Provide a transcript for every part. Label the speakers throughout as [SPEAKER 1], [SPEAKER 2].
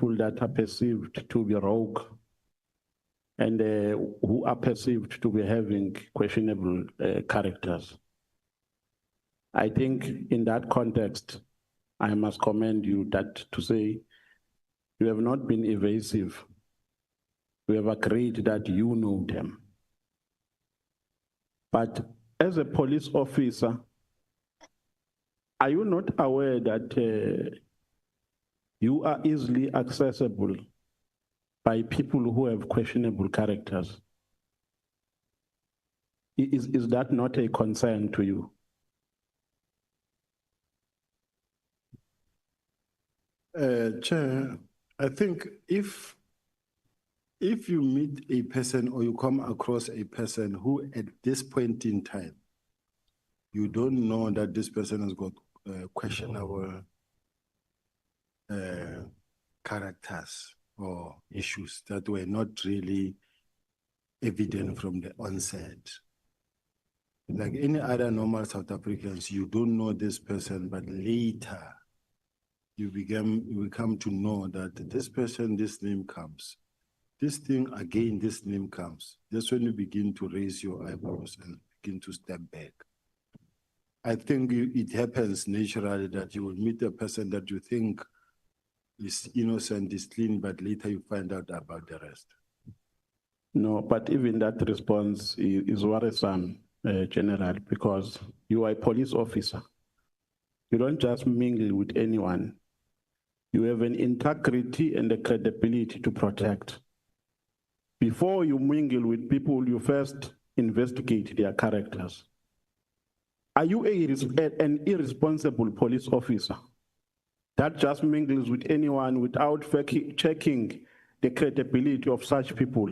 [SPEAKER 1] people that are perceived to be rogue and who are perceived to be having questionable characters. I think in that context, I must commend you that to say you have not been evasive. We have agreed that you know them. But as a police officer, are you not aware that you are easily accessible by people who have questionable characters? Is that not a concern to you?
[SPEAKER 2] Chair, I think if you meet a person or you come across a person who at this point in time, you don't know that this person has got questionable characters or issues that were not really evident from the onset. Like any other normal South Africans, you don't know this person, but later you come to know that this person, this name comes. This thing again, this name comes. That's when you begin to raise your eyebrows and begin to step back. I think it happens naturally that you will meet a person that you think is innocent, is clean, but later you find out about the rest.
[SPEAKER 1] No, but even that response is worrisome, General, because you are a police officer. You don't just mingle with anyone. You have an integrity and a credibility to protect. Before you mingle with people, you first investigate their characters. Are you an irresponsible police officer that just mingles with anyone without checking the credibility of such people?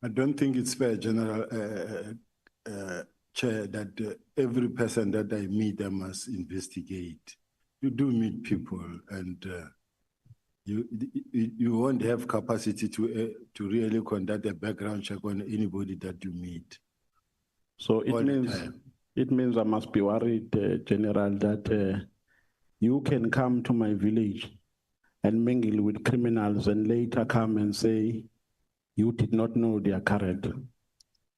[SPEAKER 2] I don't think it's fair, General Chair, that every person that I meet, I must investigate. You do meet people, and you won't have capacity to really conduct a background check on anybody that you meet.
[SPEAKER 1] So it means I must be worried, General, that you can come to my village and mingle with criminals and later come and say you did not know their character.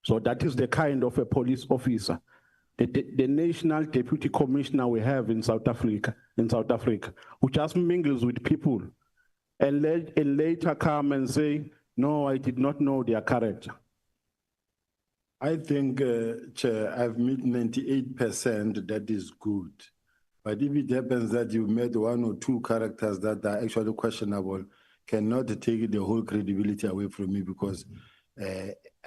[SPEAKER 1] So that is the kind of a police officer, the national deputy commissioner we have in South Africa, who just mingles with people and later come and say, no, I did not know their character.
[SPEAKER 2] I think, Chair, I've met 98% that is good. But if it happens that you met one or two characters that are actually questionable, cannot take the whole credibility away from me because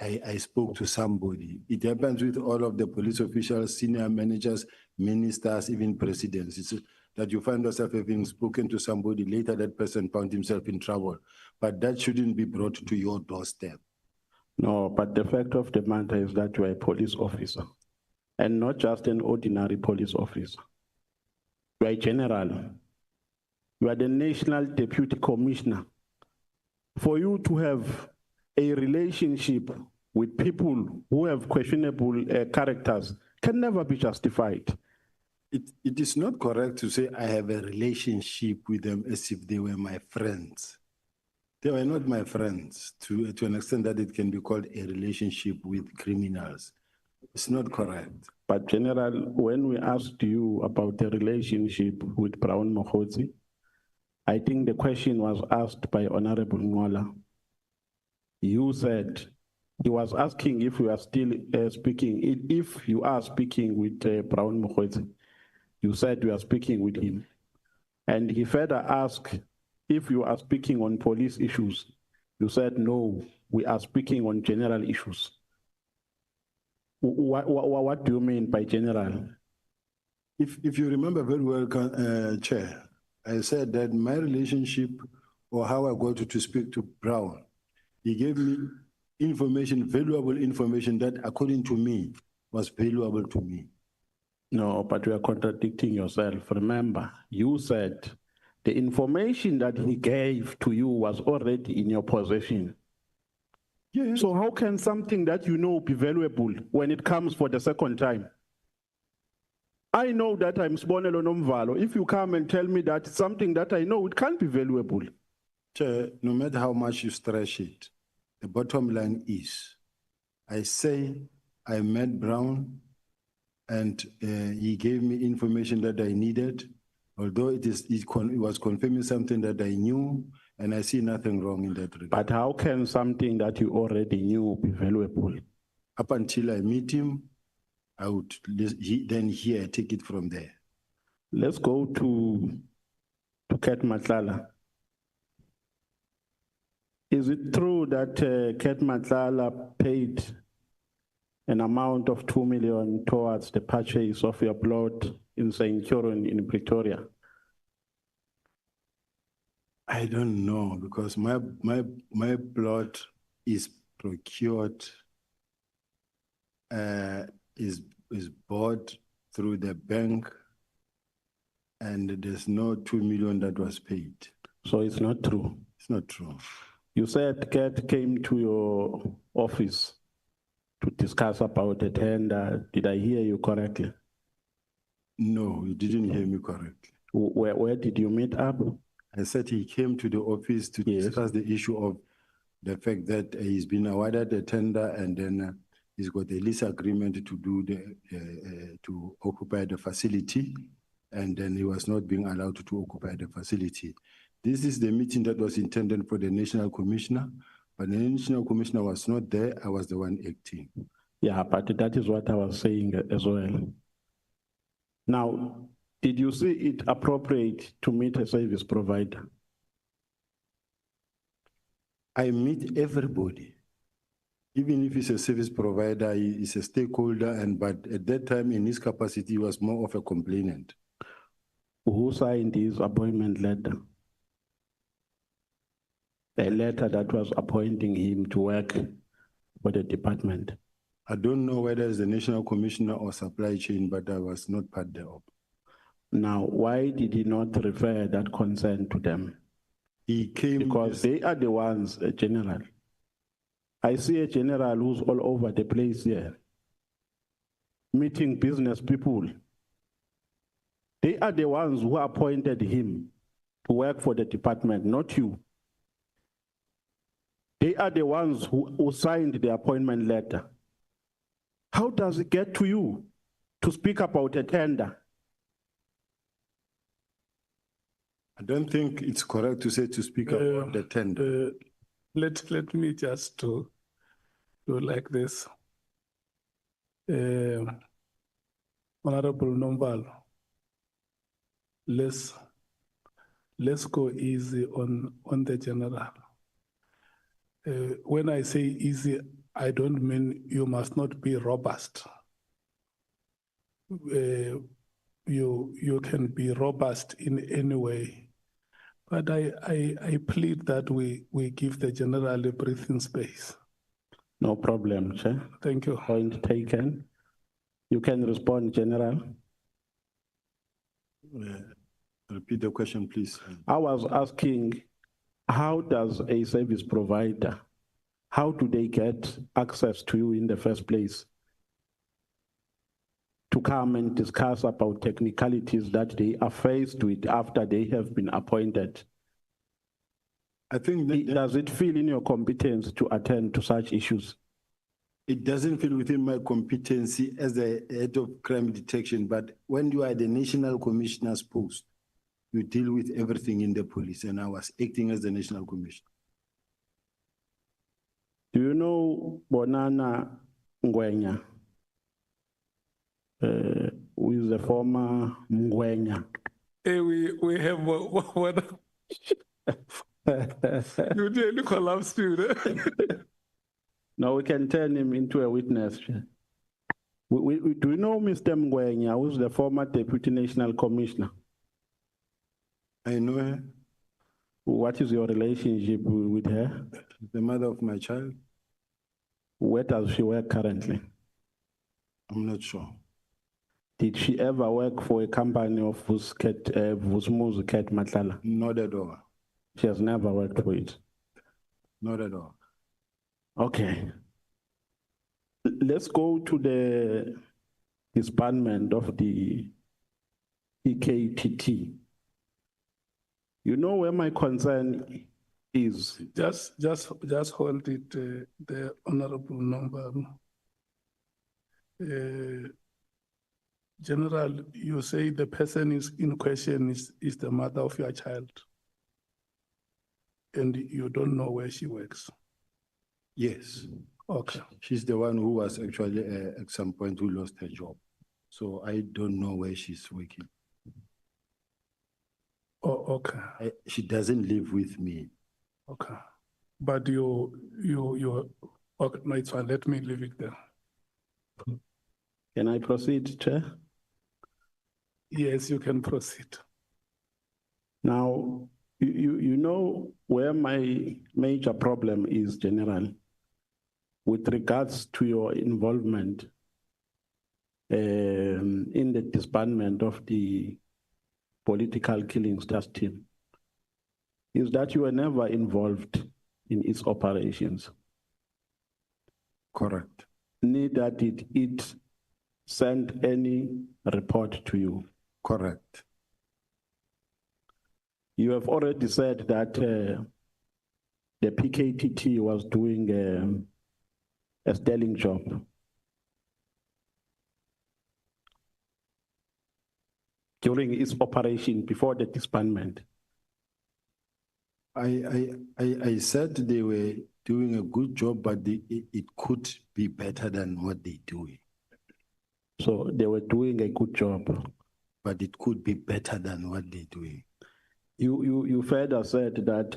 [SPEAKER 2] I spoke to somebody. It happens with all of the police officials, senior managers, ministers, even presidents. It's that you find yourself having spoken to somebody, later that person found himself in trouble. But that shouldn't be brought to your doorstep.
[SPEAKER 1] No, but the fact of the matter is that you are a police officer and not just an ordinary police officer. You are a general. You are the National Deputy Commissioner. For you to have a relationship with people who have questionable characters can never be justified.
[SPEAKER 2] It is not correct to say I have a relationship with them as if they were my friends. They were not my friends to an extent that it can be called a relationship with criminals. It's not correct.
[SPEAKER 1] But General, when we asked you about the relationship with Brown Mkhwanazi, I think the question was asked by Honorable Nhlanhla. You said, he was asking if you are still speaking, if you are speaking with Brown Mkhwanazi. You said you are speaking with him. And he further asked if you are speaking on police issues. You said, no, we are speaking on general issues. What do you mean by general?
[SPEAKER 2] If you remember very well, Chair, I said that my relationship or how I got to speak to Brown, he gave me information, valuable information that according to me was valuable to me.
[SPEAKER 1] No, but you are contradicting yourself. Remember, you said the information that he gave to you was already in your possession.
[SPEAKER 2] Yes.
[SPEAKER 1] So how can something that you know be valuable when it comes for the second time? I know that I'm Sibonelo Nomvalo. If you come and tell me that it's something that I know, it can't be valuable.
[SPEAKER 2] Chair, no matter how much you stretch it, the bottom line is, I say I met Brown and he gave me information that I needed, although it was confirming something that I knew, and I see nothing wrong in that regard.
[SPEAKER 1] But how can something that you already knew be valuable?
[SPEAKER 2] Up until I meet him, I would then take it from there.
[SPEAKER 1] Let's go to Kat Nhlanhla. Is it true that Kat Nhlanhla paid an amount of 2 million towards the purchase of your plot in St. Joran in Pretoria?
[SPEAKER 2] I don't know, because my plot is procured, is bought through the bank, and there's no 2 million that was paid.
[SPEAKER 1] So it's not true.
[SPEAKER 2] It's not true.
[SPEAKER 1] You said Kat came to your office to discuss about a tender. Did I hear you correctly?
[SPEAKER 2] No, you didn't hear me correctly.
[SPEAKER 1] Where did you meet up?
[SPEAKER 2] I said he came to the office to discuss the issue of the fact that he's been awarded a tender, and then he's got a lease agreement to do to occupy the facility, and then he was not being allowed to occupy the facility. This is the meeting that was intended for the National Commissioner, but the National Commissioner was not there. I was the one acting.
[SPEAKER 1] Yeah, but that is what I was saying as well. Now, did you see it appropriate to meet a service provider?
[SPEAKER 2] I meet everybody. Even if he's a service provider, he is a stakeholder, but at that time in his capacity, he was more of a complainant.
[SPEAKER 1] Who signed his appointment letter? A letter that was appointing him to work for the department.
[SPEAKER 2] I don't know whether it's the National Commissioner or supply chain, but I was not part thereof.
[SPEAKER 1] Now, why did he not refer that concern to them?
[SPEAKER 2] He came
[SPEAKER 1] because they are the ones, General. I see a general who's all over the place here, meeting business people. They are the ones who appointed him to work for the department, not you. They are the ones who signed the appointment letter. How does it get to you to speak about a tender?
[SPEAKER 2] I don't think it's correct to say to speak about the tender.
[SPEAKER 3] Let me just do like this. Honorable Nomvalo, let's go easy on the general. When I say easy, I don't mean you must not be robust. You can be robust in any way, but I plead that we give the general a breathing space.
[SPEAKER 1] No problem, Chair.
[SPEAKER 3] Thank you.
[SPEAKER 1] Point taken. You can respond, General.
[SPEAKER 2] Repeat the question, please.
[SPEAKER 1] I was asking, how does a service provider, how do they get access to you in the first place? To come and discuss about technicalities that they are faced with after they have been appointed.
[SPEAKER 2] I think that
[SPEAKER 1] does it feel in your competence to attend to such issues?
[SPEAKER 2] it doesn't fit within my competency as the head of crime detection, but when you are the National Commissioner's post, you deal with everything in the police, and I was acting as the National Commissioner.
[SPEAKER 1] Do you know Bonana Mkhwanazi? Who is the former Mkhwanazi?
[SPEAKER 3] Hey, we have what? You nearly collapsed, dude.
[SPEAKER 1] No, we can turn him into a witness. Do you know Mr. Mkhwanazi, who's the former Deputy National Commissioner?
[SPEAKER 2] I know her.
[SPEAKER 1] What is your relationship with her?
[SPEAKER 2] The mother of my child.
[SPEAKER 1] Where does she work currently?
[SPEAKER 2] I'm not sure.
[SPEAKER 1] Did she ever work for a company of Vusumuzi Kat Nhlanhla?
[SPEAKER 2] Not at all.
[SPEAKER 1] She has never worked for it?
[SPEAKER 2] Not at all.
[SPEAKER 1] Okay. Let's go to the disbandment of the PKTT. You know where my concern is?
[SPEAKER 3] Just hold it, the honorable number. General, you say the person is in question is the mother of your child, and you don't know where she works.
[SPEAKER 2] Yes.
[SPEAKER 3] Okay.
[SPEAKER 2] She's the one who was actually at some point who lost her job. So I don't know where she's working.
[SPEAKER 3] Oh, okay.
[SPEAKER 2] She doesn't live with me.
[SPEAKER 3] Okay. But you, okay, no, it's fine. Let me leave it there.
[SPEAKER 1] Can I proceed, Chair?
[SPEAKER 3] Yes, you can proceed.
[SPEAKER 1] Now, you know where my major problem is, General, with regards to your involvement in the disbandment of the political killings task team, is that you were never involved in its operations.
[SPEAKER 2] Correct.
[SPEAKER 1] Neither did it send any report to you.
[SPEAKER 2] Correct.
[SPEAKER 1] You have already said that the PKTT was doing a sterling job. During its operation before the disbandment.
[SPEAKER 2] I said they were doing a good job, but it could be better than what they're doing.
[SPEAKER 1] So they were doing a good job.
[SPEAKER 2] But it could be better than what they're doing.
[SPEAKER 1] You further said that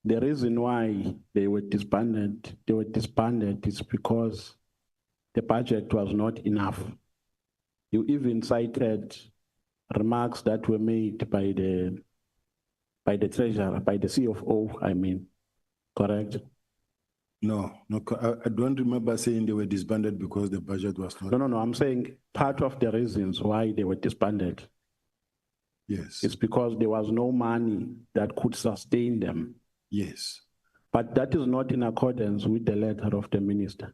[SPEAKER 1] the reason why they were disbanded is because the budget was not enough. You even cited remarks that were made by the treasurer, by the CFO, I mean, correct?
[SPEAKER 2] No, I don't remember saying they were disbanded because the budget was not.
[SPEAKER 1] No, I'm saying part of the reasons why they were disbanded.
[SPEAKER 2] Yes.
[SPEAKER 1] It's because there was no money that could sustain them.
[SPEAKER 2] Yes.
[SPEAKER 1] But that is not in accordance with the letter of the minister.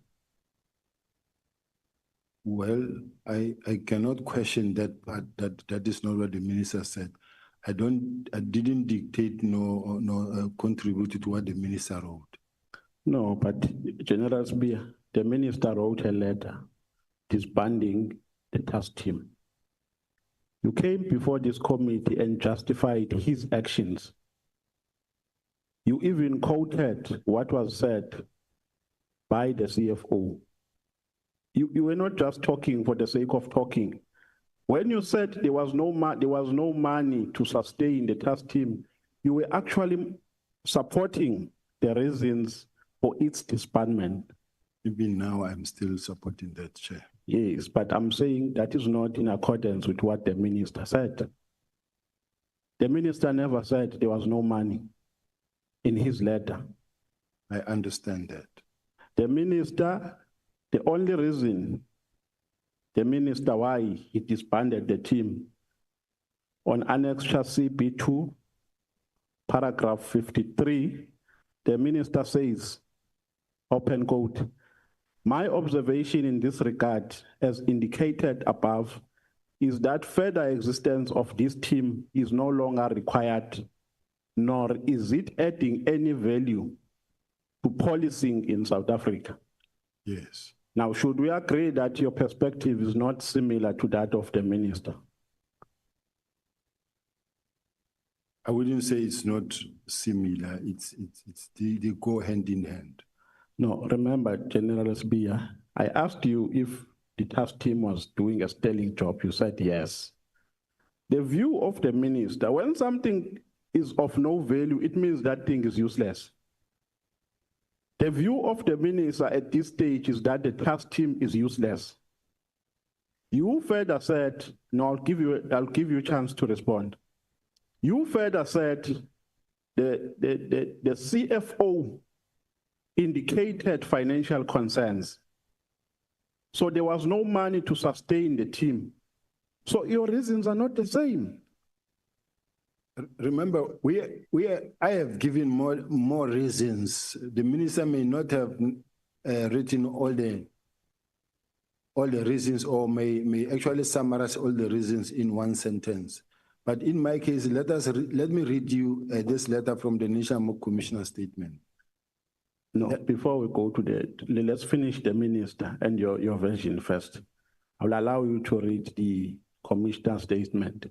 [SPEAKER 2] Well, I cannot question that part. That is not what the minister said. I didn't dictate nor contribute to what the minister wrote.
[SPEAKER 1] No, but General Sibiya, the minister wrote a letter disbanding the task team. You came before this committee and justified his actions. You even quoted what was said by the CFO. You were not just talking for the sake of talking. When you said there was no money to sustain the task team, you were actually supporting the reasons for its disbandment.
[SPEAKER 2] Even now, I'm still supporting that, Chair.
[SPEAKER 1] Yes, but I'm saying that is not in accordance with what the minister said. The minister never said there was no money in his letter.
[SPEAKER 2] I understand that.
[SPEAKER 1] The minister, the only reason the minister why he disbanded the team on Annexure CB2, paragraph 53, the minister says, open quote, my observation in this regard, as indicated above, is that further existence of this team is no longer required, nor is it adding any value to policing in South Africa.
[SPEAKER 2] Yes.
[SPEAKER 1] Now, should we agree that your perspective is not similar to that of the minister?
[SPEAKER 2] I wouldn't say it's not similar. They go hand in hand.
[SPEAKER 1] No, remember, General Sibiya, I asked you if the task team was doing a sterling job. You said yes. The view of the minister, when something is of no value, it means that thing is useless. The view of the minister at this stage is that the task team is useless. You further said, no, I'll give you a chance to respond. You further said the CFO indicated financial concerns. So there was no money to sustain the team. So your reasons are not the same.
[SPEAKER 2] Remember, I have given more reasons. The minister may not have written all all the reasons or may actually summarize all the reasons in one sentence. But in my case, let me read you this letter from the National Commissioner statement.
[SPEAKER 1] No, before we go to that, let's finish the minister and your version first. I will allow you to read the commissioner statement.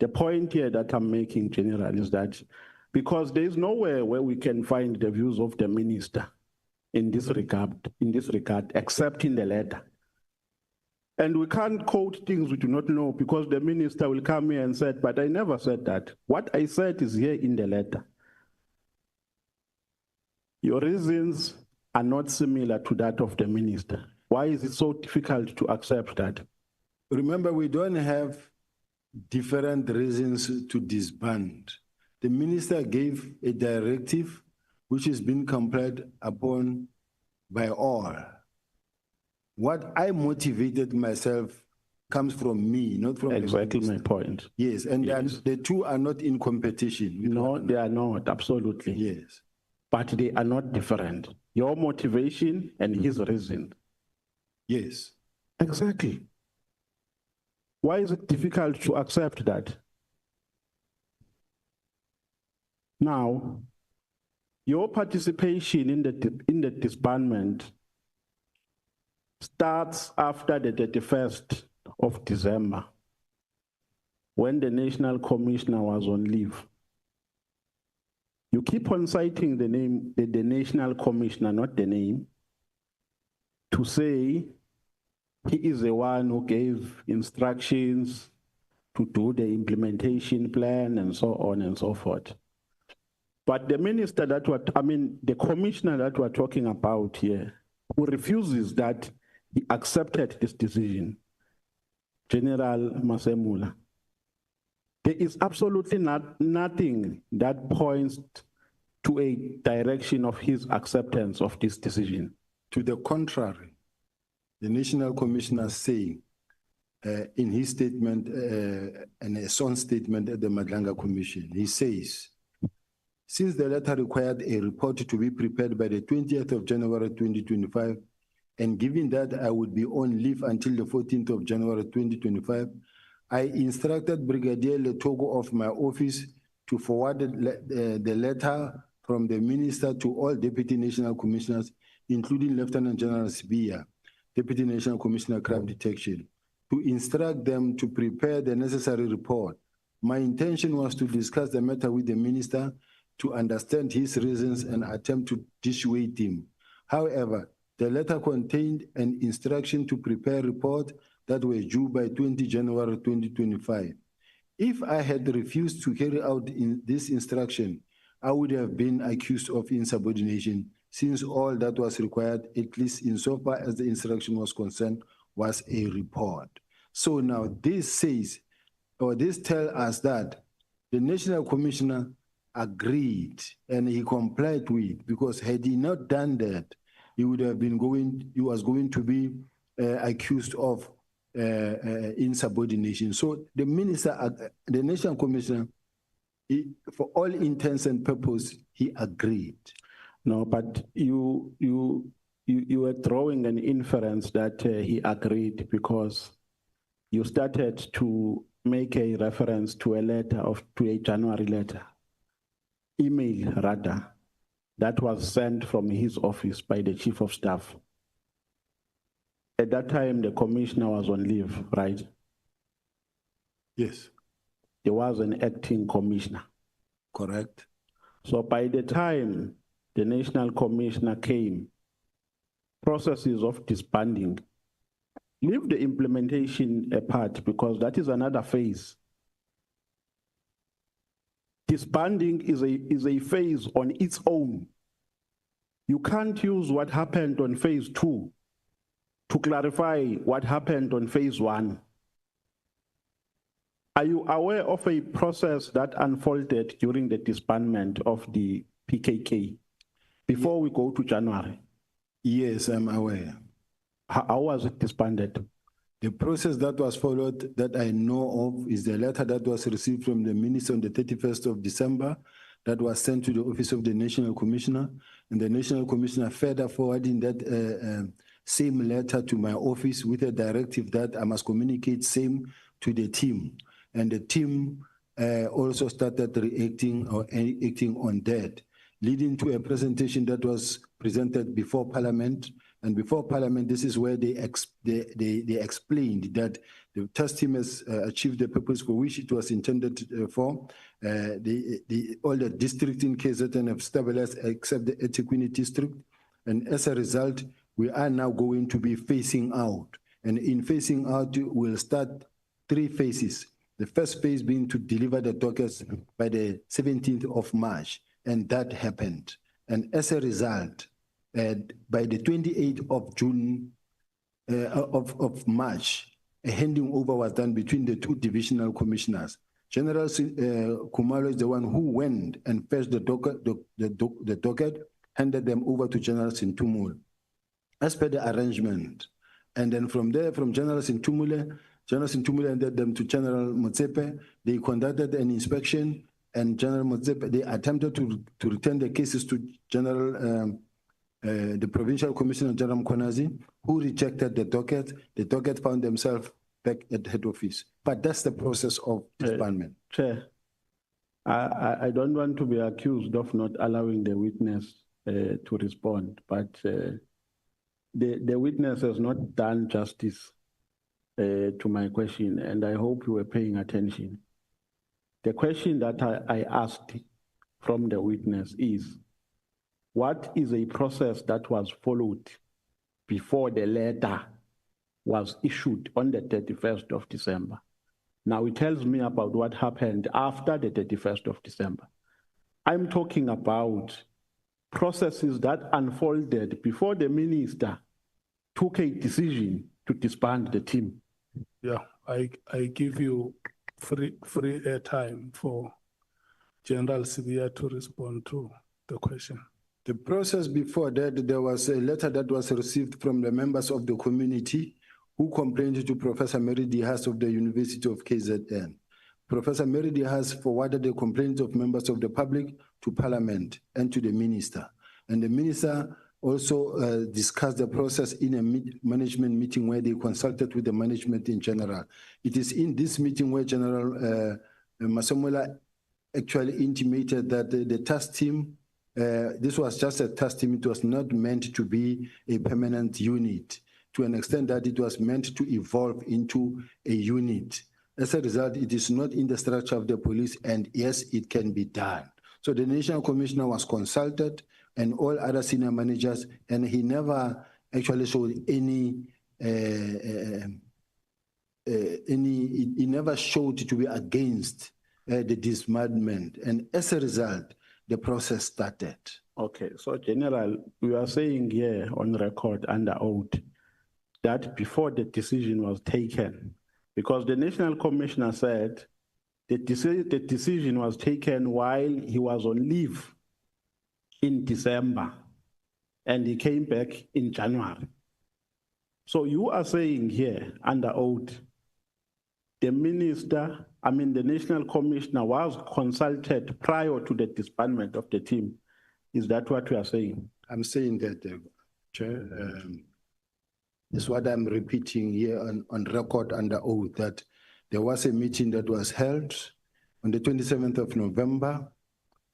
[SPEAKER 1] The point here that I'm making, General, is that because there is nowhere where we can find the views of the minister in this regard, except in the letter. And we can't quote things we do not know because the minister will come here and say, but I never said that. What I said is here in the letter. Your reasons are not similar to that of the minister. Why is it so difficult to accept that?
[SPEAKER 2] Remember, we don't have different reasons to disband. The minister gave a directive which has been complied upon by all. What I motivated myself comes from me, not from
[SPEAKER 1] exactly my point.
[SPEAKER 2] Yes, and
[SPEAKER 1] yes.
[SPEAKER 2] The two are not in competition.
[SPEAKER 1] No, they are not, absolutely.
[SPEAKER 2] Yes.
[SPEAKER 1] But they are not different. Your motivation and his reason.
[SPEAKER 2] Yes.
[SPEAKER 1] Exactly. Why is it difficult to accept that? Now, your participation in the disbandment starts after the 31st of December, when the National Commissioner was on leave. You keep on citing the name, the National Commissioner, not the name, to say he is the one who gave instructions to do the implementation plan and so on and so forth. But the minister the commissioner that we're talking about here, who refuses that, he accepted this decision, General Masemula. There is absolutely nothing that points to a direction of his acceptance of this decision.
[SPEAKER 2] To the contrary, the National Commissioner saying in his statement, and a sworn statement at the Nhlanhla Commission, he says, since the letter required a report to be prepared by the 20th of January 2025, and given that I would be on leave until the 14th of January 2025, I instructed Brigadier Letogo of my office to forward the letter from the minister to all Deputy National Commissioners, including Lieutenant General Sibiya, Deputy National Commissioner Crime Detection, to instruct them to prepare the necessary report. My intention was to discuss the matter with the minister to understand his reasons and attempt to dissuade him. However, the letter contained an instruction to prepare a report that were due by 20 January 2025. If I had refused to carry out this instruction, I would have been accused of insubordination, since all that was required, at least insofar as the instruction was concerned, was a report. So now this says, or this tells us that the National Commissioner agreed and he complied with, because had he not done that, he would have been he was going to be accused of insubordination. So the minister, the National Commissioner, for all intents and purposes, he agreed.
[SPEAKER 1] No, but you were drawing an inference that he agreed because you started to make a reference to a January letter, email rather, that was sent from his office by the Chief of Staff. At that time, the commissioner was on leave, right?
[SPEAKER 2] Yes.
[SPEAKER 1] There was an acting commissioner.
[SPEAKER 2] Correct.
[SPEAKER 1] So by the time the national commissioner came, processes of disbanding, leave the implementation apart because that is another phase. Disbanding is a phase on its own. You can't use what happened on phase 2 to clarify what happened on phase 1. Are you aware of a process that unfolded during the disbandment of the PKK before we go to January?
[SPEAKER 2] Yes, I'm aware.
[SPEAKER 1] How was it disbanded?
[SPEAKER 2] The process that was followed that I know of is the letter that was received from the minister on the 31st of December that was sent to the office of the National Commissioner, and the National Commissioner further forwarding that same letter to my office with a directive that I must communicate same to the team. And the team also started reacting or acting on that, leading to a presentation that was presented before Parliament. And before Parliament, this is where they explained that the task team has achieved the purpose for which it was intended for. All the districts in KZN have stabilized except the eThekwini district. And as a result, we are now going to be phasing out. And in phasing out, we'll start 3 phases. The first phase being to deliver the dockets by the 17th of March, and that happened. And as a result, by the 28th of June, of March, a handing over was done between the 2 divisional commissioners. General Khumalo is the one who went and fetched the docket, handed them over to General Sintumule, as per the arrangement. And then from there, from General Sintumule handed them to General Motsepe. They conducted an inspection, and General Motsepe, they attempted to return the cases to General, the Provincial Commissioner, General Mkhwanazi, who rejected the docket. The docket found themselves back at head office. But that's the process of disbandment.
[SPEAKER 1] Chair, I don't want to be accused of not allowing the witness to respond, but the witness has not done justice to my question, and I hope you were paying attention. The question that I asked from the witness is, what is a process that was followed before the letter was issued on the 31st of December? Now it tells me about what happened after the 31st of December. I'm talking about processes that unfolded before the minister took a decision to disband the team.
[SPEAKER 3] Yeah, I give you free airtime for General Sibiya to respond to the question.
[SPEAKER 2] The process before that, there was a letter that was received from the members of the community who complained to Professor Mary Dihas of the University of KZN. Professor Mary Dihas forwarded the complaints of members of the public to Parliament and to the minister. And the minister also discussed the process in a management meeting where they consulted with the management in general. It is in this meeting where General Masemola actually intimated that the task team, this was just a task team, it was not meant to be a permanent unit, to an extent that it was meant to evolve into a unit. As a result, it is not in the structure of the police, and yes, it can be done. So the National Commissioner was consulted, and all other senior managers, and he never actually showed he never showed to be against the disbandment. And as a result, the process started.
[SPEAKER 1] Okay, so General, we are saying here on record under oath that before the decision was taken, because the National Commissioner said the decision was taken while he was on leave in December, and he came back in January. So you are saying here under oath, the National Commissioner was consulted prior to the disbandment of the team. Is that what you are saying?
[SPEAKER 2] I'm saying that, Chair, is what I'm repeating here on record under oath, that there was a meeting that was held on the 27th of November,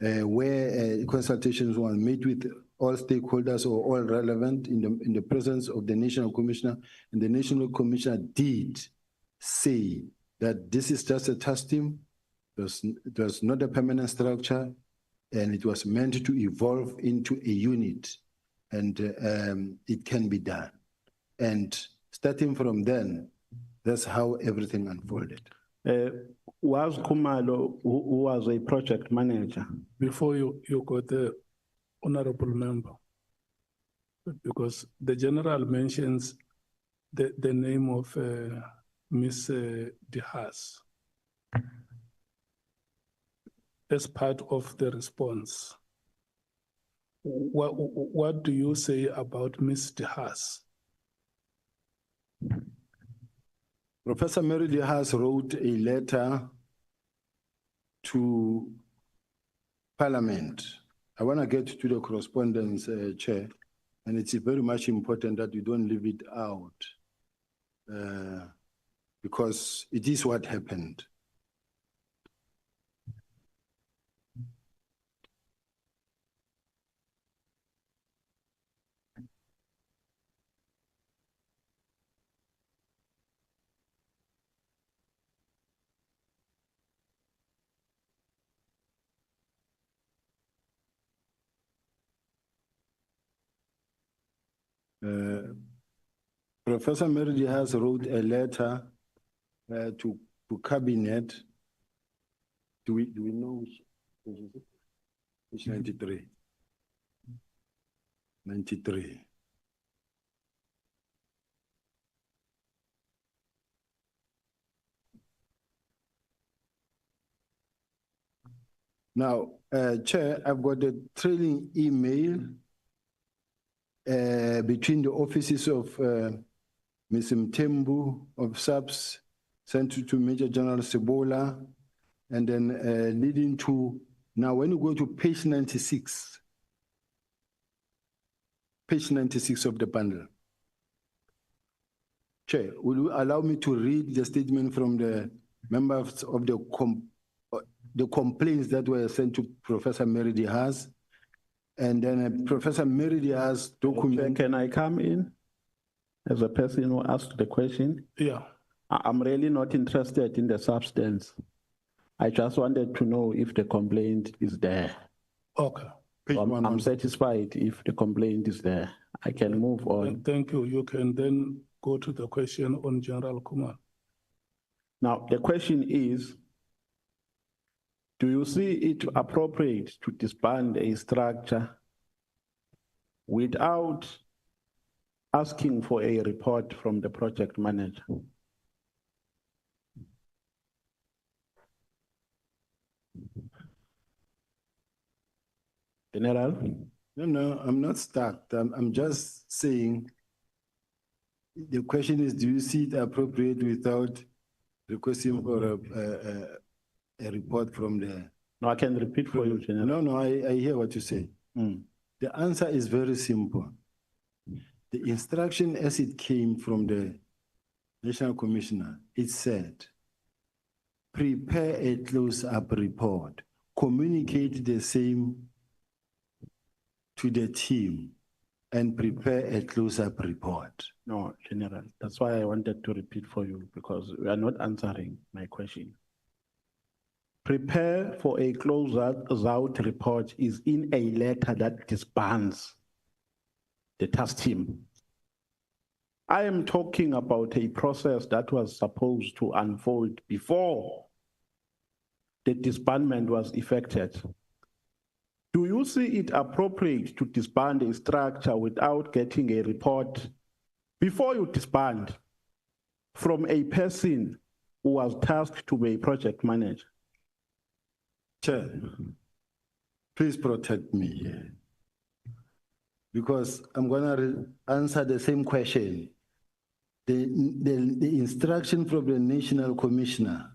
[SPEAKER 2] where consultations were made with all stakeholders or all relevant in the presence of the National Commissioner, and the National Commissioner did say that this is just a task team, it was not a permanent structure, and it was meant to evolve into a unit, and it can be done. And starting from then, that's how everything unfolded.
[SPEAKER 1] Was Khumalo, who was a project manager?
[SPEAKER 3] Before you go there, honorable member, because the general mentions the name of Ms. Dihas as part of the response. What do you say about Ms. Dihas?
[SPEAKER 2] Professor Mary Dihas wrote a letter to Parliament. I want to get to the correspondence, Chair. And it's very much important that we don't leave it out because it is what happened. Professor Meridi has wrote a letter to cabinet. Do we know which is it? Which 93? 93. Now, Chair, I've got a trailing email between the offices of Ms. Mtembu of SAPS, sent to Major General Sebola, and then leading to, now when you go to page 96 of the bundle. Chair, will you allow me to read the statement from the members of the complaints that were sent to Professor Meridi has, and then Professor Meridi has document.
[SPEAKER 1] Can I come in as a person who asked the question?
[SPEAKER 3] Yeah.
[SPEAKER 1] I'm really not interested in the substance. I just wanted to know if the complaint is there.
[SPEAKER 3] Okay.
[SPEAKER 1] I'm satisfied if the complaint is there. I can move on.
[SPEAKER 3] Thank you. You can then go to the question on General Kumar.
[SPEAKER 1] Now, the question is, do you see it appropriate to disband a structure without asking for a report from the project manager? General?
[SPEAKER 2] No, I'm not stuck. I'm just saying, the question is, do you see it appropriate without requesting for a report from the...
[SPEAKER 1] No, I can repeat for you, General.
[SPEAKER 2] No, I hear what you say. The answer is very simple. The instruction as it came from the National Commissioner, it said, prepare a close-up report, communicate the same to the team, and prepare a close-up report.
[SPEAKER 1] No, General, that's why I wanted to repeat for you, because we are not answering my question. Prepare for a close-out report is in a letter that disbands the task team. I am talking about a process that was supposed to unfold before the disbandment was effected. Do you see it appropriate to disband a structure without getting a report before you disband from a person who was tasked to be a project manager?
[SPEAKER 2] Chair, please protect me here, because I'm gonna answer the same question. The instruction from the National Commissioner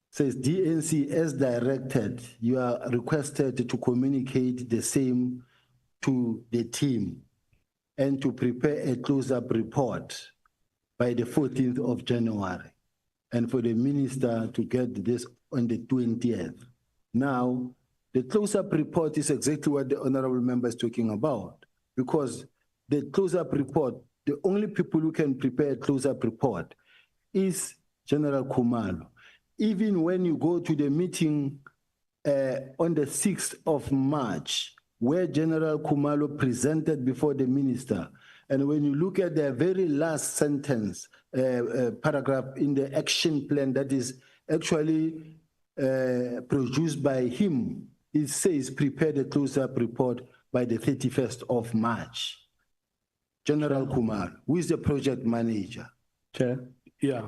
[SPEAKER 2] says, DNC, as directed, you are requested to communicate the same to the team and to prepare a close-up report by the 14th of January, and for the minister to get this on the 20th. Now, the close-up report is exactly what the honorable member is talking about, because the close-up report, the only people who can prepare a close-up report is General Khumalo. Even when you go to the meeting on the 6th of March, where General Khumalo presented before the minister, and when you look at the very last sentence, paragraph in the action plan that is actually produced by him, it says prepare the close-up report by the 31st of March. General Kumar, who is the project manager?
[SPEAKER 1] Chair?
[SPEAKER 3] Yeah.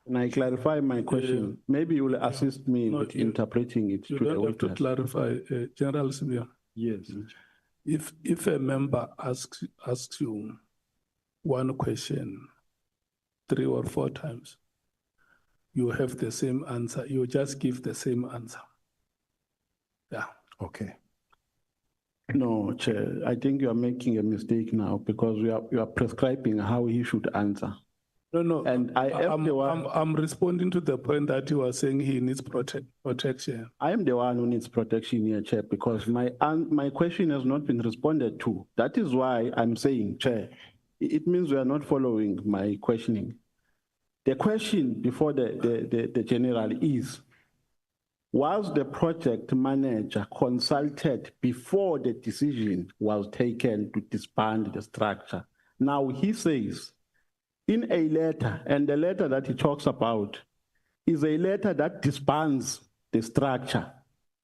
[SPEAKER 1] Can I clarify my question? Maybe you will assist me with interpreting it.
[SPEAKER 3] You don't have to clarify, General Sibiya.
[SPEAKER 2] Yes.
[SPEAKER 3] If a member asks you one question 3 or 4 times, you have the same answer. You just give the same answer. Yeah.
[SPEAKER 2] Okay.
[SPEAKER 1] No, Chair, I think you are making a mistake now because you are prescribing how he should answer.
[SPEAKER 3] No,
[SPEAKER 1] And I am the one.
[SPEAKER 3] I'm responding to the point that you are saying he needs protection.
[SPEAKER 1] I am the one who needs protection here, Chair, because my question has not been responded to. That is why I'm saying, Chair, it means we are not following my questioning. The question before the general is, was the project manager consulted before the decision was taken to disband the structure? Now he says in a letter, and the letter that he talks about is a letter that disbands the structure.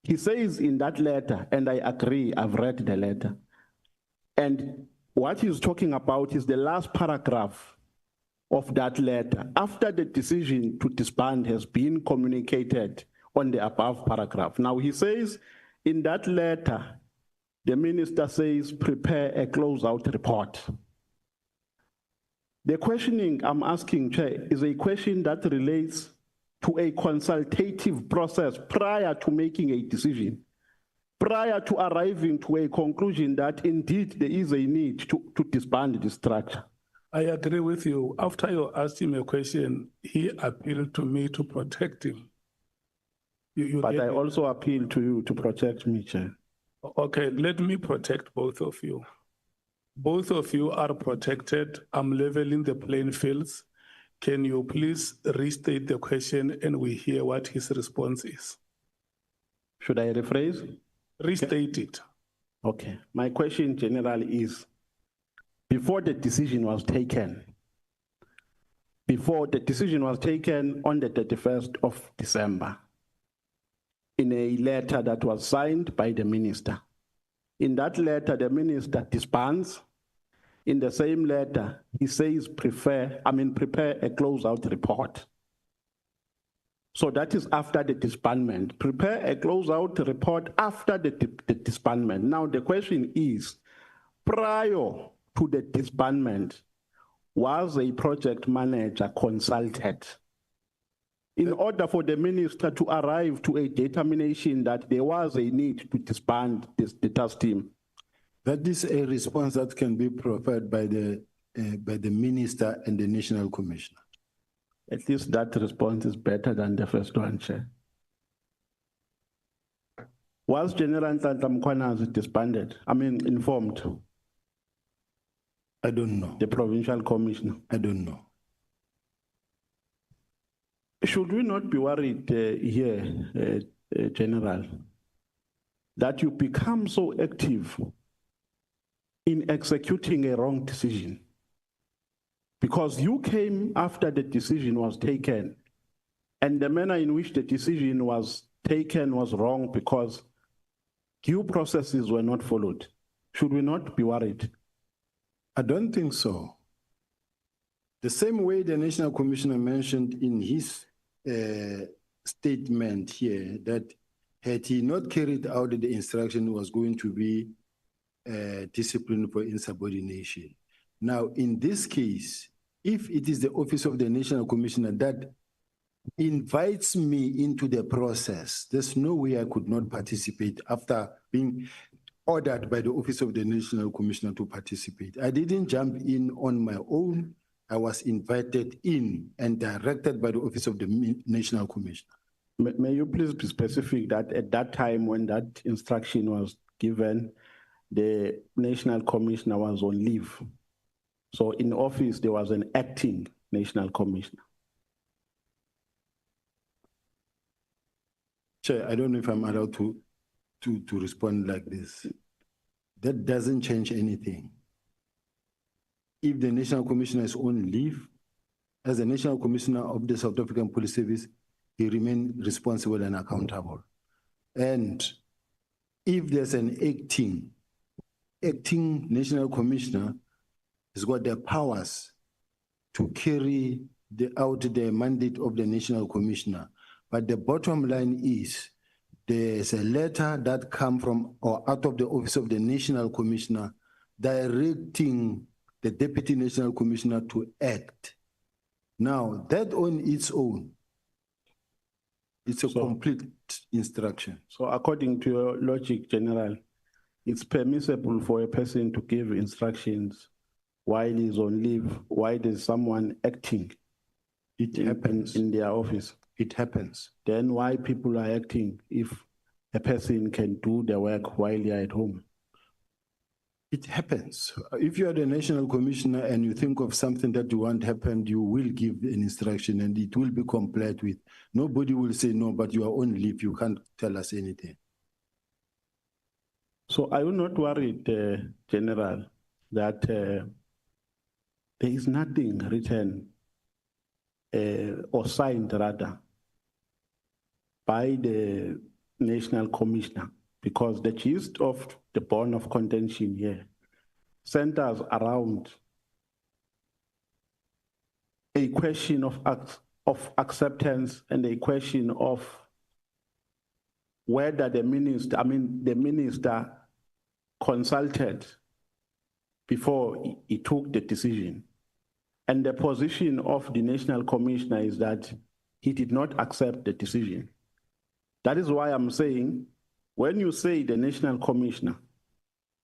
[SPEAKER 1] He says in that letter, and I agree, I've read the letter, and what he's talking about is the last paragraph of that letter after the decision to disband has been communicated on the above paragraph. Now he says in that letter, the minister says, prepare a closeout report. The questioning I'm asking, Chair, is a question that relates to a consultative process prior to making a decision, prior to arriving to a conclusion that indeed there is a need to disband the structure.
[SPEAKER 3] I agree with you. After you asked him a question, he appealed to me to protect him.
[SPEAKER 1] But I also appeal to you to protect me, Chair.
[SPEAKER 3] Okay, let me protect both of you. Both of you are protected. I'm leveling the playing fields. Can you please restate the question and we hear what his response is?
[SPEAKER 1] Should I rephrase?
[SPEAKER 3] Restate it.
[SPEAKER 1] Okay. My question generally is, before the decision was taken on the 31st of December, in a letter that was signed by the minister. In that letter, the minister disbands. In the same letter, he says, prepare a closeout report. So that is after the disbandment. Prepare a closeout report after the disbandment. Now the question is, prior to the disbandment, was a project manager consulted in order for the minister to arrive to a determination that there was a need to disband the task team?
[SPEAKER 2] That is a response that can be provided by the minister and the national commissioner.
[SPEAKER 1] At least that response is better than the first one, Chair. Was General Nhlanhla Mkhwanazi informed?
[SPEAKER 2] I don't know.
[SPEAKER 1] The provincial commissioner?
[SPEAKER 2] I don't know.
[SPEAKER 1] Should we not be worried here, General, that you become so active in executing a wrong decision? Because you came after the decision was taken, and the manner in which the decision was taken was wrong because due processes were not followed. Should we not be worried?
[SPEAKER 2] I don't think so. The same way the National Commissioner mentioned in his statement here that had he not carried out the instruction, was going to be disciplined for insubordination. Now, in this case, if it is the office of the National Commissioner that invites me into the process, there's no way I could not participate after being ordered by the office of the National Commissioner to participate. I didn't jump in on my own. I was invited in and directed by the office of the National Commissioner.
[SPEAKER 1] May you please be specific that at that time when that instruction was given, the National Commissioner was on leave. So in office, there was an acting National Commissioner.
[SPEAKER 2] Chair, I don't know if I'm allowed to respond like this. That doesn't change anything. If the National Commissioner is on leave, as the National Commissioner of the South African Police Service, he remains responsible and accountable. And if there's an acting National Commissioner, has got the powers to carry out the mandate of the National Commissioner. But the bottom line is, there's a letter that comes from or out of the office of the National Commissioner directing the Deputy National Commissioner to act. Now, that on its own, it's a complete instruction.
[SPEAKER 1] So according to your logic, General, it's permissible for a person to give instructions while he's on leave, while there's someone acting
[SPEAKER 2] It
[SPEAKER 1] in
[SPEAKER 2] happens.
[SPEAKER 1] their office.
[SPEAKER 2] It happens.
[SPEAKER 1] Then why people are acting if a person can do the work while they're at home?
[SPEAKER 2] It happens. If you are the national commissioner and you think of something that you want happened, you will give an instruction and it will be complied with. Nobody will say no, but you are on leave. You can't tell us anything.
[SPEAKER 1] So are you not worried, General, that there is nothing written or signed rather by the National Commissioner? Because the gist of the bone of contention here centers around a question of acceptance and a question of whether the minister consulted before he took the decision. And the position of the National Commissioner is that he did not accept the decision. That is why I'm saying, when you say the National Commissioner,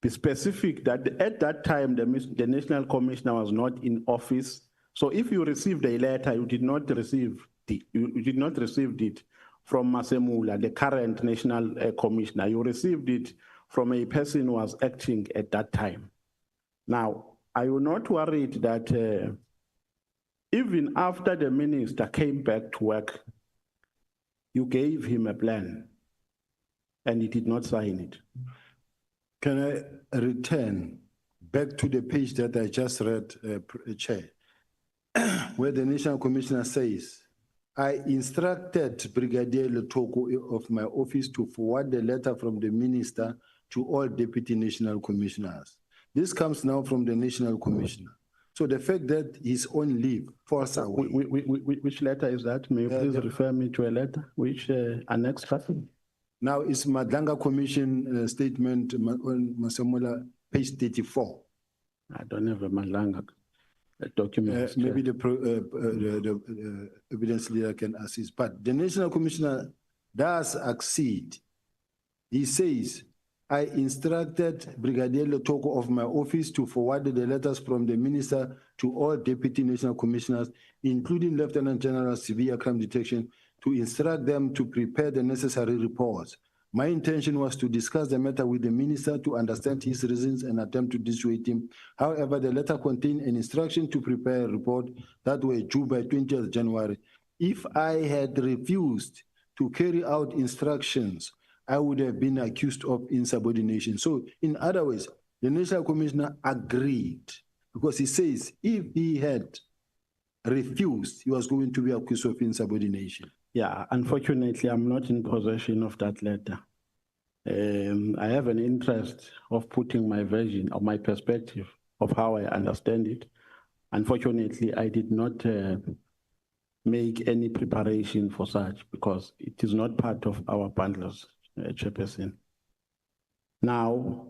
[SPEAKER 1] be specific that at that time the National Commissioner was not in office. So if you received a letter, you did not receive it from Masemula, the current National Commissioner. You received it from a person who was acting at that time. Now, are you not worried that even after the minister came back to work, you gave him a plan and he did not sign it?
[SPEAKER 2] Can I return back to the page that I just read, Chair, where the National Commissioner says, I instructed Brigadier Letoko of my office to forward the letter from the minister to all deputy national commissioners. This comes now from the National Commissioner. So the fact that he's on leave forced away.
[SPEAKER 1] Which letter is that? May you please refer me to a letter? Which annex?
[SPEAKER 2] Now it's Madlanga Commission statement on Masemola, page 34.
[SPEAKER 1] I don't have a Madlanga document.
[SPEAKER 2] Maybe the evidence leader can assist. But the National Commissioner does accede. He says, I instructed Brigadier Letoko of my office to forward the letters from the minister to all deputy national commissioners, including Lieutenant General Sibiya Crime Detection, to instruct them to prepare the necessary reports. My intention was to discuss the matter with the minister to understand his reasons and attempt to dissuade him. However, the letter contained an instruction to prepare a report that were due by 20th January. If I had refused to carry out instructions, I would have been accused of insubordination. So in other words, the National Commissioner agreed because he says if he had refused, he was going to be accused of insubordination.
[SPEAKER 1] Yeah, unfortunately, I'm not in possession of that letter. I have an interest of putting my version or my perspective of how I understand it. Unfortunately, I did not make any preparation for such because it is not part of our bundles, Chairperson. Now,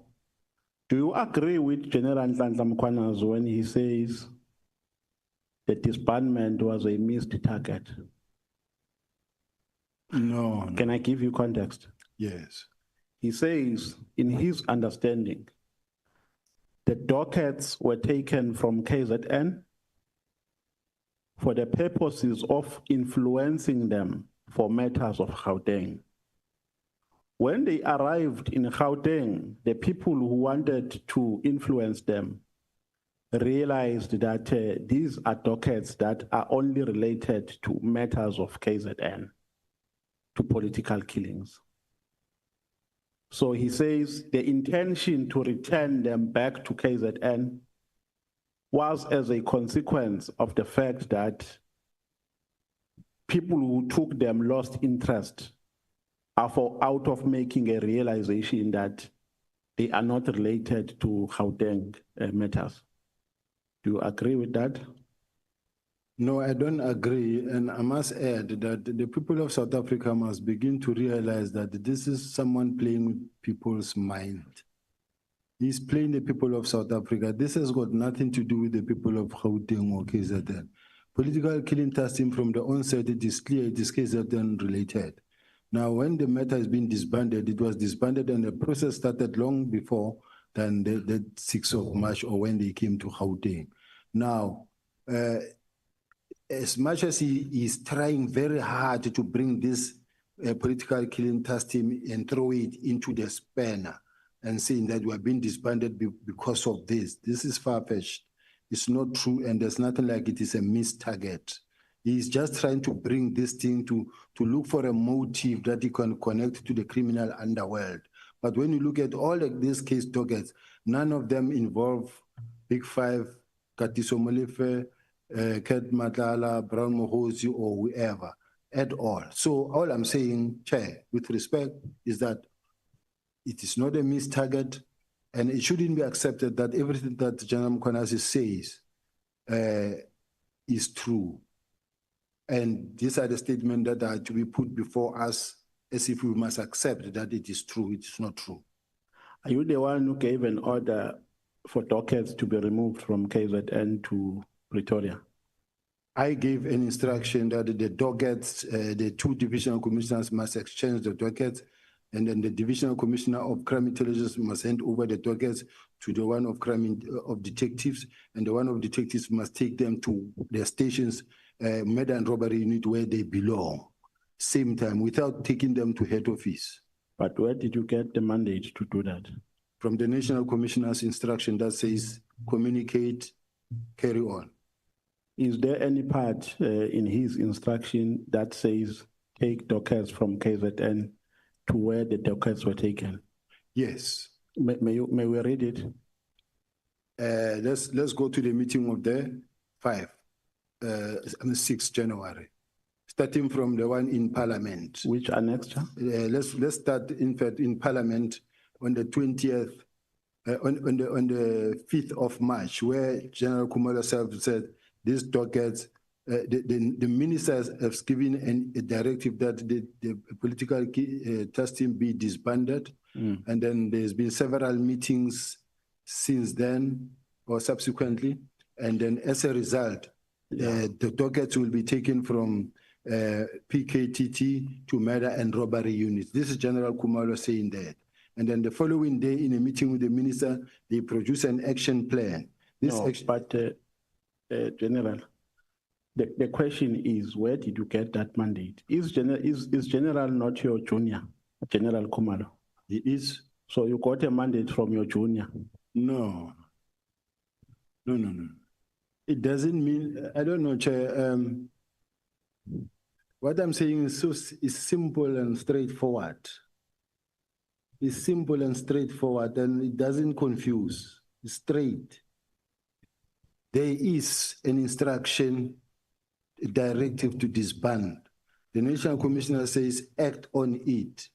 [SPEAKER 1] do you agree with General Nhlanhla Mkhwanazi when he says the disbandment was a missed target?
[SPEAKER 2] No.
[SPEAKER 1] Can I give you context?
[SPEAKER 2] Yes.
[SPEAKER 1] He says, in his understanding, the dockets were taken from KZN for the purposes of influencing them for matters of Gauteng. When they arrived in Gauteng, the people who wanted to influence them realized that these are dockets that are only related to matters of KZN, to political killings. So he says the intention to return them back to KZN was as a consequence of the fact that people who took them lost interest out of making a realization that they are not related to Gauteng matters. Do you agree with that?
[SPEAKER 2] No, I don't agree. And I must add that the people of South Africa must begin to realize that this is someone playing with people's mind. He's playing the people of South Africa. This has got nothing to do with the people of Gauteng or KZN. Political killing testing from the onset, it is clear it is KZN related. Now, when the matter has been disbanded, it was disbanded and the process started long before than the 6th of March or when they came to Gauteng. Now, as much as he is trying very hard to bring this political killing task team and throw it into the spanner and saying that we have been disbanded because of this is far-fetched. It's not true, and there's nothing like it is a missed target. He's just trying to bring this thing to look for a motive that he can connect to the criminal underworld. But when you look at all of these case dockets, none of them involve Big Five, Katiso Molefe, Ket Matala, Brown Mohozi, or whoever at all. So all I'm saying, Chair, with respect, is that it is not a missed target, and it shouldn't be accepted that everything that General Mkhwanazi says is true. And these are the statements that are to be put before us as if we must accept that it is true, it is not true.
[SPEAKER 1] Are you the one who gave an order for dockets to be removed from KZN to Pretoria?
[SPEAKER 2] I gave an instruction that the dockets, the two divisional commissioners must exchange the dockets, and then the divisional commissioner of crime intelligence must hand over the dockets to the one of crime of detectives, and the one of detectives must take them to their stations, murder and robbery unit where they belong, same time, without taking them to head office.
[SPEAKER 1] But where did you get the mandate to do that?
[SPEAKER 2] From the National Commissioner's instruction that says, communicate, carry on.
[SPEAKER 1] Is there any part in his instruction that says take dockets from KZN to where the dockets were taken?
[SPEAKER 2] Yes.
[SPEAKER 1] May we read it?
[SPEAKER 2] Let's go to the meeting of the 6th January, starting from the one in Parliament.
[SPEAKER 1] Which annexure?
[SPEAKER 2] Let's start, in fact, in Parliament on the 20th, on the 5th of March, where General Khumalo said these dockets, the ministers have given a directive that the political task team be disbanded. And then there's been several meetings since then or subsequently. And then as a result, the dockets will be taken from PKTT to murder and robbery units. This is General Khumalo saying that. And then the following day, in a meeting with the minister, they produce an action plan.
[SPEAKER 1] General, the question is, where did you get that mandate? Is General not your junior, General Khumalo?
[SPEAKER 2] He is.
[SPEAKER 1] So you got a mandate from your junior?
[SPEAKER 2] No. It doesn't mean, I don't know, Chair. What I'm saying is simple and straightforward. It's simple and straightforward, and it doesn't confuse. It's straight. There is an instruction, a directive to disband. The National Commissioner says, act on it.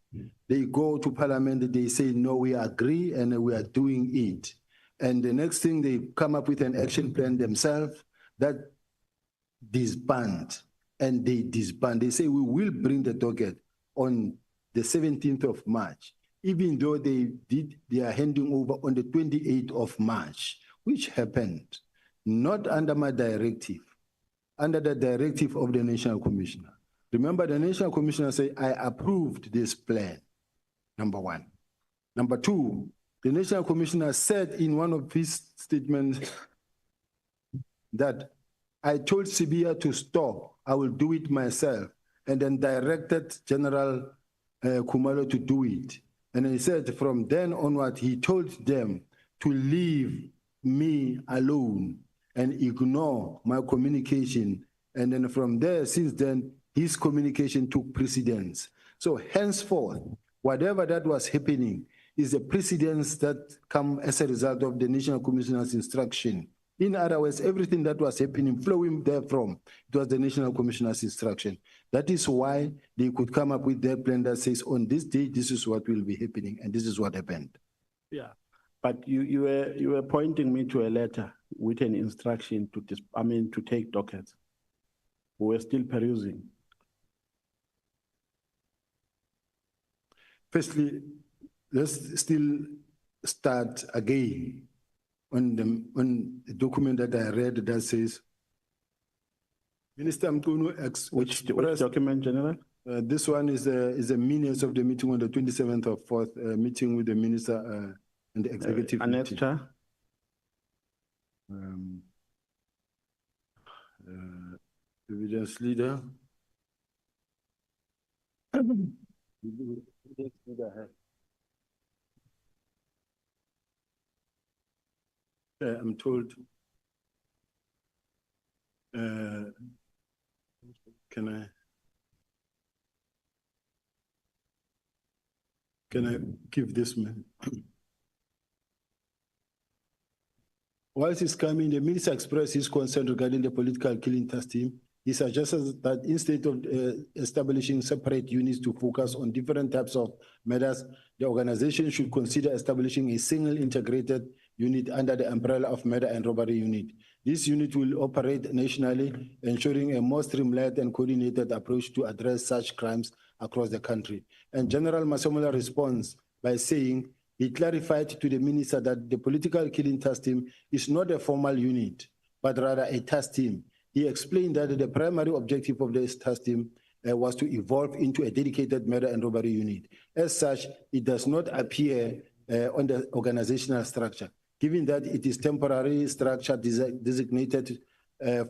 [SPEAKER 2] They go to Parliament, they say, no, we agree, and we are doing it. And the next thing, they come up with an action plan themselves that disband, and they disband. They say, we will bring the docket on the 17th of March, even though they are handing over on the 28th of March, which happened not under my directive, under the directive of the National Commissioner. Remember, the National Commissioner said, I approved this plan, number one. Number two, the National Commissioner said in one of his statements that I told Sibiya to stop, I will do it myself, and then directed General Khumalo to do it. And he said from then onward, he told them to leave me alone and ignore my communication. And then from there, since then, his communication took precedence. So henceforth, whatever that was happening is the precedence that come as a result of the National Commissioner's instruction. In other words, everything that was happening, flowing therefrom, it was the National Commissioner's instruction. That is why they could come up with their plan that says, on this day, this is what will be happening, and this is what happened.
[SPEAKER 1] Yeah, but you were pointing me to a letter with an instruction to take dockets. We were still perusing.
[SPEAKER 2] Firstly, let's still start again on the document that I read that says, Minister Mkhwanazi
[SPEAKER 1] Which document, General?
[SPEAKER 2] This one is the minutes of the meeting on the 27th of 4th, meeting with the minister and the executive meeting.
[SPEAKER 1] Annexure.
[SPEAKER 2] Evidence leader. I'm told. Can I give this man? Whilst he's coming, the minister expressed his concern regarding the political killing task team. He suggested that instead of establishing separate units to focus on different types of matters, the organization should consider establishing a single integrated unit under the umbrella of murder and robbery unit. This unit will operate nationally, ensuring a more streamlined and coordinated approach to address such crimes across the country. And General Masemola responds by saying, he clarified to the minister that the political killing task team is not a formal unit, but rather a task team. He explained that the primary objective of this task team was to evolve into a dedicated murder and robbery unit. As such, it does not appear on the organizational structure, given that it is temporary structure designated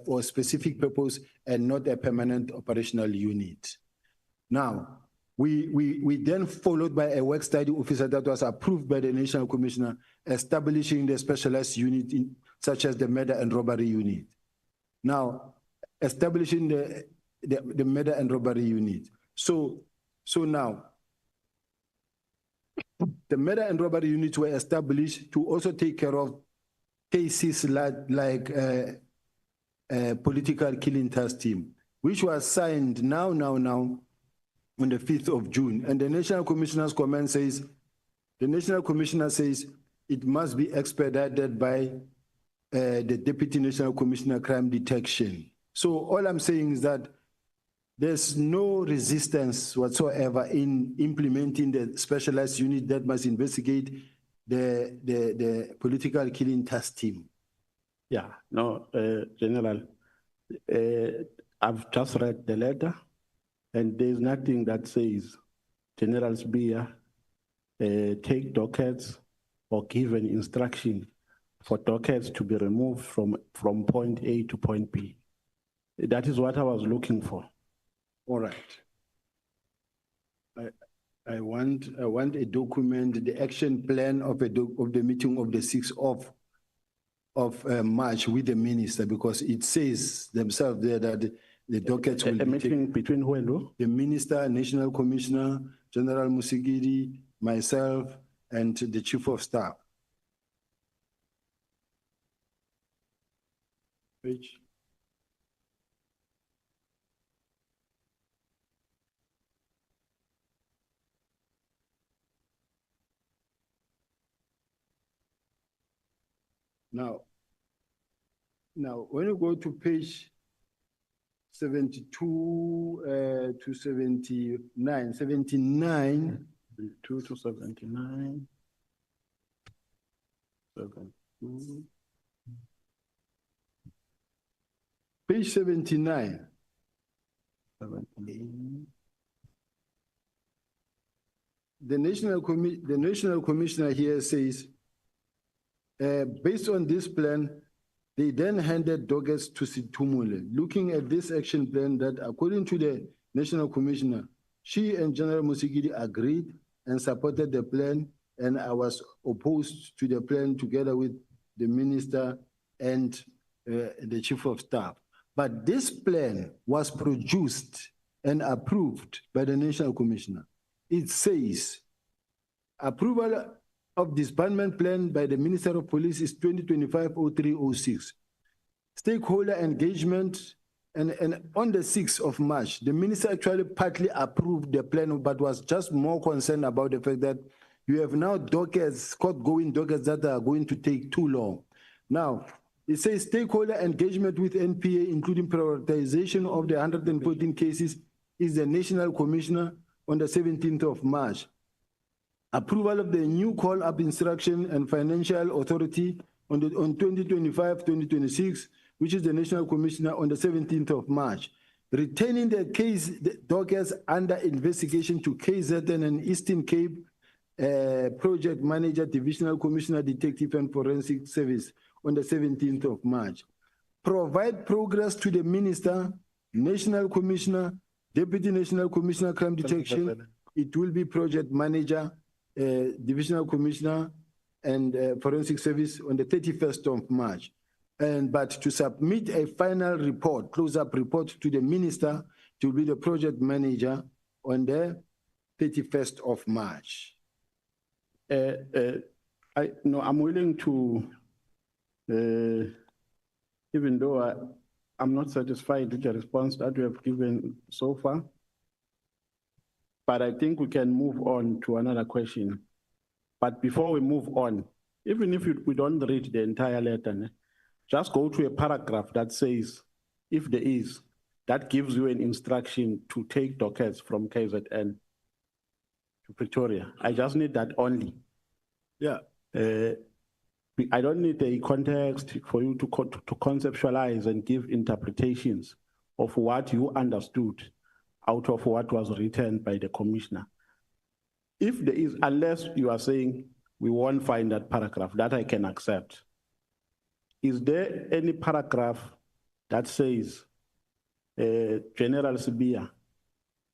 [SPEAKER 2] for a specific purpose and not a permanent operational unit. Now, we then followed by a work study officer that was approved by the National Commissioner, establishing the specialized unit such as the murder and robbery unit. Now, establishing the murder and robbery unit. So now, the murder and robbery units were established to also take care of cases like political killing task team, which was signed now on the 5th of June. And the National Commissioner's comment says, the National Commissioner says it must be expedited by the Deputy National Commissioner Crime Detection. So all I'm saying is that there's no resistance whatsoever in implementing the specialized unit that must investigate the political killing task team.
[SPEAKER 1] Yeah, no, General, I've just read the letter and there's nothing that says General Sibiya take dockets or give an instruction for dockets to be removed from point A to point B. That is what I was looking for.
[SPEAKER 2] All right. I want a document, the action plan of the meeting of the 6th of March with the minister, because it says themselves there that the dockets will be
[SPEAKER 1] meeting between who and who?
[SPEAKER 2] The minister, National Commissioner, General Musigidi, myself, and the Chief of Staff. Page. Now, when you go to page 72 to 79, 79.
[SPEAKER 1] 2 to 79. 72.
[SPEAKER 2] Page 79.
[SPEAKER 1] 79.
[SPEAKER 2] The National Commissioner here says, based on this plan, they then handed dockets to Situmule. Looking at this action plan that, according to the National Commissioner, she and General Musigidi agreed and supported the plan, and I was opposed to the plan together with the minister and the Chief of Staff. But this plan was produced and approved by the National Commissioner. It says, approval of disbandment plan by the Minister of Police is 2025-0306. Stakeholder engagement, and on the 6th of March, the minister actually partly approved the plan, but was just more concerned about the fact that you have now dockets, court-going dockets that are going to take too long. Now, it says stakeholder engagement with NPA, including prioritization of the 114 cases, is the National Commissioner on the 17th of March. Approval of the new call-up instruction and financial authority on 2025-2026, which is the National Commissioner on the 17th of March. retaining the case the dockets under investigation to KZN and Eastern Cape Project Manager, Divisional Commissioner, Detective and Forensic Service on the 17th of March. Provide progress to the Minister, National Commissioner, Deputy National Commissioner, Crime Detection. It will be Project Manager, Divisional Commissioner and Forensic Service on the 31st of March. But to submit a final report, close-up report to the Minister, to be the Project Manager on the 31st of March.
[SPEAKER 1] I'm willing to, even though I'm not satisfied with the response that we have given so far, but I think we can move on to another question. But before we move on, even if we don't read the entire letter, just go to a paragraph that says, if there is, that gives you an instruction to take dockets from KZN to Pretoria. I just need that only.
[SPEAKER 2] Yeah.
[SPEAKER 1] I don't need a context for you to conceptualize and give interpretations of what you understood out of what was written by the commissioner. If there is, unless you are saying we won't find that paragraph, that I can accept. Is there any paragraph that says General Sibiya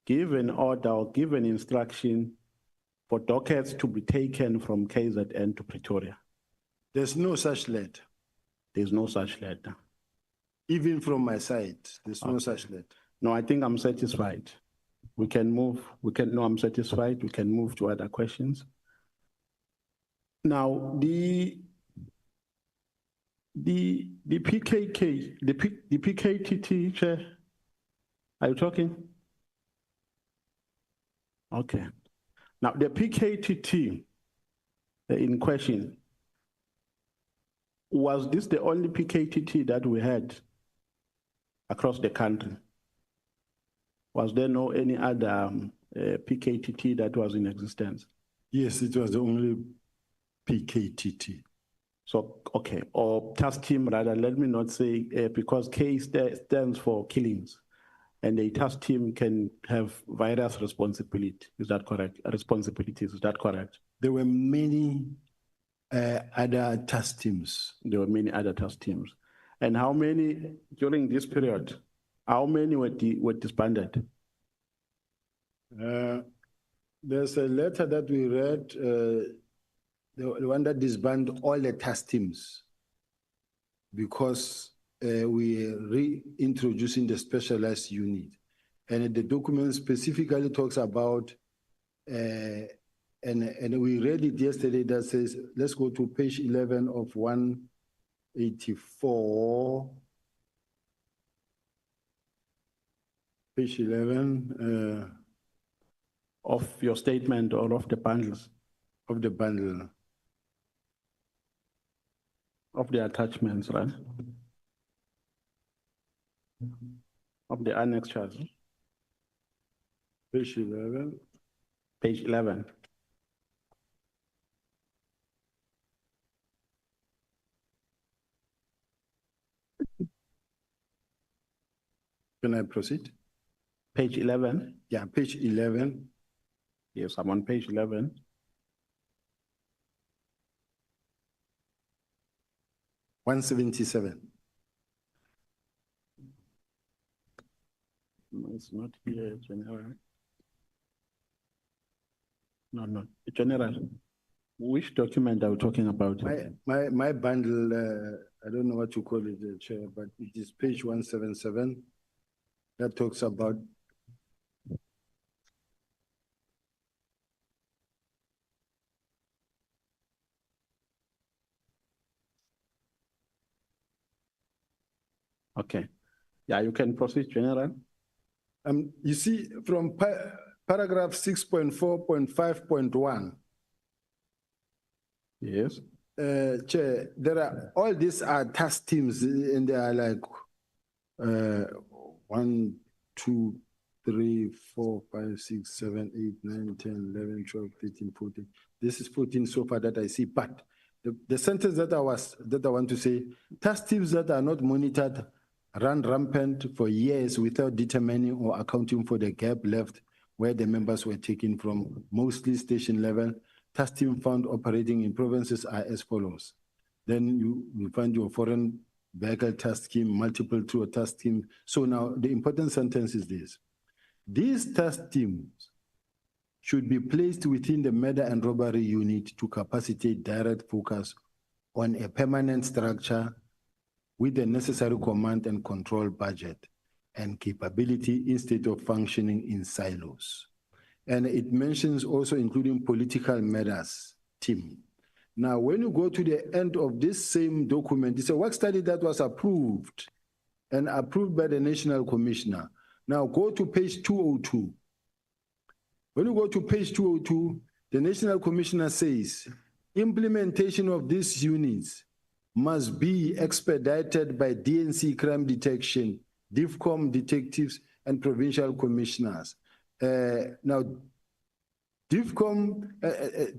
[SPEAKER 1] give an order or give an instruction for dockets to be taken from KZN to Pretoria?
[SPEAKER 2] There's no such letter.
[SPEAKER 1] There's no such letter.
[SPEAKER 2] Even from my side, there's no such letter.
[SPEAKER 1] No, I think I'm satisfied. We can move, no, I'm satisfied. We can move to other questions. Now, the PKK, the PKTT chair, are you talking? Okay. Now, the PKTT in question, was this the only PKTT that we had across the country? Was there no any other PKTT that was in existence?
[SPEAKER 2] Yes, it was the only PKTT.
[SPEAKER 1] So, okay, or task team rather, let me not say, because K stands for killings, and a task team can have various responsibilities. Is that correct? Responsibilities, is that correct?
[SPEAKER 2] There were many other task teams.
[SPEAKER 1] There were many other task teams. And how many, during this period, how many were disbanded?
[SPEAKER 2] There's a letter that we read, the one that disbanded all the task teams because we are reintroducing the specialized unit. And the document specifically talks about, and we read it yesterday, that says, let's go to page 11 of 184. Page 11.
[SPEAKER 1] Of your statement or of the bundles?
[SPEAKER 2] Of the bundle.
[SPEAKER 1] Of the attachments, right? Of the annexures.
[SPEAKER 2] Page 11.
[SPEAKER 1] Page 11.
[SPEAKER 2] Can I proceed?
[SPEAKER 1] Page 11?
[SPEAKER 2] Yeah, page 11.
[SPEAKER 1] Yes, I'm on page 11.
[SPEAKER 2] $177.
[SPEAKER 1] No, it's not here, General. No, General. Which document are we talking about?
[SPEAKER 2] My bundle, I don't know what you call it, Chair, but it is page 177 that talks about
[SPEAKER 1] Okay. Yeah, you can proceed, General.
[SPEAKER 2] you see, from paragraph 6.4.5.1.
[SPEAKER 1] Yes.
[SPEAKER 2] Chair, all these are task teams, and they are like 1, 2, 3, 4, 5, 6, 7, 8, 9, 10, 11, 12, 13, 14. This is 14 so far that I see, but the sentence that I want to say, task teams that are not monitored ran rampant for years without determining or accounting for the gap left where the members were taken from, mostly station level. Task team found operating in provinces are as follows. Then you find your foreign vehicle task team, multiple tour task team. So now the important sentence is this. These task teams should be placed within the murder and robbery unit to capacitate direct focus on a permanent structure with the necessary command and control budget and capability instead of functioning in silos. And it mentions also including political matters team. Now, when you go to the end of this same document, it's a work study that was approved and approved by the National Commissioner. Now, go to page 202. When you go to page 202, the National Commissioner says, implementation of these units must be expedited by DNC crime detection, DIFCOM detectives, and provincial commissioners. Now, DIFCOM,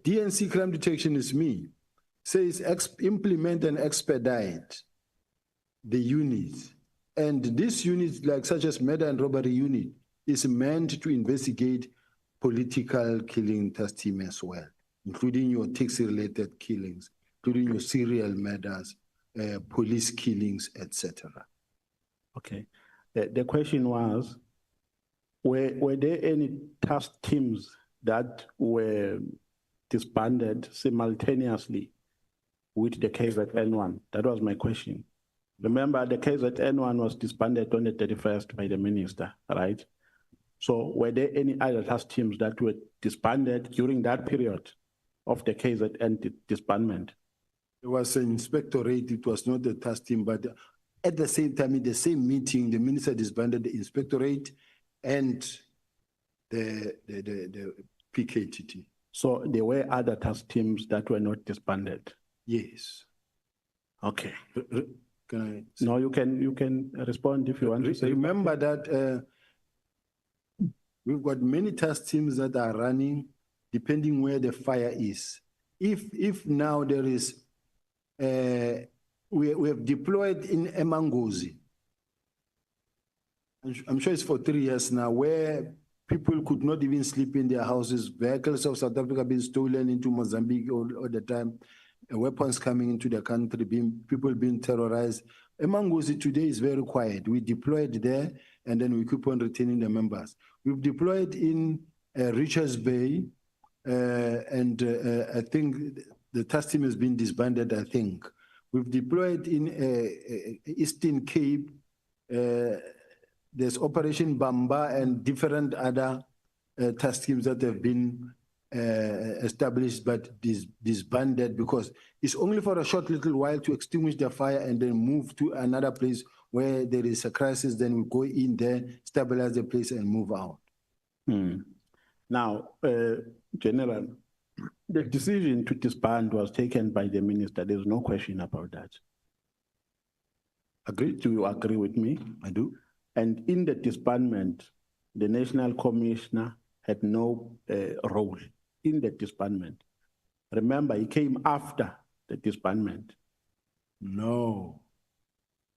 [SPEAKER 2] DNC crime detection is me, says implement and expedite the units. And this unit, like such as murder and robbery unit, is meant to investigate political killing task team as well, including your taxi-related killings, including your serial murders, police killings, etc.
[SPEAKER 1] Okay. The question was, were there any task teams that were disbanded simultaneously with the KZN1? That was my question. Remember, the KZN1 was disbanded on the 31st by the minister, right? So were there any other task teams that were disbanded during that period of the KZN disbandment?
[SPEAKER 2] It was an inspectorate, it was not the task team, but at the same time, in the same meeting, the minister disbanded the inspectorate and the PKTT.
[SPEAKER 1] So there were other task teams that were not disbanded?
[SPEAKER 2] Yes.
[SPEAKER 1] Okay.
[SPEAKER 2] Can I?
[SPEAKER 1] No, you can respond if you want to say.
[SPEAKER 2] Remember that we've got many task teams that are running depending where the fire is. If now there is, we have deployed in Emangozi. I'm sure it's for 3 years now, where people could not even sleep in their houses. Vehicles of South Africa being stolen into Mozambique all the time. Weapons coming into the country, people being terrorized. Emangozi today is very quiet. We deployed there, and then we keep on retaining the members. We've deployed in Richards Bay, and I think the task team has been disbanded, I think. We've deployed in Eastern Cape. There's Operation Bamba and different other task teams that have been established but disbanded because it's only for a short little while to extinguish the fire and then move to another place where there is a crisis. Then we go in there, stabilize the place and move out.
[SPEAKER 1] Now, General, the decision to disband was taken by the minister. There's no question about that. Agree? Do you agree with me?
[SPEAKER 2] I do.
[SPEAKER 1] And in the disbandment, the National Commissioner had no role in the disbandment. Remember, he came after the disbandment.
[SPEAKER 2] No.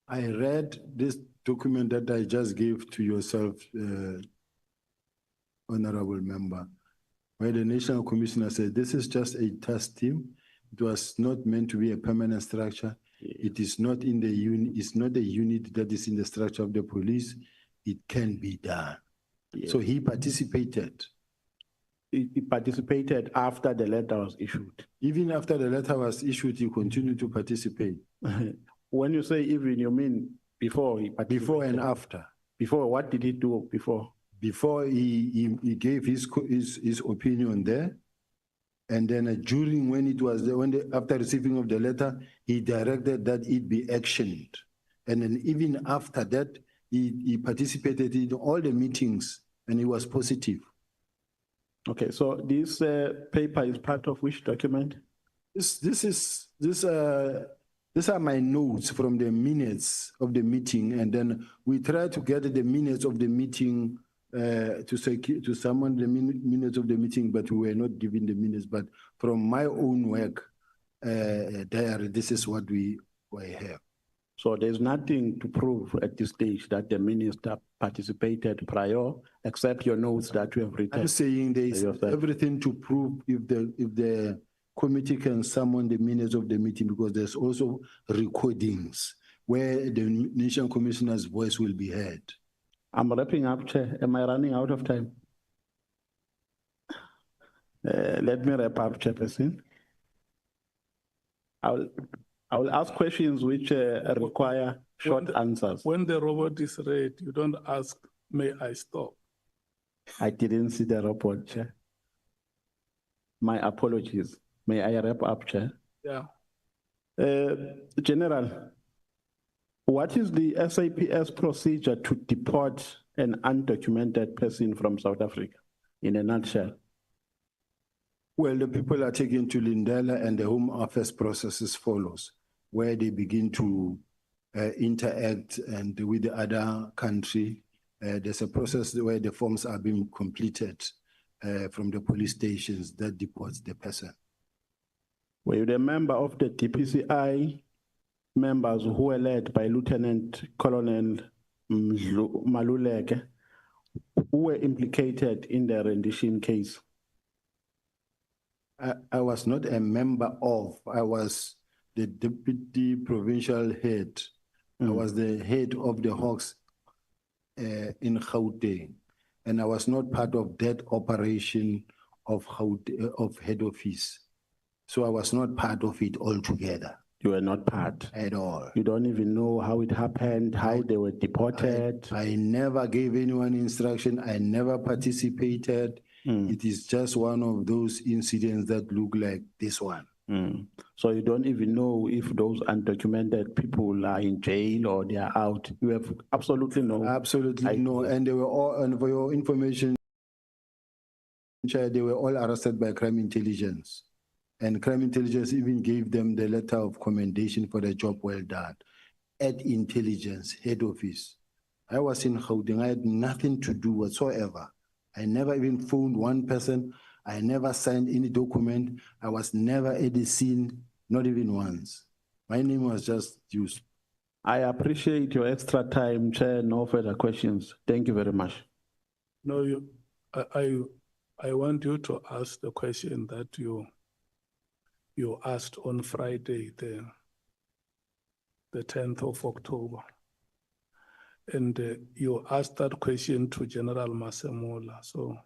[SPEAKER 2] I read this document that I just gave to yourself, Honorable Member, where the National Commissioner said, this is just a task team. It was not meant to be a permanent structure. It is not in the unit, it's not a unit that is in the structure of the police. It can be done. Yes. So he participated.
[SPEAKER 1] He participated after the letter was issued.
[SPEAKER 2] Even after the letter was issued, he continued to participate.
[SPEAKER 1] When you say even, you mean before he participated?
[SPEAKER 2] Before and after.
[SPEAKER 1] Before, what did he do before?
[SPEAKER 2] Before he gave his opinion there. And then during when it was there, after receiving of the letter, he directed that it be actioned. And then even after that, he participated in all the meetings and he was positive.
[SPEAKER 1] Okay, so this paper is part of which document?
[SPEAKER 2] These are my notes from the minutes of the meeting, and then we try to get the minutes of the meeting to summon the minutes of the meeting, but we were not given the minutes. But from my own work diary, this is what we have.
[SPEAKER 1] So there's nothing to prove at this stage that the minister participated prior, except your notes that you have written.
[SPEAKER 2] I'm saying there is
[SPEAKER 1] yourself.
[SPEAKER 2] everything to prove if the committee can summon the minutes of the meeting, because there's also recordings where the Nation Commissioner's voice will be heard.
[SPEAKER 1] I'm wrapping up, Chair. Am I running out of time? Let me wrap up, Chairperson. I will ask questions which require short answers.
[SPEAKER 3] When the robot is read, you don't ask, may I stop?
[SPEAKER 1] I didn't see the report, Chair. My apologies. May I wrap up, Chair?
[SPEAKER 3] Yeah.
[SPEAKER 1] General, what is the SAPS procedure to deport an undocumented person from South Africa, in a nutshell?
[SPEAKER 2] Well, the people are taken to Lindela, and the Home Office processes follows, where they begin to interact and with the other country. There's a process where the forms are being completed from the police stations that deports the person.
[SPEAKER 1] Were you the member of the DPCI members who were led by Lieutenant Colonel Maluleke, who were implicated in the rendition case?
[SPEAKER 2] I was not a member of, I was the deputy provincial head. I was the head of the Hawks in Gauteng, and I was not part of that operation of head office. So I was not part of it altogether.
[SPEAKER 1] You were not part?
[SPEAKER 2] At all.
[SPEAKER 1] You don't even know how it happened, how they were deported?
[SPEAKER 2] I never gave anyone instruction. I never participated. It is just one of those incidents that look like this one.
[SPEAKER 1] So you don't even know if those undocumented people are in jail or they are out? You have absolutely no?
[SPEAKER 2] Absolutely no. And they were all, and for your information, Chair, they were all arrested by crime intelligence. And crime intelligence even gave them the letter of commendation for the job well done at intelligence head office. I was in Gauteng. I had nothing to do whatsoever. I never even phoned one person. I never signed any document. I was never at the scene, not even once. My name was just used.
[SPEAKER 1] I appreciate your extra time, Chair. No further questions. Thank you very much.
[SPEAKER 3] No, I want you to ask the question that you asked on Friday, the 10th of October. And you asked that question to General Masemola. So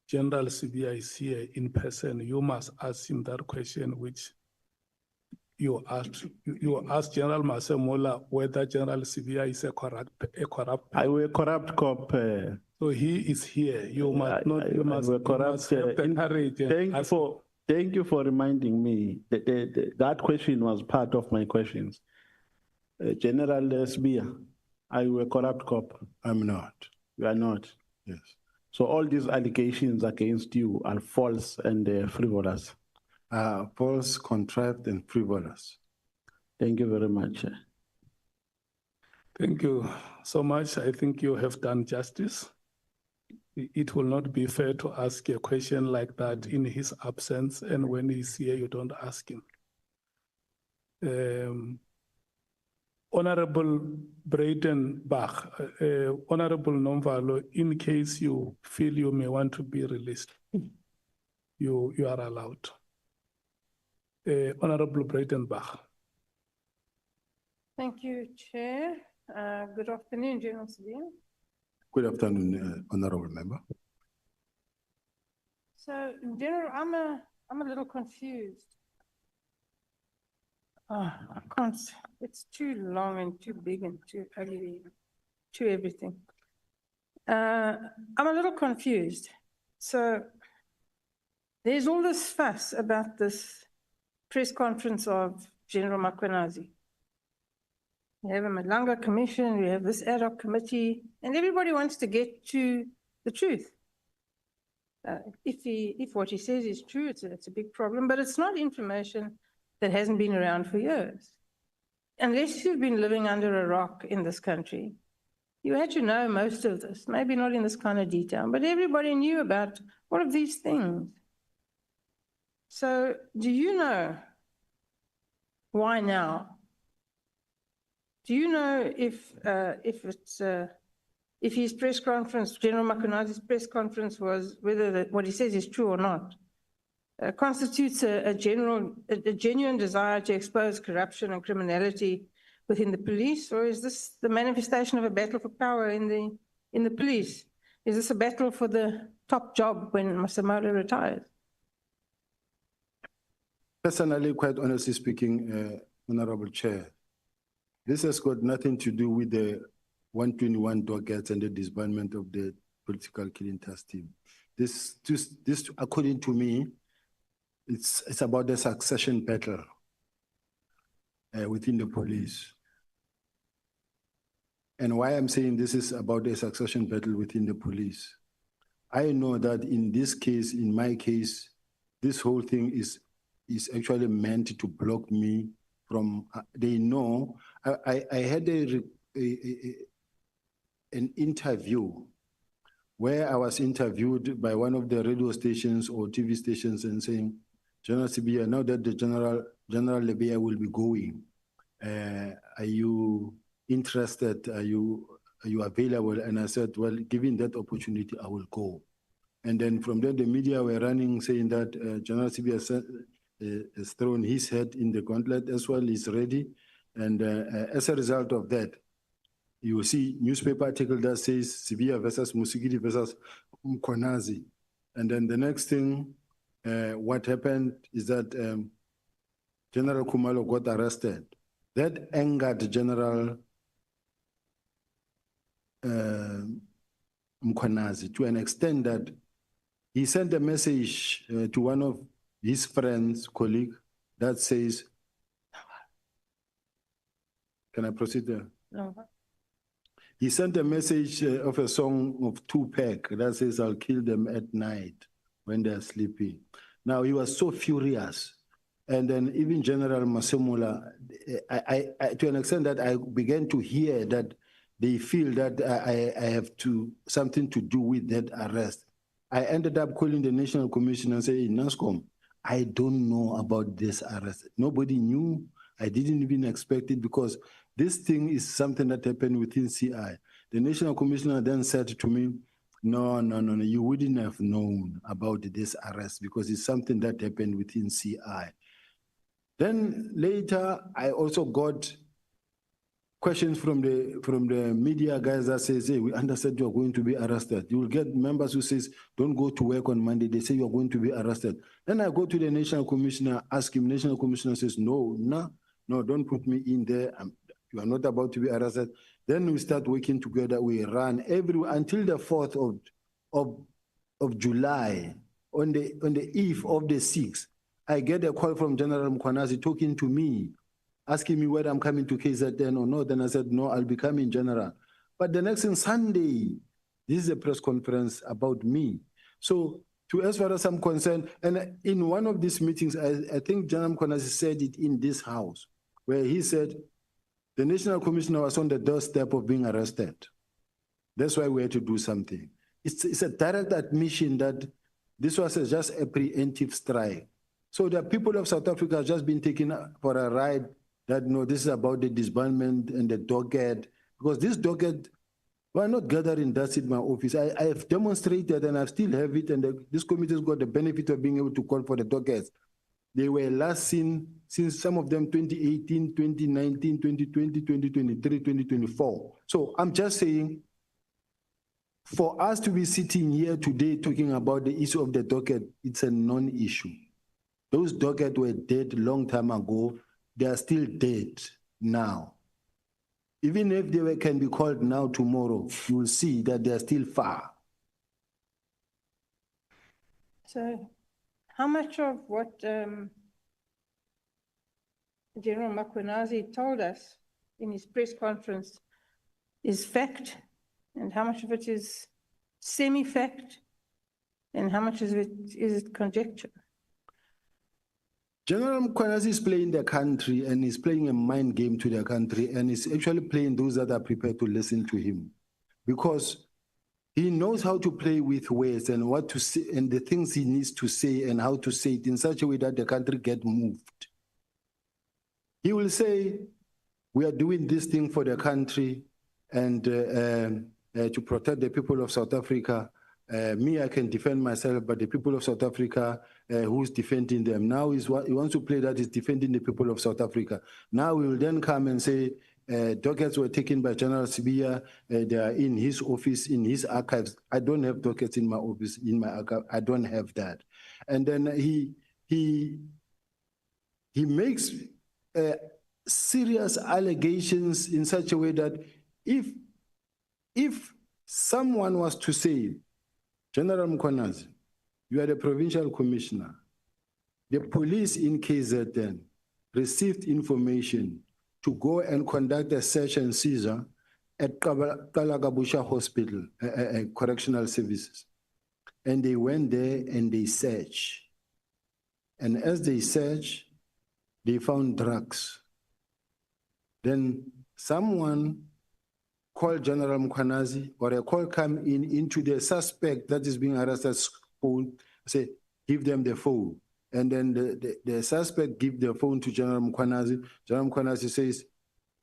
[SPEAKER 3] General Sibiya is here in person. You must ask him that question, which you asked. You asked General Masemola whether General Sibiya is a corrupt.
[SPEAKER 1] I will corrupt cop.
[SPEAKER 3] So he is here. You must not. You must have the courage.
[SPEAKER 1] Thank you for reminding me. That question was part of my questions. General Sibiya, are you a corrupt cop?
[SPEAKER 2] I'm not.
[SPEAKER 1] You are not?
[SPEAKER 2] Yes.
[SPEAKER 1] So all these allegations against you are false and frivolous?
[SPEAKER 2] False, contrived, and frivolous.
[SPEAKER 1] Thank you very much.
[SPEAKER 3] Thank you so much. I think you have done justice. It will not be fair to ask a question like that in his absence, and when he's here, you don't ask him. Honorable Breitenbach, Honorable Nomvalo, in case you feel you may want to be released, you are allowed. Honorable Breitenbach.
[SPEAKER 4] Thank you, Chair. Good afternoon, General Sibiya.
[SPEAKER 2] Good afternoon, Honorable Member.
[SPEAKER 4] So, General, I'm a little confused. I can't, it's too long and too big and too ugly, too everything. I'm a little confused. So, there's all this fuss about this press conference of General Mkhwanazi. We have a Nhlanhla Commission, we have this ad hoc committee, and everybody wants to get to the truth. If what he says is true, it's a big problem, but it's not information that hasn't been around for years. Unless you've been living under a rock in this country, you had to know most of this, maybe not in this kind of detail, but everybody knew about all of these things. So do you know why now? Do you know if his press conference, General Mkhwanazi's press conference was, whether what he says is true or not, constitutes a genuine desire to expose corruption and criminality within the police, or is this the manifestation of a battle for power in the police? Is this a battle for the top job when Masemola retires?
[SPEAKER 2] Personally, quite honestly speaking, Honorable Chair, this has got nothing to do with the 121 dockets and the disbandment of the political killing task team. This, according to me, it's about the succession battle within the police. And why I'm saying this is about a succession battle within the police, I know that in this case, in my case, this whole thing is actually meant to block me from, they know, I had an interview where I was interviewed by one of the radio stations or TV stations and saying, General Sibiya, now that the General Lebeya will be going, are you interested? Are you available? And I said, well, given that opportunity, I will go. And then from there, the media were running saying that General Sibiya has thrown his head in the gauntlet as well, is ready. And as a result of that, you will see newspaper article that says Sibiya versus Musigidi versus Mkhwanazi. And then the next thing, what happened is that General Khumalo got arrested. That angered General Mkhwanazi to an extent that he sent a message to one of his friends, colleague, that says, can I proceed there?
[SPEAKER 4] No.
[SPEAKER 2] He sent a message of a song of Tupac that says, I'll kill them at night when they're sleeping. Now, he was so furious. And then even General Masemola, to an extent that I began to hear that they feel that I have something to do with that arrest. I ended up calling the National Commission and saying, NASCOM, I don't know about this arrest. Nobody knew. I didn't even expect it because this thing is something that happened within CI. The National Commissioner then said to me, no, you wouldn't have known about this arrest because it's something that happened within CI. Then later, I also got questions from the media guys that says, hey, we understand you're going to be arrested. You will get members who says, don't go to work on Monday. They say you're going to be arrested. Then I go to the National Commissioner, ask him, National Commissioner says, no, don't put me in there. You are not about to be arrested. Then we start working together. We run until the 4th of July, on the eve of the 6th, I get a call from General Mkhwanazi talking to me, asking me whether I'm coming to KZN or not. Then I said, no, I'll be coming, General. But the next thing, Sunday, this is a press conference about me. So as far as I'm concerned, and in one of these meetings, I think General Mkhwanazi said it in this house, where he said, the National Commissioner was on the doorstep of being arrested. That's why we had to do something. It's a direct admission that this was just a preemptive strike. So the people of South Africa have just been taken for a ride that, no, this is about the disbandment and the docket. Because this docket, we're not gathering dust in my office. I have demonstrated and I still have it, and this committee has got the benefit of being able to call for the dockets. They were last seen since some of them 2018, 2019, 2020, 2023, 2024. So I'm just saying, for us to be sitting here today talking about the issue of the docket, it's a non-issue. Those dockets were dead a long time ago. They are still dead now. Even if they can be called now tomorrow, you will see that they are still far.
[SPEAKER 4] So how much of what General Mkhwanazi told us in his press conference is fact, and how much of it is semi-fact, and how much of it is conjecture?
[SPEAKER 2] General Mkhwanazi is playing the country and he's playing a mind game to the country, and he's actually playing those that are prepared to listen to him, because he knows how to play with words and what to say and the things he needs to say and how to say it in such a way that the country get moved. He will say, we are doing this thing for the country and to protect the people of South Africa. Me, I can defend myself, but the people of South Africa, who's defending them? Now he wants to play that he's defending the people of South Africa. Now we will then come and say, dockets were taken by General Sibiya, they are in his office, in his archives. I don't have dockets in my office, in my archive, I don't have that. And then he makes serious allegations in such a way that if someone was to say, General Mkhwanazi, you are the provincial commissioner, the police in KZN received information to go and conduct a search and seizure at Kalagabusha Hospital, Correctional Services. And they went there and they searched. And as they searched, they found drugs. Then someone called General Mkhwanazi, or a call come into the suspect that is being arrested phone, say, give them the phone. And then the suspect give the phone to General Mkhwanazi. General Mkhwanazi says,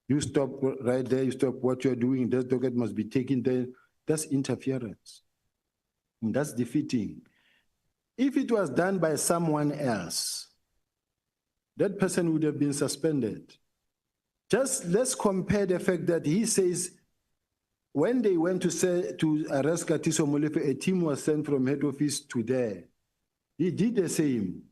[SPEAKER 2] you stop right there, you stop what you're doing, that docket must be taken there. That's interference. And that's defeating. If it was done by someone else, that person would have been suspended. Just let's compare the fact that he says, when they went to arrest Katiso Molefe, a team was sent from head office to there. He did the same.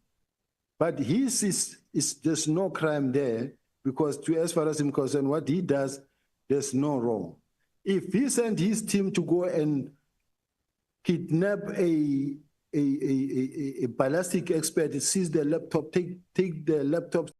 [SPEAKER 2] But there's no crime there, because as far as I'm concerned, what he does, there's no wrong. If he sent his team to go and kidnap a ballistic expert, seize the laptop, take the laptop,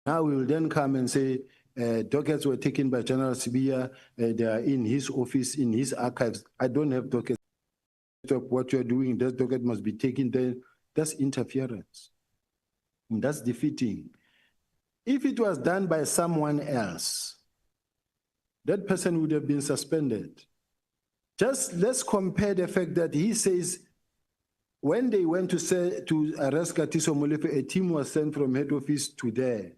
[SPEAKER 2] now we will then come and say, dockets were taken by General Sibiya, they are in his office, in his archives. I don't have dockets. Stop what you're doing, that docket must be taken there. That's interference. And that's defeating. If it was done by someone else, that person would have been suspended. Just let's compare the fact that he says, when they went to arrest Katiso Molefe, a team was sent from head office to there.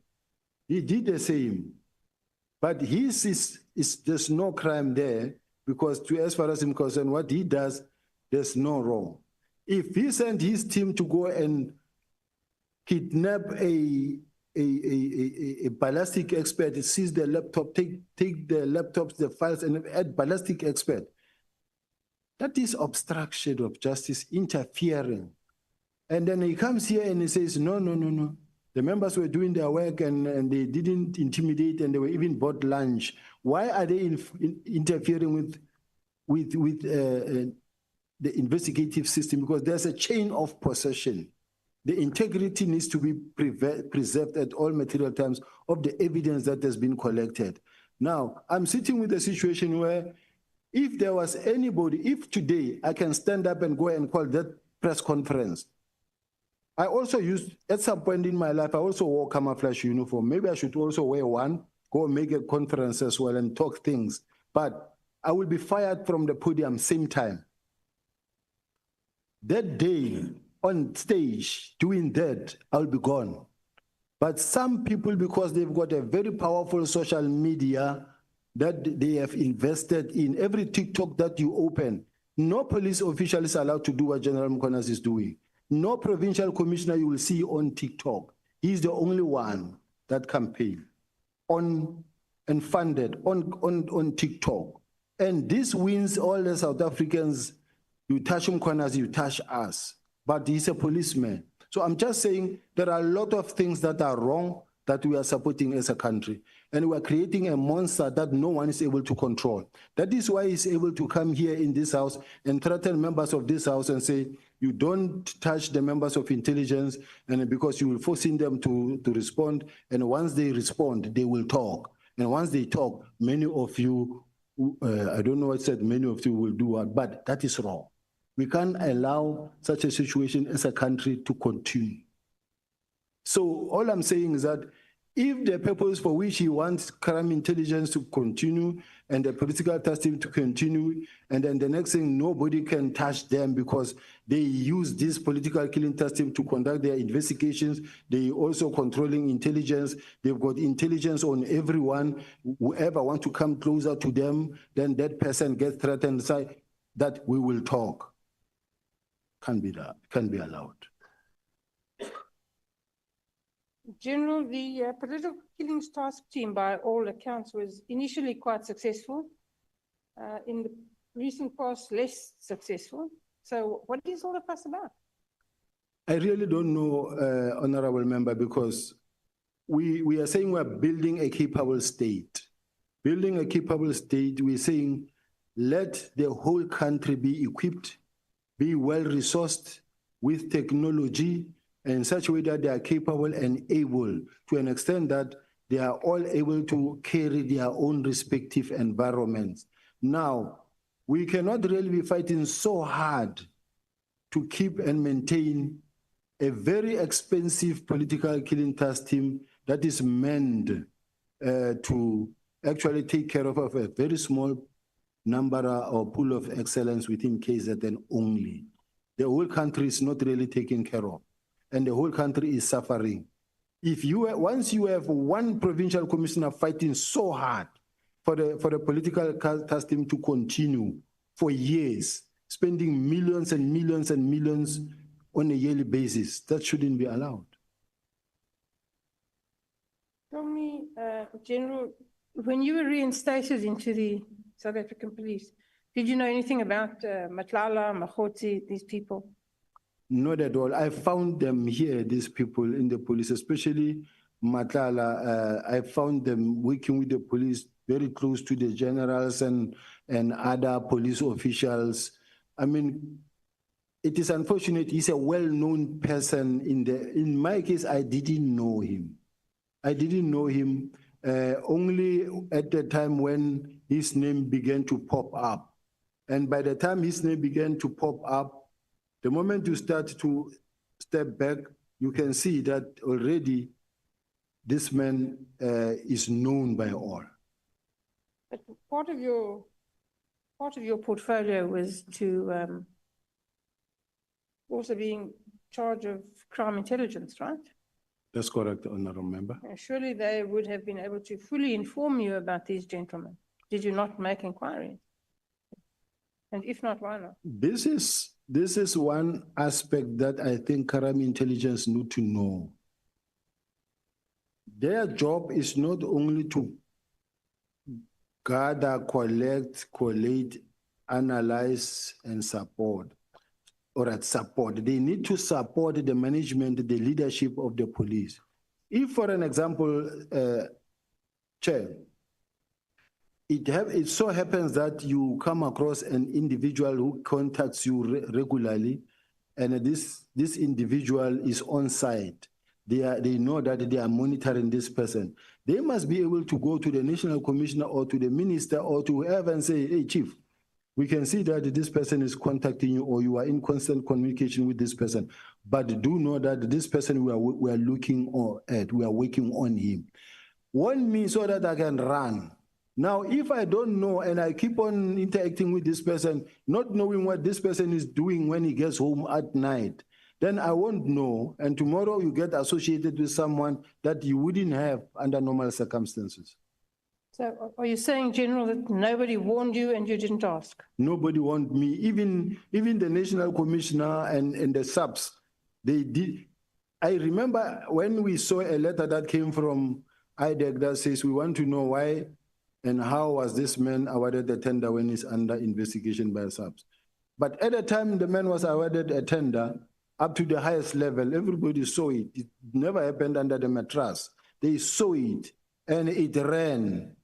[SPEAKER 2] He did the same. But there's no crime there, because as far as I'm concerned, what he does, there's no wrong. If he sent his team to go and kidnap a ballistic expert, seize the laptop, take the laptops, the files, and add ballistic expert, that is obstruction of justice, interfering. And then he comes here and he says, no. The members were doing their work and they didn't intimidate, and they were even bought lunch. Why are they interfering with the investigative system, because there's a chain of possession. The integrity needs to be preserved at all material times of the evidence that has been collected. Now, I'm sitting with a situation where if there was anybody, if today I can stand up and go and call that press conference, I also used, at some point in my life, I also wore camouflage uniform. Maybe I should also wear one, go make a conference as well and talk things. But I will be fired from the podium same time. That day on stage doing that, I'll be gone. But some people, because they've got a very powerful social media that they have invested in, every TikTok that you open, no police official is allowed to do what General Mkhwanazi is doing. No provincial commissioner you will see on TikTok. He's the only one that campaign on and funded on TikTok. And this wins all the South Africans. You touch Mkhwanazi, you touch us. But he's a policeman. So I'm just saying there are a lot of things that are wrong that we are supporting as a country. And we are creating a monster that no one is able to control. That is why he's able to come here in this house and threaten members of this house and say, you don't touch the members of intelligence, and because you will forcing them to respond. And once they respond, they will talk. And once they talk, many of you, I don't know what I said, many of you will do what, but that is wrong. We can't allow such a situation as a country to continue. So all I'm saying is that if the purpose for which he wants crime intelligence to continue and the political testing to continue, and then the next thing, nobody can touch them because they use this political killing testing to conduct their investigations. They also controlling intelligence. They've got intelligence on everyone. Whoever wants to come closer to them, then that person gets threatened, say that we will talk. Can't be allowed.
[SPEAKER 4] General, the political killings task team, by all accounts, was initially quite successful. In the recent past, less successful. So what is all the fuss about?
[SPEAKER 2] I really don't know, Honorable Member, because we are saying we're building a capable state. Building a capable state, we're saying let the whole country be equipped, be well-resourced with technology, in such a way that they are capable and able, to an extent that they are all able to carry their own respective environments. Now, we cannot really be fighting so hard to keep and maintain a very expensive political killing task team that is meant to actually take care of a very small number or pool of excellence within KZN only. The whole country is not really taken care of, and the whole country is suffering. Once you have one provincial commissioner fighting so hard for the political task team to continue for years, spending millions and millions and millions on a yearly basis, that shouldn't be allowed.
[SPEAKER 4] Tell me, General, when you were reinstated into the South African police, did you know anything about Nhlanhla Mkhwanazi, these people?
[SPEAKER 2] Not at all. I found them here, these people in the police, especially Nhlanhla. I found them working with the police very close to the generals and other police officials. I mean, it is unfortunate. He's a well-known person in my case, I didn't know him. I didn't know him only at the time when his name began to pop up. And by the time his name began to pop up, the moment you start to step back, you can see that already this man is known by all.
[SPEAKER 4] But part of your portfolio was to also being in charge of crime intelligence, right?
[SPEAKER 2] That's correct, Honorable Member.
[SPEAKER 4] Surely they would have been able to fully inform you about these gentlemen. Did you not make inquiries? And if not, why not?
[SPEAKER 2] This is one aspect that I think crime intelligence need to know. Their job is not only to gather, collect, collate, analyze, and support. They need to support the management, the leadership of the police. If, for an example, Chair, It so happens that you come across an individual who contacts you regularly, and this individual is on site. They know that they are monitoring this person. They must be able to go to the national commissioner or to the minister or to whoever and say, hey, chief, we can see that this person is contacting you or you are in constant communication with this person, but do know that this person we are looking at, we are working on him. Warn me so that I can run. Now, if I don't know and I keep on interacting with this person, not knowing what this person is doing when he gets home at night, then I won't know. And tomorrow you get associated with someone that you wouldn't have under normal circumstances.
[SPEAKER 4] So are you saying, General, that nobody warned you and you didn't ask?
[SPEAKER 2] Nobody warned me. Even the national commissioner and the subs, they did. I remember when we saw a letter that came from IDEC that says we want to know why and how was this man awarded the tender when he's under investigation by subs. But at the time the man was awarded a tender up to the highest level, everybody saw it. It never happened under the mattress. They saw it and it ran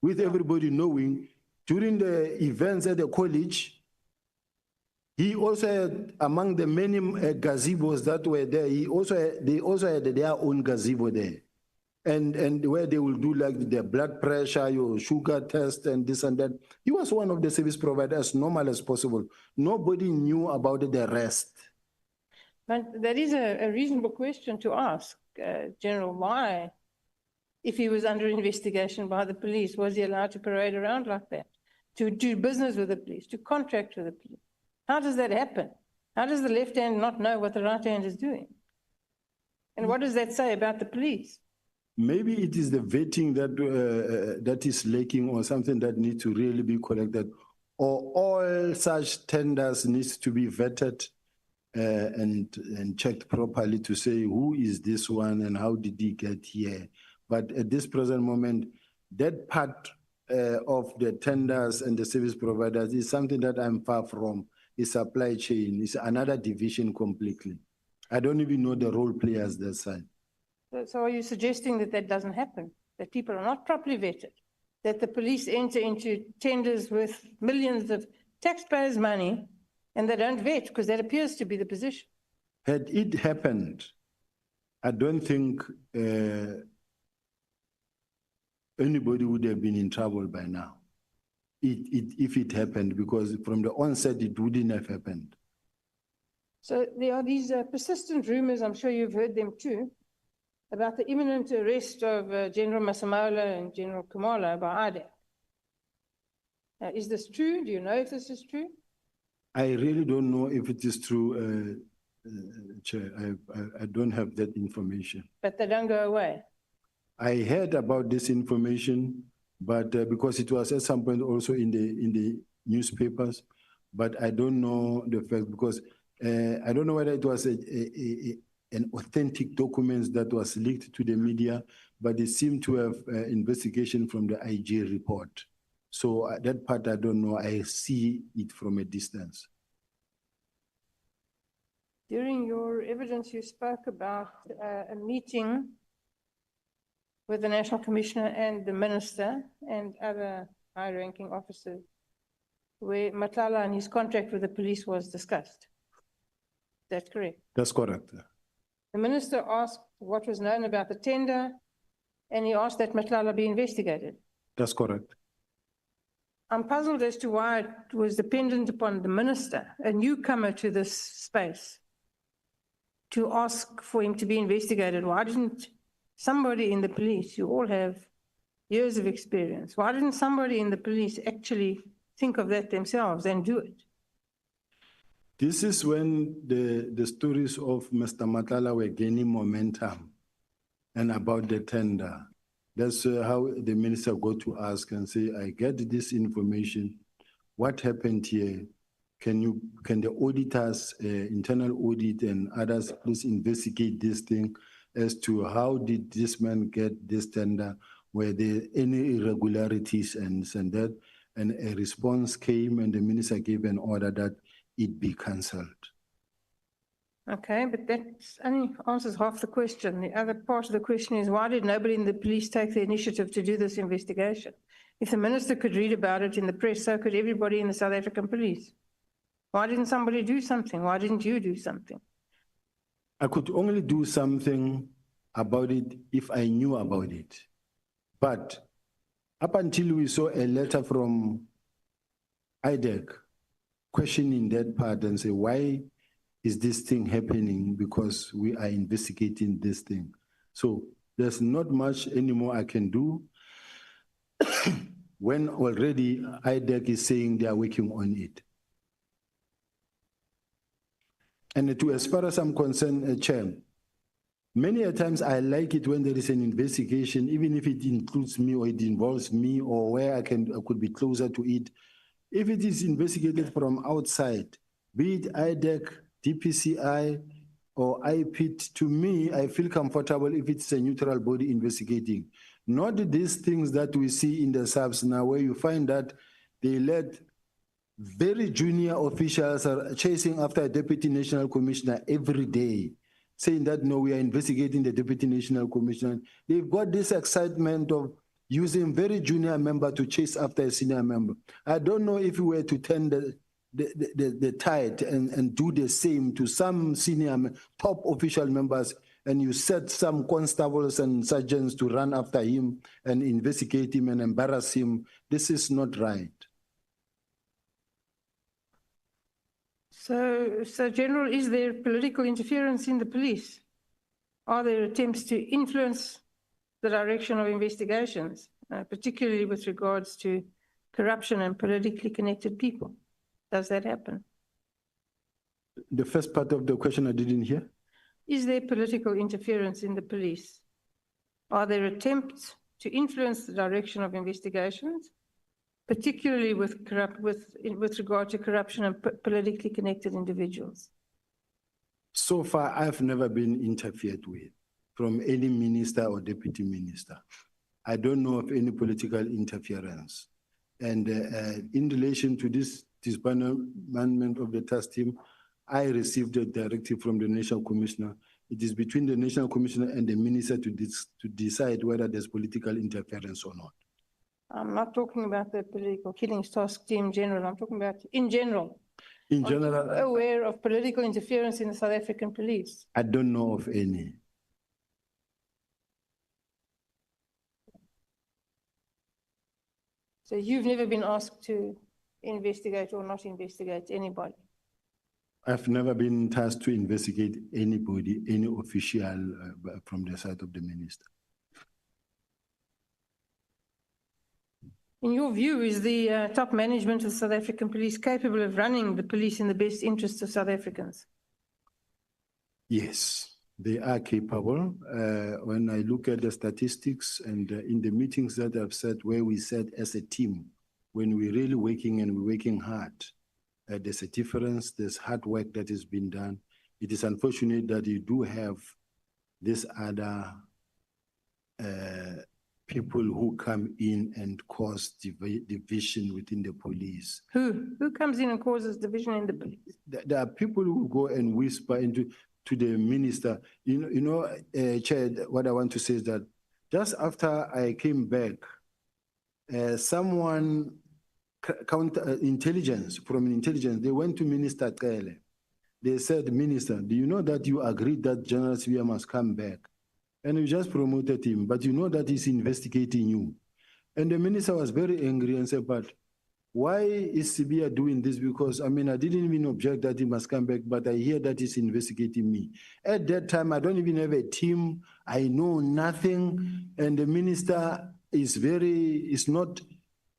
[SPEAKER 2] with everybody knowing. During the events at the college, he also had, among the many gazebos that were there, they also had their own gazebo there. And where they will do like their blood pressure, your sugar test and this and that. He was one of the service providers as normal as possible. Nobody knew about the rest.
[SPEAKER 4] But that is a reasonable question to ask, General, why, if he was under investigation by the police, was he allowed to parade around like that? To do business with the police, to contract with the police? How does that happen? How does the left hand not know what the right hand is doing? And what does that say about the police?
[SPEAKER 2] Maybe it is the vetting that is lacking or something that needs to really be corrected, or all such tenders needs to be vetted and checked properly to say who is this one and how did he get here. But at this present moment, that part of the tenders and the service providers is something that I'm far from. It's supply chain. It's another division completely. I don't even know the role players that side.
[SPEAKER 4] So are you suggesting that that doesn't happen? That people are not properly vetted? That the police enter into tenders with millions of taxpayers' money and they don't vet, because that appears to be the position?
[SPEAKER 2] Had it happened, I don't think anybody would have been in trouble by now. If it happened, because from the onset, it wouldn't have happened.
[SPEAKER 4] So there are these persistent rumors, I'm sure you've heard them too, about the imminent arrest of General Masemola and General Khumalo by IDEC. Is this true? Do you know if this is true?
[SPEAKER 2] I really don't know if it is true, Chair. I don't have that information.
[SPEAKER 4] But they don't go away?
[SPEAKER 2] I heard about this information, but because it was at some point also in the newspapers, but I don't know the fact, because I don't know whether it was an authentic document that was leaked to the media, but it seemed to have investigation from the IG report. So that part I don't know. I see it from a distance.
[SPEAKER 4] During your evidence, you spoke about a meeting with the National Commissioner and the Minister and other high-ranking officers, where Nhlanhla and his contract with the police was discussed. That's correct?
[SPEAKER 2] That's correct.
[SPEAKER 4] The Minister asked what was known about the tender, and he asked that Nhlanhla be investigated.
[SPEAKER 2] That's correct.
[SPEAKER 4] I'm puzzled as to why it was dependent upon the Minister, a newcomer to this space, to ask for him to be investigated. Why didn't somebody in the police, you all have years of experience, why didn't somebody in the police actually think of that themselves and do it?
[SPEAKER 2] This is when the stories of Mr. Nhlanhla were gaining momentum and about the tender. That's how the minister got to ask and say, I get this information. What happened here? Can the auditors, internal audit and others, please investigate this thing as to how did this man get this tender? Were there any irregularities and that? And a response came and the minister gave an order that it be cancelled.
[SPEAKER 4] Okay, but that only answers half the question. The other part of the question is, why did nobody in the police take the initiative to do this investigation? If the minister could read about it in the press, so could everybody in the South African police. Why didn't somebody do something? Why didn't you do something?
[SPEAKER 2] I could only do something about it if I knew about it. But up until we saw a letter from IDEC questioning that part and say, why is this thing happening? Because we are investigating this thing. So there's not much anymore I can do when already IDEC is saying they are working on it. And as far as I'm concerned, Chair, many a times I like it when there is an investigation, even if it includes me or it involves me or where I could be closer to it. If it is investigated from outside, be it IDEC, DPCI, or IPIT, to me, I feel comfortable if it's a neutral body investigating. Not these things that we see in the subs now, where you find that they let very junior officials are chasing after a deputy national commissioner every day, saying that, no, we are investigating the deputy national commissioner. They've got this excitement of using very junior member to chase after a senior member. I don't know if we were to turn the tide and do the same to some senior top official members, and you set some constables and sergeants to run after him and investigate him and embarrass him. This is not right.
[SPEAKER 4] So General, is there political interference in the police? Are there attempts to influence the direction of investigations, particularly with regards to corruption and politically connected people? Does that happen?
[SPEAKER 2] The first part of the question I didn't hear.
[SPEAKER 4] Is there political interference in the police? Are there attempts to influence the direction of investigations, particularly with regard to corruption and politically connected individuals?
[SPEAKER 2] So far, I've never been interfered with from any minister or deputy minister. I don't know of any political interference. And in relation to this disbandment of the task team, I received a directive from the National Commissioner. It is between the National Commissioner and the minister to decide whether there's political interference or not.
[SPEAKER 4] I'm not talking about the political killings task team general. I'm talking about in general.
[SPEAKER 2] In general,
[SPEAKER 4] are you aware of political interference in the South African police?
[SPEAKER 2] I don't know of any.
[SPEAKER 4] So you've never been asked to investigate or not investigate anybody?
[SPEAKER 2] I've never been tasked to investigate anybody, any official from the side of the minister.
[SPEAKER 4] In your view, is the top management of the South African police capable of running the police in the best interests of South Africans?
[SPEAKER 2] Yes, they are capable. When I look at the statistics and in the meetings that I've said, where we said as a team, when we're really working and we're working hard, there's a difference, there's hard work that has been done. It is unfortunate that you do have this other people who come in and cause division within the police.
[SPEAKER 4] Who comes in and causes division in the police?
[SPEAKER 2] There are people who go and whisper to the minister. Chair, what I want to say is that just after I came back, someone intelligence, they went to Minister Kele. They said, Minister, do you know that you agreed that General Sibiya must come back? And you just promoted him, but you know that he's investigating you. And the minister was very angry and said, but why is Sibiya doing this? Because, I mean, I didn't even object that he must come back, but I hear that he's investigating me. At that time, I don't even have a team. I know nothing. And the minister he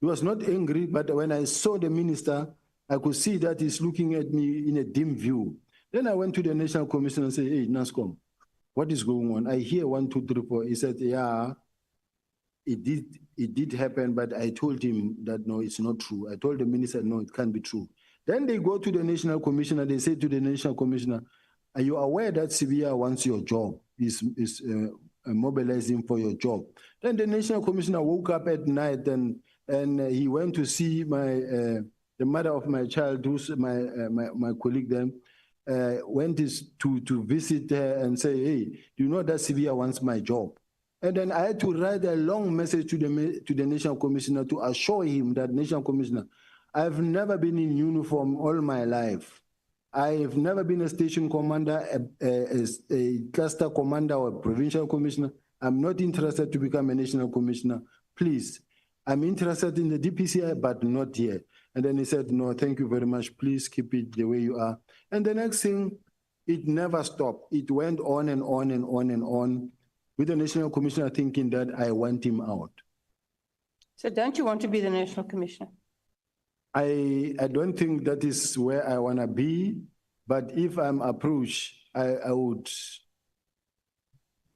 [SPEAKER 2] was not angry, but when I saw the minister, I could see that he's looking at me in a dim view. Then I went to the National Commission and said, hey, NASCOM, what is going on? I hear 1, 2, 3, 4. He said, yeah, it did happen, but I told him that, no, it's not true. I told the minister, no, it can't be true. Then they go to the National Commissioner, they say to the National Commissioner, are you aware that Sibiya wants your job, is mobilizing for your job? Then the National Commissioner woke up at night and he went to see the mother of my child, who's my colleague then, went to visit her and say, hey, do you know that Sibiya wants my job? And then I had to write a long message to the National Commissioner to assure him that, National Commissioner, I've never been in uniform all my life. I've never been a station commander, a cluster commander or a provincial commissioner. I'm not interested to become a national commissioner. Please, I'm interested in the DPCI, but not here. And then he said, no, thank you very much. Please keep it the way you are. And the next thing, it never stopped. It went on and on and on and on, with the national commissioner thinking that I want him out.
[SPEAKER 4] So don't you want to be the national commissioner?
[SPEAKER 2] I don't think that is where I want to be, but if I'm approached, I would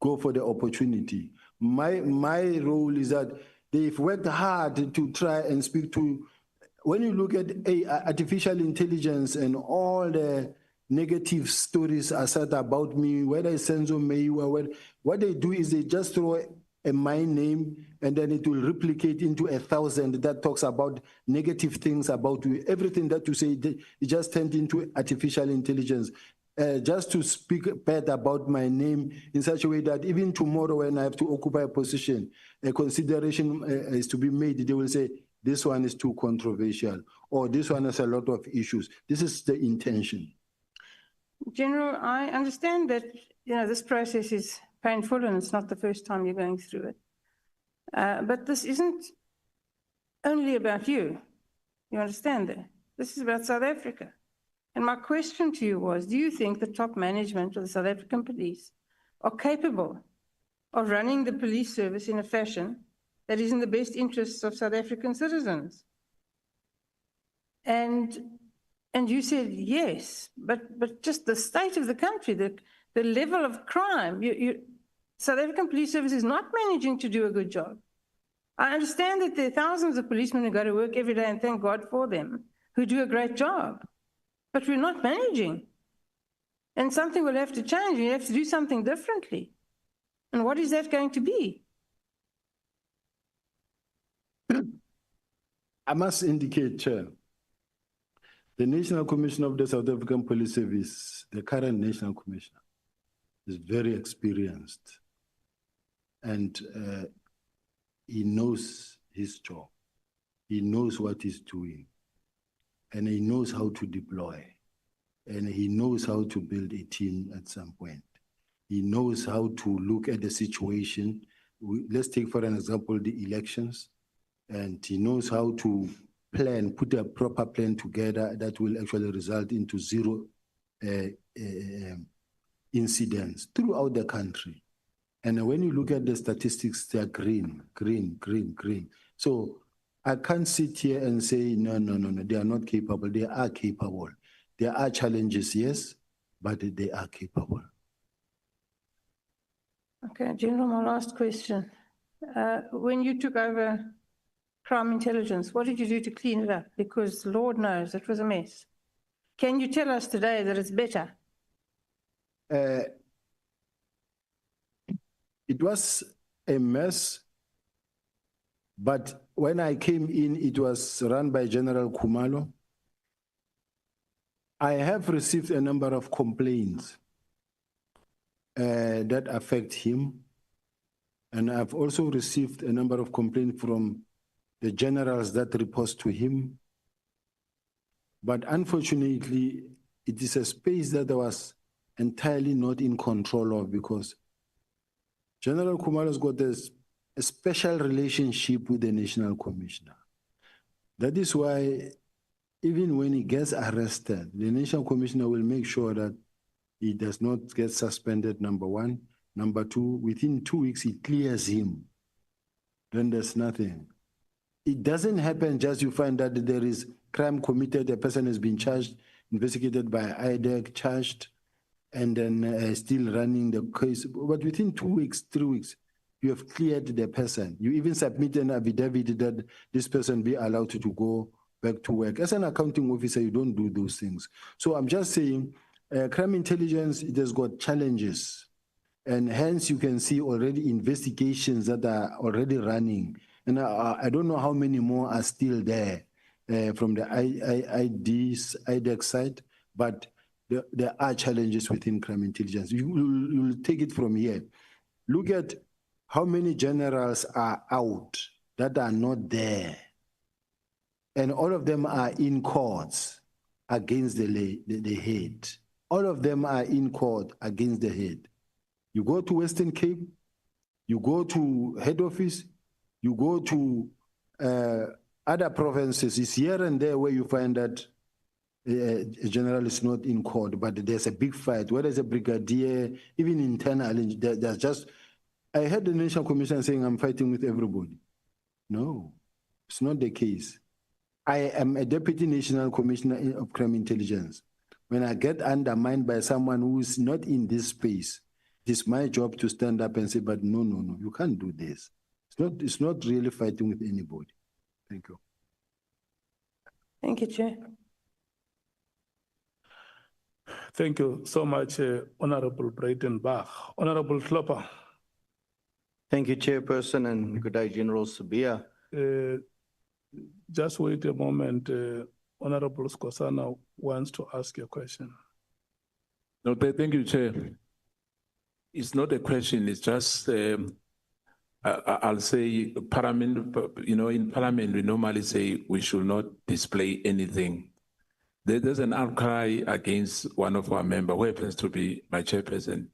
[SPEAKER 2] go for the opportunity. My role is that they've worked hard to try and speak to, when you look at artificial intelligence and all the negative stories are said about me, whether it's Senzo Meyiwa, what they do is they just throw my name and then it will replicate into 1,000 that talks about negative things about you. Everything that you say, it just turned into artificial intelligence. Just to speak bad about my name in such a way that even tomorrow when I have to occupy a position, a consideration is to be made. They will say, this one is too controversial, or this one has a lot of issues. This is the intention.
[SPEAKER 4] General, I understand that, this process is painful and it's not the first time you're going through it. But this isn't only about you. You understand that? This is about South Africa. And my question to you was, do you think the top management of the South African police are capable of running the police service in a fashion that is in the best interests of South African citizens? And you said yes, but just the state of the country, the level of crime, South African police service is not managing to do a good job. I understand that there are thousands of policemen who go to work every day, and thank God for them, who do a great job. But we're not managing. And something will have to change. We have to do something differently. And what is that going to be?
[SPEAKER 2] I must indicate, Chair, the National Commissioner of the South African Police Service, the current National Commissioner, is very experienced. And he knows his job. He knows what he's doing. And he knows how to deploy. And he knows how to build a team at some point. He knows how to look at the situation. Let's take, for an example, the elections. And he knows how to plan, put a proper plan together that will actually result into zero incidents throughout the country. And when you look at the statistics, they are green, green, green, green. So I can't sit here and say, no, they are not capable. They are capable. There are challenges, yes, but they are capable.
[SPEAKER 4] Okay, General, my last question. When you took over crime intelligence, what did you do to clean it up? Because Lord knows it was a mess. Can you tell us today that it's better?
[SPEAKER 2] It was a mess, but when I came in, it was run by General Khumalo. I have received a number of complaints that affect him. And I've also received a number of complaints from the generals that report to him. But unfortunately, it is a space that I was entirely not in control of, because General Khumalo has got a special relationship with the National Commissioner. That is why even when he gets arrested, the National Commissioner will make sure that he does not get suspended, number one. Number two, within 2 weeks, he clears him. Then there's nothing. It doesn't happen just you find that there is crime committed, a person has been charged, investigated by IDEC, charged, and then still running the case. But within 2 weeks, 3 weeks, you have cleared the person. You even submit an affidavit that this person be allowed to go back to work. As an accounting officer, you don't do those things. So I'm just saying, crime intelligence, it has got challenges. And hence you can see already investigations that are already running. And I don't know how many more are still there from the IDEC side, but there are challenges within crime intelligence. You'll take it from here. Look at how many generals are out that are not there? And all of them are in courts against the head. All of them are in court against the head. You go to Western Cape, you go to head office, you go to other provinces. It's here and there where you find that a general is not in court, but there's a big fight. Where there's a brigadier, even internally, there's just. I heard the National Commission saying, I'm fighting with everybody. No, it's not the case. I am a Deputy National Commissioner of Crime Intelligence. When I get undermined by someone who is not in this space, it's my job to stand up and say, but no, you can't do this. It's not really fighting with anybody. Thank you.
[SPEAKER 4] Thank you, Chair.
[SPEAKER 3] Thank you so much, Honorable Breitenbach. Honorable Klopper.
[SPEAKER 5] Thank you, Chairperson, and good day, General Sibiya.
[SPEAKER 3] Just wait a moment. Honorable Skosana wants to ask a question.
[SPEAKER 6] No, thank you, Chair. It's not a question, it's just, I'll say, Parliament, in Parliament, we normally say we should not display anything. There's an outcry against one of our members, who happens to be my chairperson,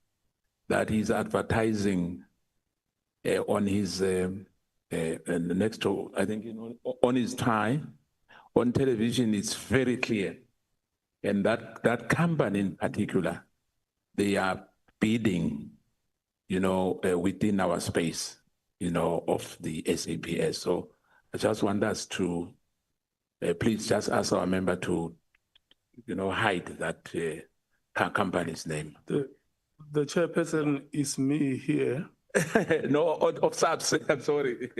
[SPEAKER 6] that he's advertising on his, next to, I think, on his tie, on television. It's very clear. And that company in particular, they are bidding, within our space, of the SAPS. So I just want us to, please just ask our member to, hide that company's name.
[SPEAKER 3] The chairperson is me here.
[SPEAKER 6] No, of SAPS, I'm sorry.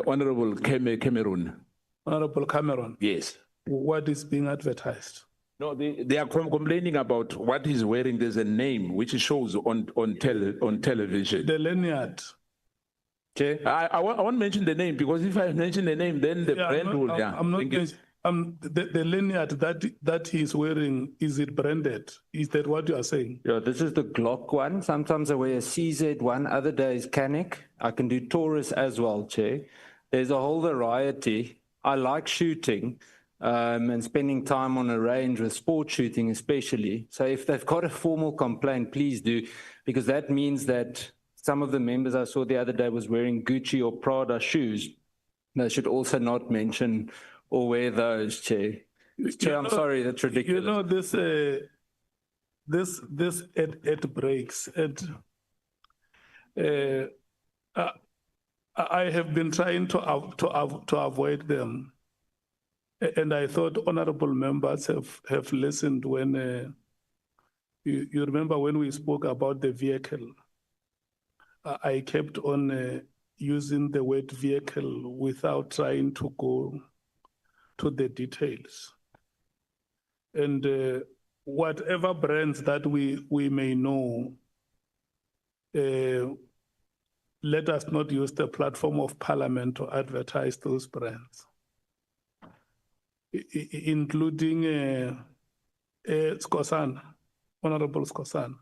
[SPEAKER 6] Honorable Cameron.
[SPEAKER 3] Honorable Cameron.
[SPEAKER 6] Yes.
[SPEAKER 3] What is being advertised?
[SPEAKER 6] No, they are complaining about what he's wearing. There's a name which shows on television.
[SPEAKER 3] The lanyard.
[SPEAKER 6] Okay. I won't mention the name, because if I mention the name, then the brand will.
[SPEAKER 3] I'm not the lanyard that he's wearing, is it branded? Is that what you are saying?
[SPEAKER 7] Yeah, this is the Glock one. Sometimes I wear a CZ one, other days Canik. I can do Taurus as well, Chair. There's a whole variety. I like shooting and spending time on a range with sport shooting especially. So if they've got a formal complaint, please do, because that means that some of the members I saw the other day was wearing Gucci or Prada shoes. They should also not mention or wear those, Chair. Chair, I'm sorry, that's ridiculous.
[SPEAKER 3] This it breaks. I have been trying to avoid them, and I thought honorable members have listened when you remember when we spoke about the vehicle. I kept on using the word vehicle without trying to go to the details. And whatever brands that we may know, let us not use the platform of Parliament to advertise those brands, including Skosana, Honorable Skosana,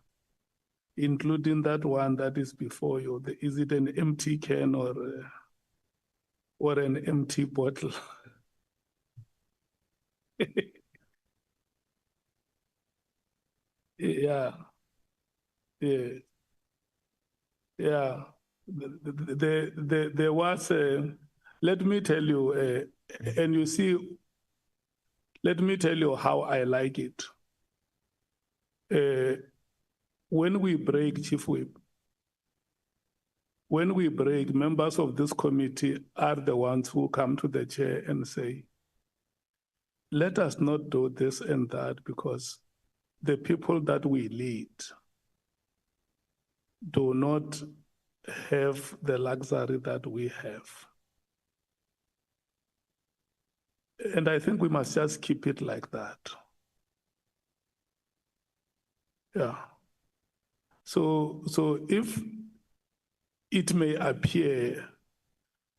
[SPEAKER 3] including that one that is before you. Is it an empty can or an empty bottle? Yeah. There was let me tell you, and you see, let me tell you how I like it. When we break, Chief Whip, when we break, members of this committee are the ones who come to the chair and say, let us not do this and that, because the people that we lead do not have the luxury that we have. And I think we must just keep it like that. Yeah. So if it may appear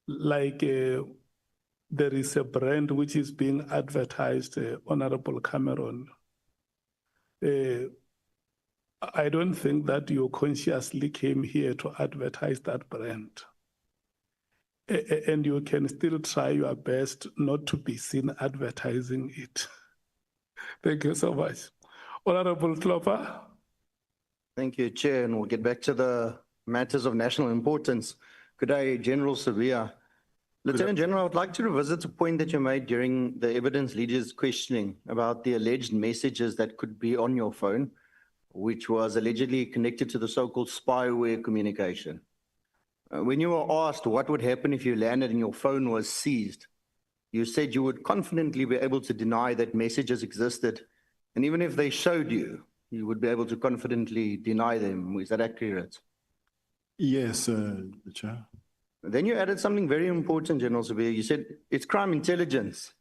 [SPEAKER 3] like there is a brand which is being advertised, Honorable Cameron, I don't think that you consciously came here to advertise that brand. And you can still try your best not to be seen advertising it. Thank you so much. Honorable Klopper.
[SPEAKER 5] Thank you, Chair, and we'll get back to the matters of national importance. Good day, General Sibiya. Lieutenant General, I would like to revisit a point that you made during the evidence leaders' questioning about the alleged messages that could be on your phone, which was allegedly connected to the so-called spyware communication. When you were asked what would happen if you landed and your phone was seized, you said you would confidently be able to deny that messages existed, and even if they showed you, you would be able to confidently deny them. Is that accurate?
[SPEAKER 2] Yes, Chair.
[SPEAKER 5] Then you added something very important, General Sibiya. You said it's crime intelligence.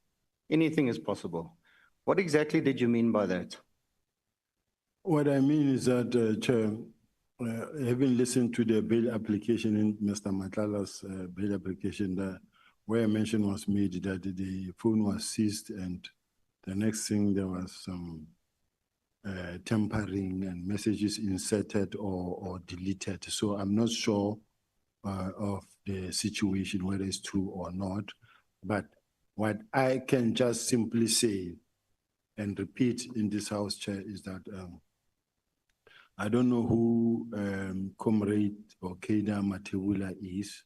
[SPEAKER 5] Anything is possible. What exactly did you mean by that?
[SPEAKER 2] What I mean is that, Chair, having listened to the bail application in Mr. Nhlanhla's bail application, where a mention was made that the phone was seized, and the next thing there was some tampering and messages inserted or deleted. So I'm not sure of the situation, whether it's true or not. But what I can just simply say and repeat in this House, Chair, is that I don't know who Comrade or Keda Matebula is,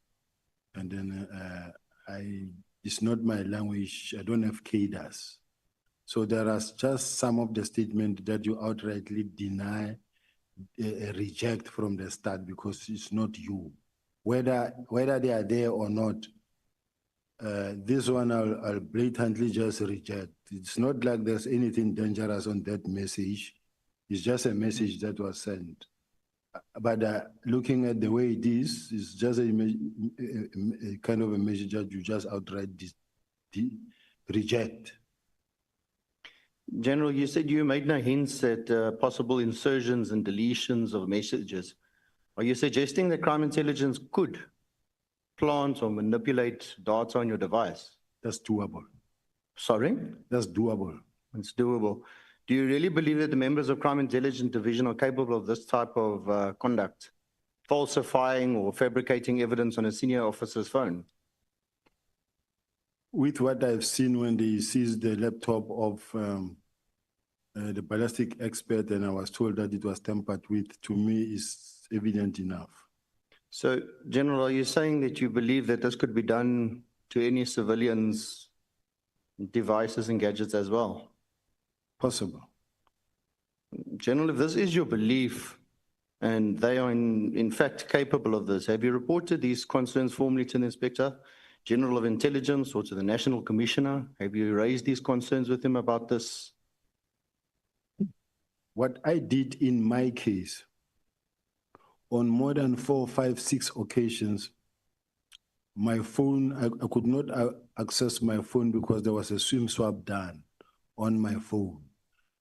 [SPEAKER 2] and then it's not my language. I don't have Kedas. So there are just some of the statements that you outrightly deny, reject from the start because it's not you. Whether they are there or not, this one I'll blatantly just reject. It's not like there's anything dangerous on that message. It's just a message that was sent. But looking at the way it is, it's just a kind of a message that you just outright reject.
[SPEAKER 5] General, you said you made no hints at possible insertions and deletions of messages. Are you suggesting that crime intelligence could plant or manipulate data on your device?
[SPEAKER 2] That's doable.
[SPEAKER 5] Sorry?
[SPEAKER 2] That's doable.
[SPEAKER 5] It's doable. Do you really believe that the members of Crime Intelligence Division are capable of this type of conduct? Falsifying or fabricating evidence on a senior officer's phone?
[SPEAKER 2] With what I've seen when they seized the laptop of the ballistic expert and I was told that it was tampered with, to me is evident enough.
[SPEAKER 5] So, General, are you saying that you believe that this could be done to any civilians' devices and gadgets as well?
[SPEAKER 2] Possible.
[SPEAKER 5] General, if this is your belief and they are in fact capable of this, have you reported these concerns formally to the Inspector General of Intelligence or to the National Commissioner? Have you raised these concerns with him about this?
[SPEAKER 2] What I did in my case, on more than 4, 5, 6 occasions, my phone, I could not access my phone because there was a SIM swap done on my phone.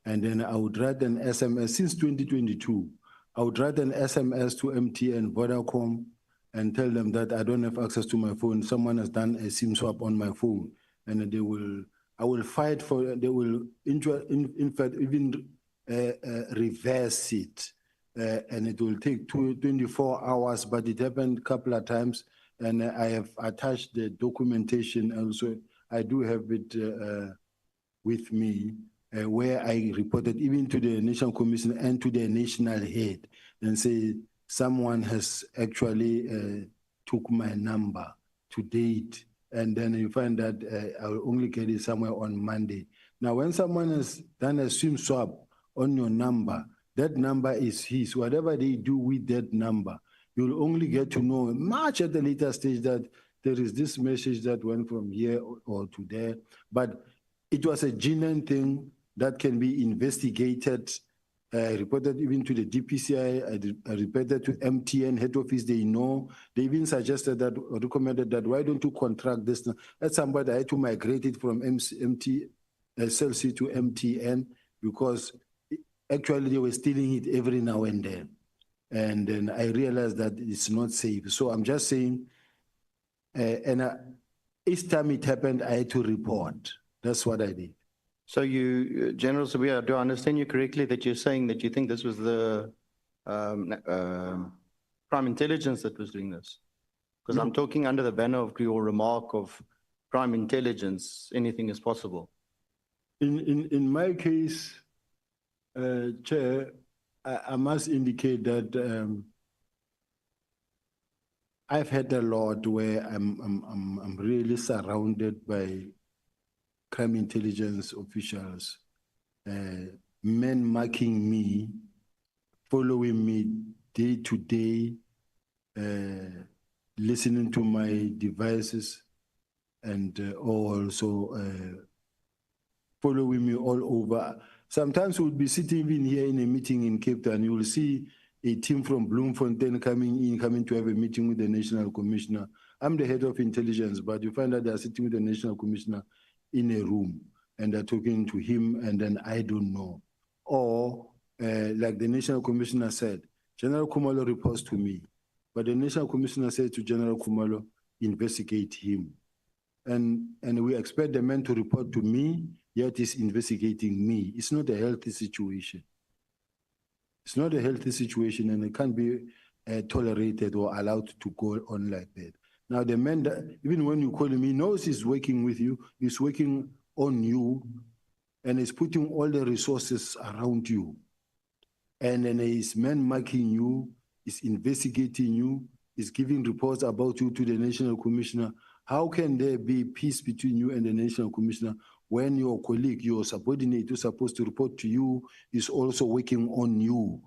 [SPEAKER 2] And then I would write an SMS, since 2022, I would write an SMS to MTN, Vodacom, and tell them that I don't have access to my phone. Someone has done a SIM swap on my phone, and I will fight for, they will, in fact, even reverse it. And it will take 24 hours, but it happened a couple of times, and I have attached the documentation also. I do have it with me, where I reported even to the National Commission and to the national head and say, someone has actually took my number to date. And then you find that I will only get it somewhere on Monday. Now, when someone has done a SIM swap on your number, that number is his. Whatever they do with that number, you'll only get to know much at the later stage that there is this message that went from here or to there. But it was a genuine thing that can be investigated. I reported even to the DPCI, I reported to MTN head office, they know. They even suggested that, or recommended that, why don't you contract this? At some point, I had to migrate it from SLC to MTN because actually they were stealing it every now and then. And then I realized that it's not safe. So I'm just saying, each time it happened, I had to report. That's what I did.
[SPEAKER 5] So you, General Sibiya, do I understand you correctly that you're saying that you think this was the crime intelligence that was doing this? Because I'm talking under the banner of your remark of crime intelligence, anything is possible.
[SPEAKER 2] In my case, Chair, I must indicate that I've had a lot where I'm really surrounded by crime intelligence officials, men marking me, following me day to day, listening to my devices, and also following me all over. Sometimes we'll be sitting even here in a meeting in Cape Town, you will see a team from Bloemfontein coming to have a meeting with the National Commissioner. I'm the head of intelligence, but you find that they're sitting with the National Commissioner in a room and they're talking to him, and then I don't know. Or like the National Commissioner said, General Khumalo reports to me, but the National Commissioner said to General Khumalo, investigate him. And we expect the man to report to me, yet he's investigating me. It's not a healthy situation. It's not a healthy situation, and it can't be tolerated or allowed to go on like that. Now, the man, that, even when you call him, he knows he's working with you, he's working on you, and he's putting all the resources around you. And then he's man marking you, he's investigating you, he's giving reports about you to the National Commissioner. How can there be peace between you and the National Commissioner when your colleague, your subordinate who's supposed to report to you is also working on you?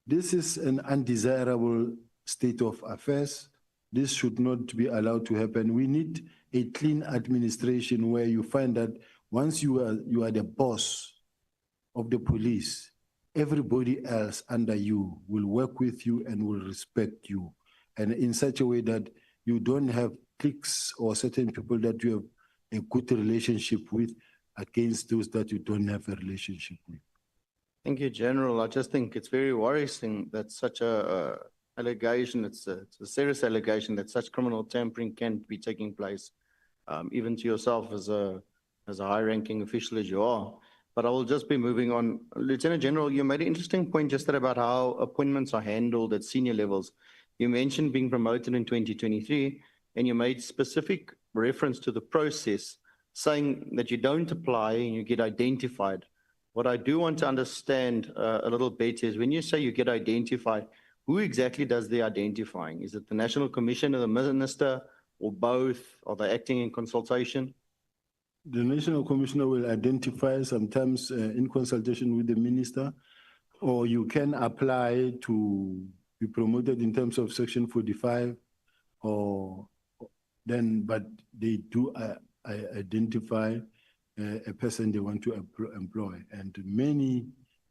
[SPEAKER 2] This is an undesirable state of affairs. This should not be allowed to happen. We need a clean administration where you find that once you are the boss of the police, everybody else under you will work with you and will respect you. And in such a way that you don't have cliques or certain people that you have a good relationship with against those that you don't have a relationship with.
[SPEAKER 5] Thank you, General. I just think it's very worrisome that such a allegation, it's a serious allegation that such criminal tampering can be taking place, even to yourself as a high-ranking official as you are. But I will just be moving on. Lieutenant General, you made an interesting point just about how appointments are handled at senior levels. You mentioned being promoted in 2023, and you made specific reference to the process, saying that you don't apply and you get identified. What I do want to understand a little bit is when you say you get identified, who exactly does the identifying? Is it the National Commission or the Minister, or both? Are they acting in consultation?
[SPEAKER 2] The National Commissioner will identify, sometimes in consultation with the Minister, or you can apply to be promoted in terms of Section 45, or then, but they do identify a person they want to employ. And many,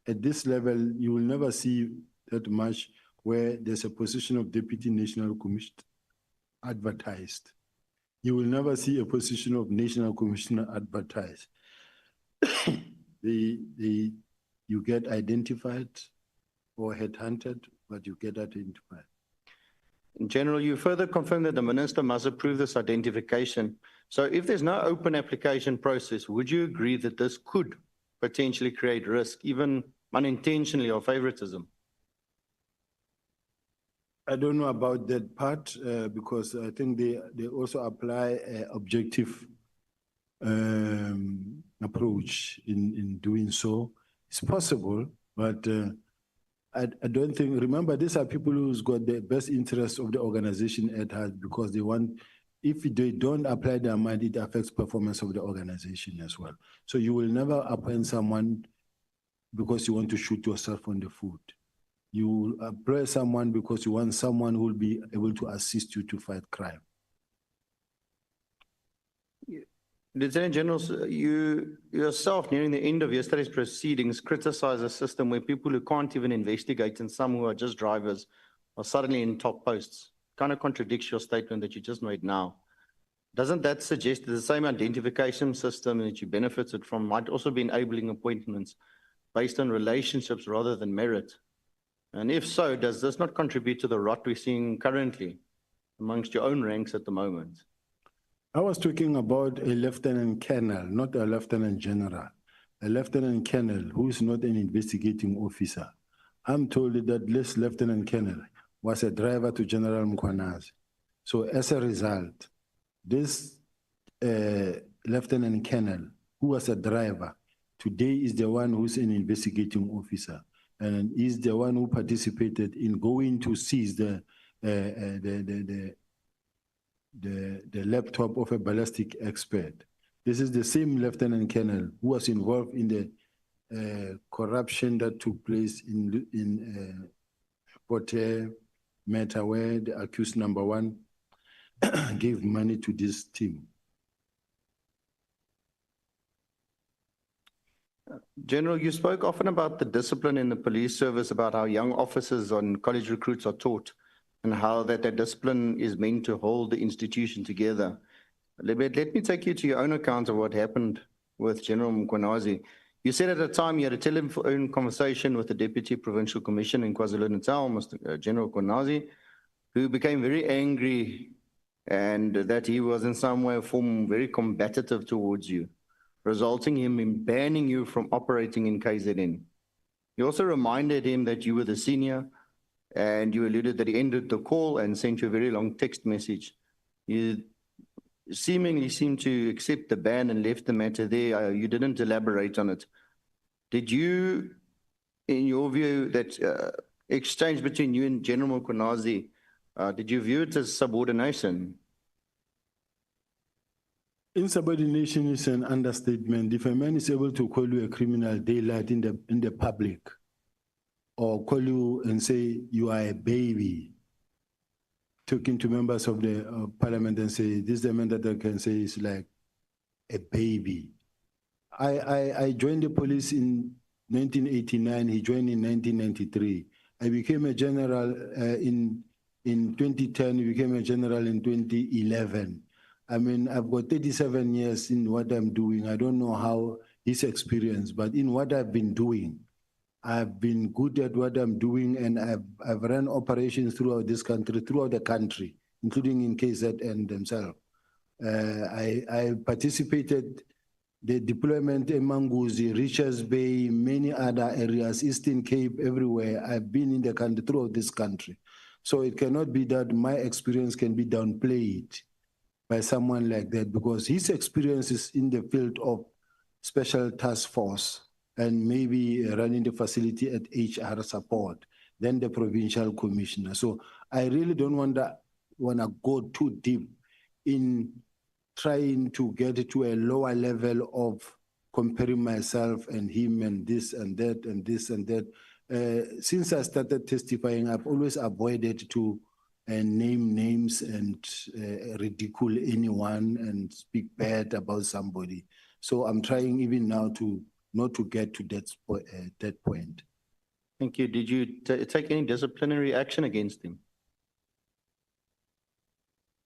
[SPEAKER 2] at this level, you will never see that much where there's a position of Deputy National Commissioner advertised. You will never see a position of National Commissioner advertised. You get identified or headhunted, but you get identified.
[SPEAKER 5] In general, you further confirm that the Minister must approve this identification. So if there's no open application process, would you agree that this could potentially create risk, even unintentionally, or favoritism?
[SPEAKER 2] I don't know about that part because I think they also apply an objective approach in doing so. It's possible, but I don't think, remember, these are people who's got the best interest of the organization at heart because they want, if they don't apply their mind, it affects performance of the organization as well. So you will never appoint someone because you want to shoot yourself on the foot. You will employ someone because you want someone who will be able to assist you to fight crime.
[SPEAKER 5] Lieutenant General, you yourself, nearing the end of yesterday's proceedings, criticized a system where people who can't even investigate and some who are just drivers are suddenly in top posts. Kind of contradicts your statement that you just made now. Doesn't that suggest that the same identification system that you benefited from might also be enabling appointments based on relationships rather than merit? And if so, does this not contribute to the rot we're seeing currently amongst your own ranks at the moment?
[SPEAKER 2] I was talking about a lieutenant colonel, not a lieutenant general. A lieutenant colonel who is not an investigating officer. I'm told that this Lieutenant Colonel was a driver to General Mkhwanazi. So as a result, this Lieutenant Colonel, who was a driver, today is the one who's an investigating officer, and is the one who participated in going to seize the laptop of a ballistic expert. This is the same Lieutenant Colonel who was involved in the corruption that took place in Potter matter, where the accused number one gave money to this team.
[SPEAKER 5] General, you spoke often about the discipline in the police service, about how young officers and college recruits are taught, and how that discipline is meant to hold the institution together. Let me take you to your own account of what happened with General Mkhwanazi. You said at the time you had a telephone conversation with the Deputy Provincial Commissioner in KwaZulu-Natal, Mr. General Mkhwanazi, who became very angry and that he was in some way or form very combative towards you, resulting in him banning you from operating in KZN. You also reminded him that you were the senior, and you alluded that he ended the call and sent you a very long text message. You seemingly seemed to accept the ban and left the matter there. You didn't elaborate on it. Did you, in your view, that exchange between you and General Mkhwanazi, did you view it as subordination?
[SPEAKER 2] Insubordination is an understatement. If a man is able to call you a criminal daylight in the public, or call you and say you are a baby, talking to members of the parliament and say, this is the man that I can say is like a baby. I joined the police in 1989, he joined in 1993. I became a general in 2010, he became a general in 2011. I mean, I've got 37 years in what I'm doing. I don't know how his experience, but in what I've been doing, I've been good at what I'm doing, and I've run operations throughout this country, throughout the country, including in KZN themselves. I participated the deployment in Manguzi, Richards Bay, many other areas, Eastern Cape, everywhere. I've been in the country, throughout this country. So it cannot be that my experience can be downplayed by someone like that, because his experience is in the field of special task force and maybe running the facility at HR support, then the provincial commissioner. So I really don't want to go too deep in trying to get to a lower level of comparing myself and him and this and that and this and that. Since I started testifying, I've always avoided to name names and ridicule anyone and speak bad about somebody. So I'm trying even now to not to get to that point.
[SPEAKER 5] Thank you. Did you take any disciplinary action against him?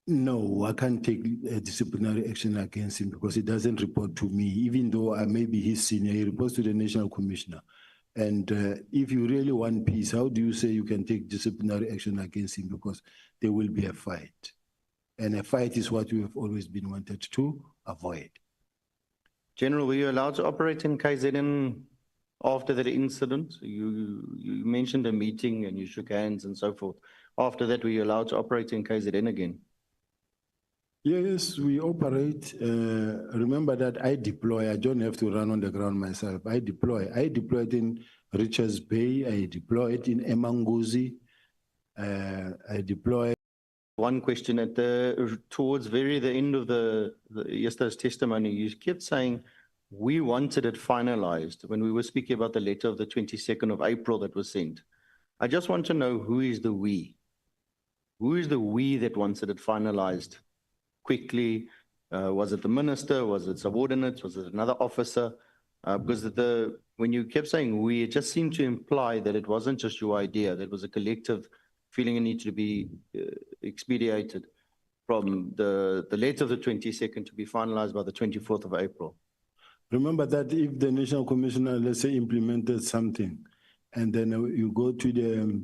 [SPEAKER 2] No, I can't take a disciplinary action against him because he doesn't report to me, even though I may be his senior. He reports to the National Commissioner. And if you really want peace, how do you say you can take disciplinary action against him? Because there will be a fight. And a fight is what we have always been wanted to avoid.
[SPEAKER 5] General, were you allowed to operate in KZN after that incident? You mentioned a meeting and you shook hands and so forth. After that, were you allowed to operate in KZN again?
[SPEAKER 2] Yes, we operate. Remember that I deploy. I don't have to run on the ground myself. I deploy. I deployed in Richards Bay. I deployed in Emanguzi. I deployed.
[SPEAKER 5] One question towards the end of the yesterday's testimony, you kept saying we wanted it finalized when we were speaking about the letter of the 22nd of April that was sent. I just want to know who is the we? Who is the we that wanted it finalized quickly? Was it the minister? Was it subordinates? Was it another officer? Because when you kept saying we, it just seemed to imply that it wasn't just your idea, that it was a collective feeling it needed to be expedited from the letter of the 22nd to be finalized by the 24th of April.
[SPEAKER 2] Remember that if the National Commissioner, let's say, implemented something, and then you go to the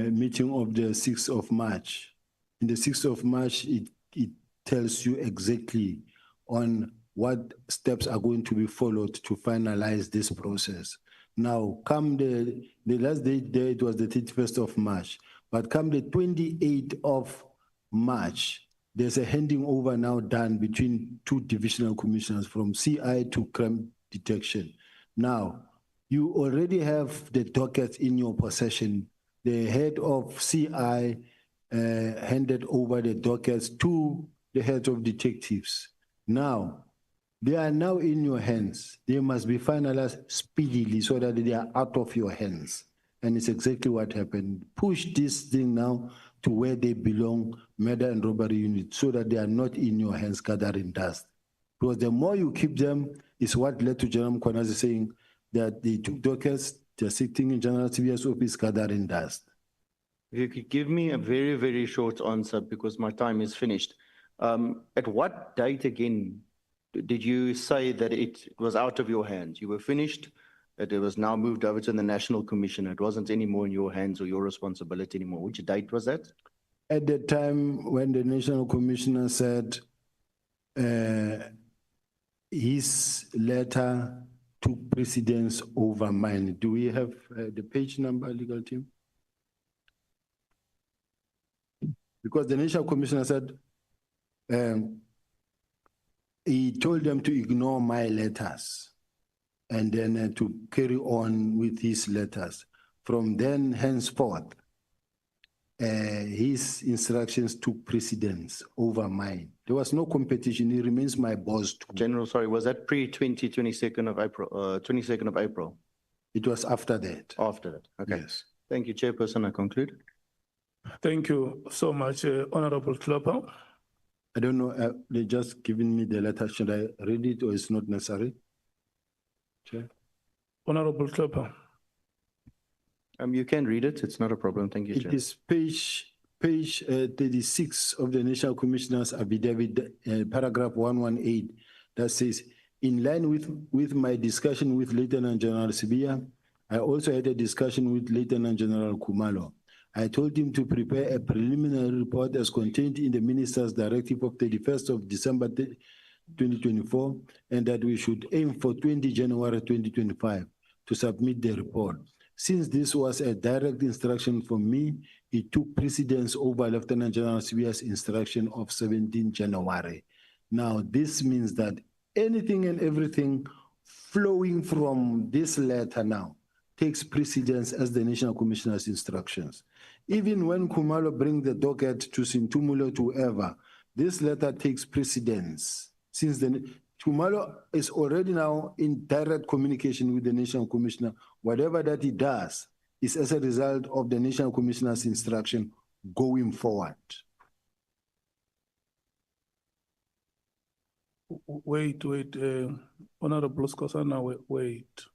[SPEAKER 2] meeting of the 6th of March, in the 6th of March, it tells you exactly on what steps are going to be followed to finalize this process. Now, come the last date there, it was the 31st of March. But come the 28th of March, there's a handing over now done between two divisional commissioners from CI to crime detection. Now, you already have the dockets in your possession. The head of CI handed over the dockets to the head of detectives. Now, they are now in your hands. They must be finalized speedily so that they are out of your hands. And it's exactly what happened. Push this thing now to where they belong, murder and robbery unit, so that they are not in your hands gathering dust. Because the more you keep them, is what led to Nhlanhla Mkhwanazi saying that they took dockets, they're sitting in General Sibiya's office gathering dust.
[SPEAKER 5] If you could give me a very, very short answer because my time is finished. At what date again did you say that it was out of your hands? You were finished, that it was now moved over to the National Commission. It wasn't anymore in your hands or your responsibility anymore. Which date was that?
[SPEAKER 2] At the time when the National Commissioner said his letter took precedence over mine. Do we have the page number, legal team? Because the National Commissioner said he told them to ignore my letters and then to carry on with his letters. From then henceforth, his instructions took precedence over mine. There was no competition. He remains my boss too.
[SPEAKER 5] General, sorry, was that pre-22nd of April, 22nd of April?
[SPEAKER 2] It was after that.
[SPEAKER 5] After that, okay.
[SPEAKER 2] Yes.
[SPEAKER 5] Thank you, Chairperson, I conclude.
[SPEAKER 3] Thank you so much, Honorable Klopper.
[SPEAKER 2] I don't know, they just given me the letter. Should I read it or it's not necessary? Chair?
[SPEAKER 3] Honorable Klopper.
[SPEAKER 2] You can read it. It's not a problem. Thank you, Chair. It is page 36 of the National Commissioner's affidavit, paragraph 118, that says, in line with my discussion with Lieutenant General Sibiya, I also had a discussion with Lieutenant General Khumalo. I told him to prepare a preliminary report as contained in the Minister's Directive of 31st of December 2024, and that we should aim for 20 January 2025 to submit the report. Since this was a direct instruction from me, it took precedence over Lieutenant General Sibiya's instruction of 17 January. Now, this means that anything and everything flowing from this letter now takes precedence as the National Commissioner's instructions. Even when Khumalo brings the docket to Sintumulo to whoever, this letter takes precedence. Since the Khumalo is already now in direct communication with the National Commissioner, whatever that he does is as a result of the National Commissioner's instruction going forward.
[SPEAKER 3] Wait, Honorable Skosana, wait.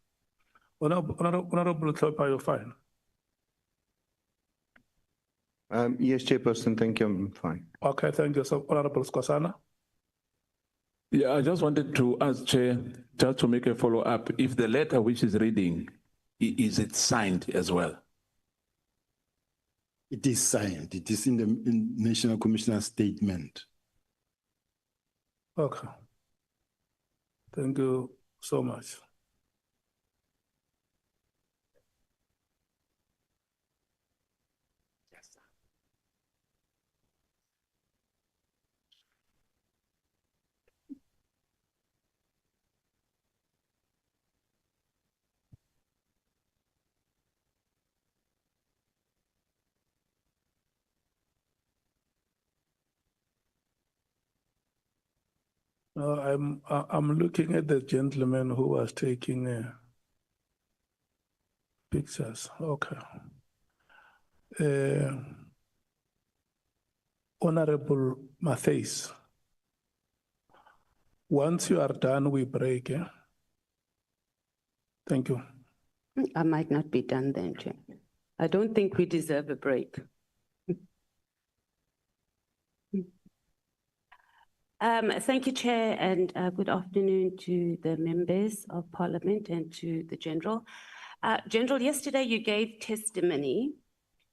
[SPEAKER 3] Honorable Klopper, you're fine.
[SPEAKER 5] Yes, Chairperson, thank you, I'm fine.
[SPEAKER 3] Okay, thank you, so Honorable Skosana.
[SPEAKER 6] Yeah, I just wanted to ask Chair, just to make a follow-up, if the letter which is reading, is it signed as well?
[SPEAKER 2] It is signed. It is in the National Commissioner's statement.
[SPEAKER 3] Okay. Thank you so much. I'm looking at the gentleman who was taking pictures. Okay. Honorable Matthys, once you are done, we break. Eh? Thank you.
[SPEAKER 8] I might not be done then, Chair. I don't think we deserve a break. Thank you, Chair, and good afternoon to the members of Parliament and to the General. General, yesterday you gave testimony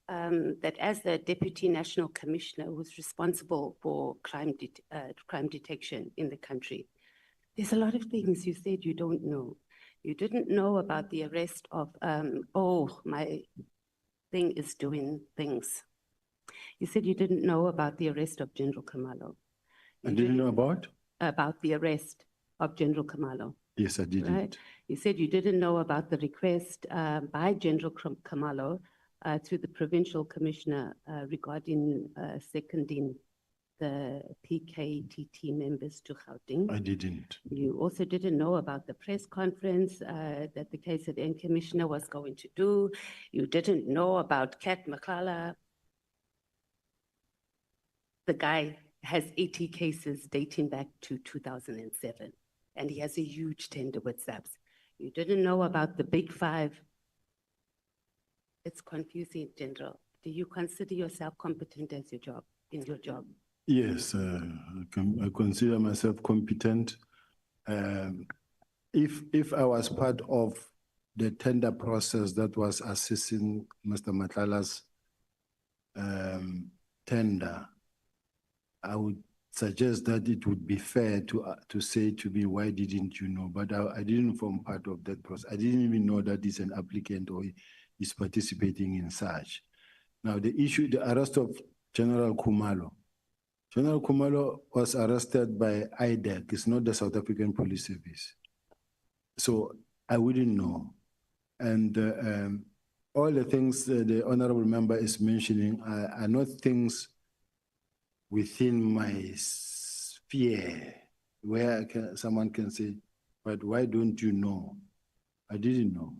[SPEAKER 8] that as the Deputy National Commissioner was responsible for crime detection in the country. There's a lot of things you said you don't know. You didn't know about the arrest of, oh, my thing is doing things. You said you didn't know about the arrest of General Khumalo.
[SPEAKER 2] I didn't know about?
[SPEAKER 8] About the arrest of General Khumalo,
[SPEAKER 2] Yes, I didn't.
[SPEAKER 8] right? You said you didn't know about the request by General Khumalo through the provincial commissioner regarding seconding the PKTT members to Gauteng.
[SPEAKER 2] I didn't.
[SPEAKER 8] You also didn't know about the press conference that the KZN commissioner was going to do. You didn't know about Kat Makala. The guy has 80 cases dating back to 2007, and he has a huge tender with SAPS. You didn't know about the big five. It's confusing, General. Do you consider yourself competent as your job, in your job?
[SPEAKER 2] Yes, I consider myself competent. If I was part of the tender process that was assessing Mr. Matlala's tender, I would suggest that it would be fair to say to me, why didn't you know? But I didn't form part of that process. I didn't even know that he's an applicant or is participating in such. Now, the arrest of General Khumalo. General Khumalo was arrested by IDEC. It's not the South African Police Service. So I wouldn't know. And all the things the honorable member is mentioning are not things within my sphere where someone can say, but why don't you know? I didn't know.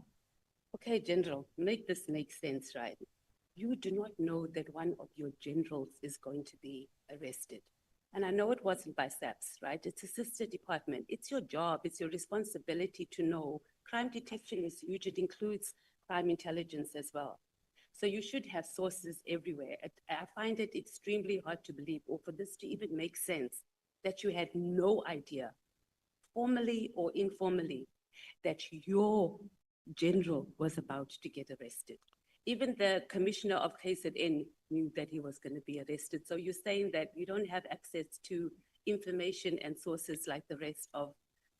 [SPEAKER 8] Okay, General, make this make sense, right? You do not know that one of your generals is going to be arrested. And I know it wasn't by SAPS, right? It's a sister department. It's your job, it's your responsibility to know. Crime detection is huge, it includes crime intelligence as well. So you should have sources everywhere. I find it extremely hard to believe, or for this to even make sense, that you had no idea, formally or informally, that your general was about to get arrested. Even the commissioner of KZN knew that he was going to be arrested. So you're saying that you don't have access to information and sources like the rest of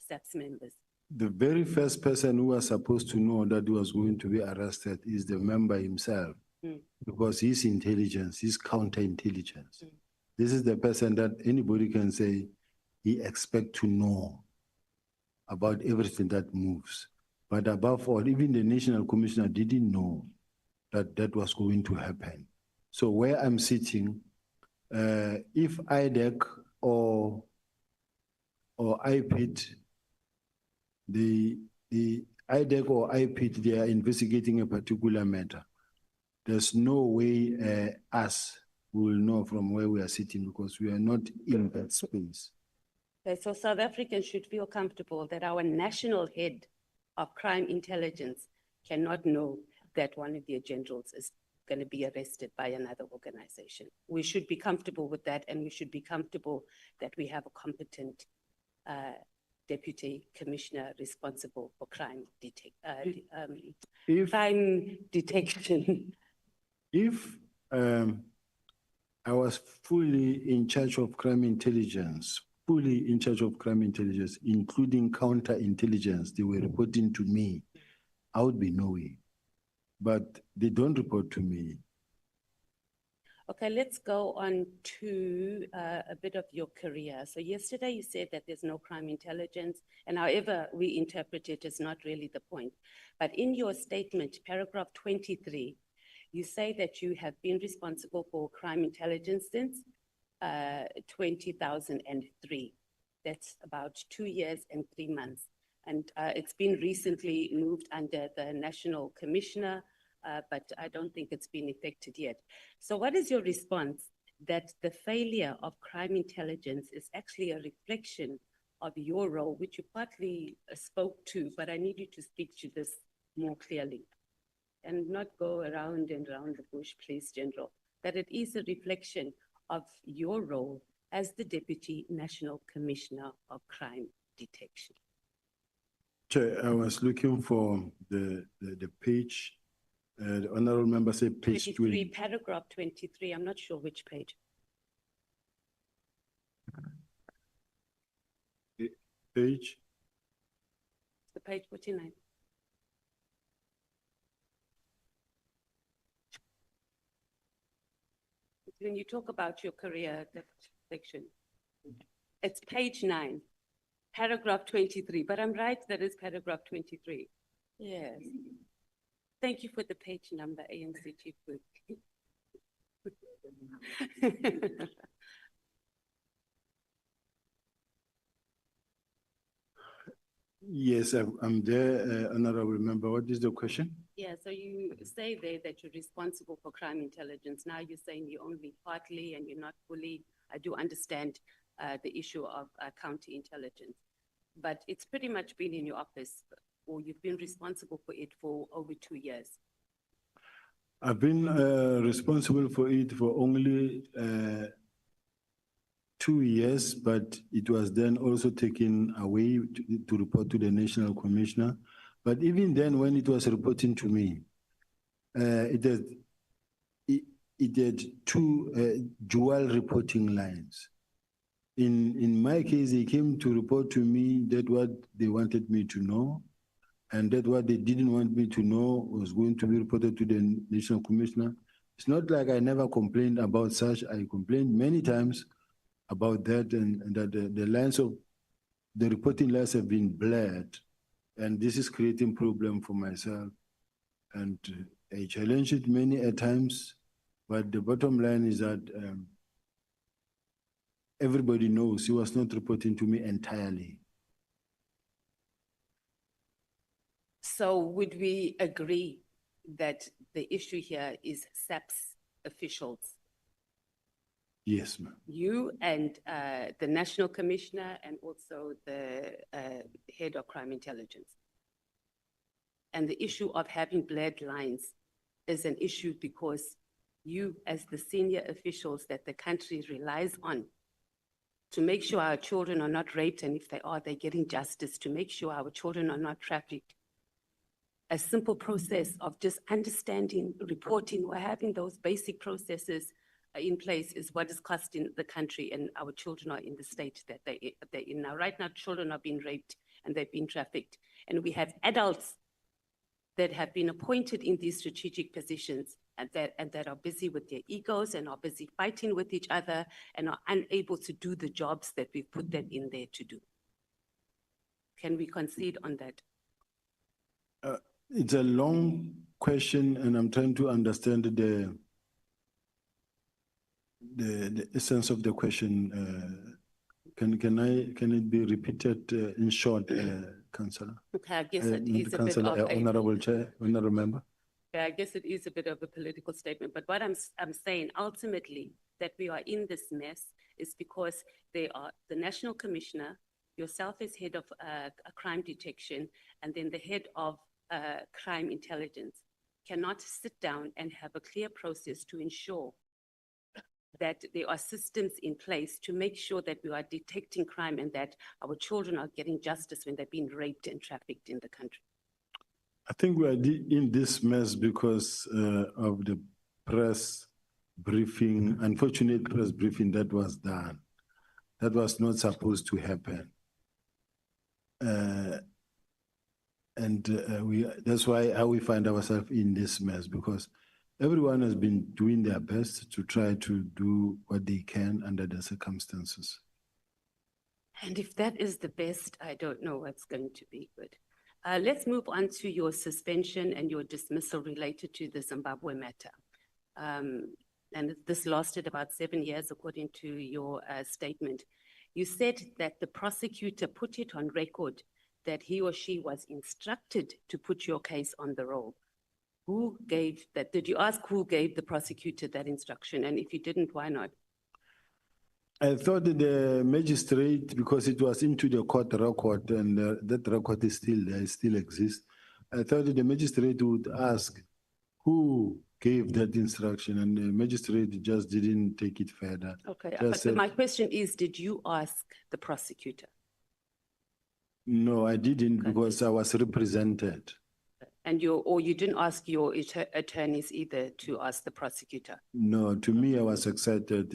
[SPEAKER 8] SAPS members?
[SPEAKER 2] The very first person who was supposed to know that he was going to be arrested is the member himself, because he's intelligence, he's counterintelligence. This is the person that anybody can say he expects to know about everything that moves. But above all, even the National Commissioner didn't know that that was going to happen. So where I'm sitting, if IDEC or IPIT, the IDEC or IPIT, they are investigating a particular matter. There's no way us will know from where we are sitting because we are not in that space.
[SPEAKER 8] Okay, so South Africans should feel comfortable that our national head of crime intelligence cannot know that one of their generals is going to be arrested by another organization. We should be comfortable with that, and we should be comfortable that we have a competent deputy commissioner responsible for crime detection.
[SPEAKER 2] If I was fully in charge of crime intelligence, including counterintelligence, they were reporting to me, I would be knowing. But they don't report to me.
[SPEAKER 8] Okay, let's go on to a bit of your career. So yesterday you said that there's no crime intelligence, and however we interpret it is not really the point. But in your statement, paragraph 23, you say that you have been responsible for crime intelligence since 2003. That's about 2 years and 3 months. And it's been recently moved under the National Commissioner, but I don't think it's been effected yet. So what is your response that the failure of crime intelligence is actually a reflection of your role, which you partly spoke to, but I need you to speak to this more clearly and not go around and around the bush, please, General, that it is a reflection of your role as the Deputy National Commissioner of Crime Detection.
[SPEAKER 2] Chair, I was looking for the page. The honorable member said page
[SPEAKER 8] 23, paragraph 23. I'm not sure which page.
[SPEAKER 2] Page?
[SPEAKER 8] the page 49. When you talk about your career, that section, it's page 9, paragraph 23, but I'm right, that is paragraph 23.
[SPEAKER 4] Yes.
[SPEAKER 8] Thank you for the page number, ANC Chief Whip.
[SPEAKER 2] Yes, I'm there, Honorable Member. What is the question?
[SPEAKER 8] Yeah, so you say there that you're responsible for crime intelligence. Now you're saying you're only partly and you're not fully. I do understand the issue of counterintelligence, but it's pretty much been in your office, or you've been responsible for it for over 2 years.
[SPEAKER 2] I've been responsible for it for only 2 years, but it was then also taken away to report to the National Commissioner. But even then, when it was reporting to me, it had two dual reporting lines. In my case, they came to report to me that what they wanted me to know, and that what they didn't want me to know was going to be reported to the National Commissioner. It's not like I never complained about such. I complained many times about that, and that the lines of the reporting lines have been blurred, and this is creating problem for myself. And I challenged it many a times, but the bottom line is that everybody knows he was not reporting to me entirely.
[SPEAKER 8] So would we agree that the issue here is SAP's officials?
[SPEAKER 2] Yes, ma'am.
[SPEAKER 8] You and the National Commissioner and also the Head of Crime Intelligence. And the issue of having blurred lines is an issue because you, as the senior officials that the country relies on to make sure our children are not raped, and if they are, they're getting justice, to make sure our children are not trafficked. A simple process of just understanding, reporting, or having those basic processes in place is what is costing the country, and our children are in the state that they're in now. Right now, children are being raped and they've been trafficked. And we have adults that have been appointed in these strategic positions and that are busy with their egos and are busy fighting with each other and are unable to do the jobs that we've put them in there to do. Can we concede on that?
[SPEAKER 2] It's a long question, and I'm trying to understand the essence of the question. Can it be repeated in short, Councillor?
[SPEAKER 8] Okay, I guess it is a bit
[SPEAKER 2] Councillor,
[SPEAKER 8] of
[SPEAKER 2] Honorable Chair, Honorable Member.
[SPEAKER 8] Yeah, I guess it is a bit of a political statement, but what I'm saying ultimately that we are in this mess is because they are the National Commissioner, yourself as head of crime detection, and then the head of crime intelligence cannot sit down and have a clear process to ensure that there are systems in place to make sure that we are detecting crime and that our children are getting justice when they've been raped and trafficked in the country.
[SPEAKER 2] I think we are in this mess because of the press briefing, unfortunate press briefing that was done. That was not supposed to happen. That's how we find ourselves in this mess, because everyone has been doing their best to try to do what they can under the circumstances.
[SPEAKER 8] And if that is the best, I don't know what's going to be good. Let's move on to your suspension and your dismissal related to the Zimbabwe matter. And this lasted about 7 years, according to your statement. You said that the prosecutor put it on record that he or she was instructed to put your case on the roll. Who gave that? Did you ask who gave the prosecutor that instruction? And if you didn't, why not?
[SPEAKER 2] I thought the magistrate, because it was into the court record and that record is still there, it still exists. I thought the magistrate would ask who gave that instruction, and the magistrate just didn't take it further.
[SPEAKER 8] Okay, but my question is, did you ask the prosecutor?
[SPEAKER 2] No, I didn't, because I was represented.
[SPEAKER 8] And you didn't ask your attorneys either to ask the prosecutor?
[SPEAKER 2] No, to me, I was excited.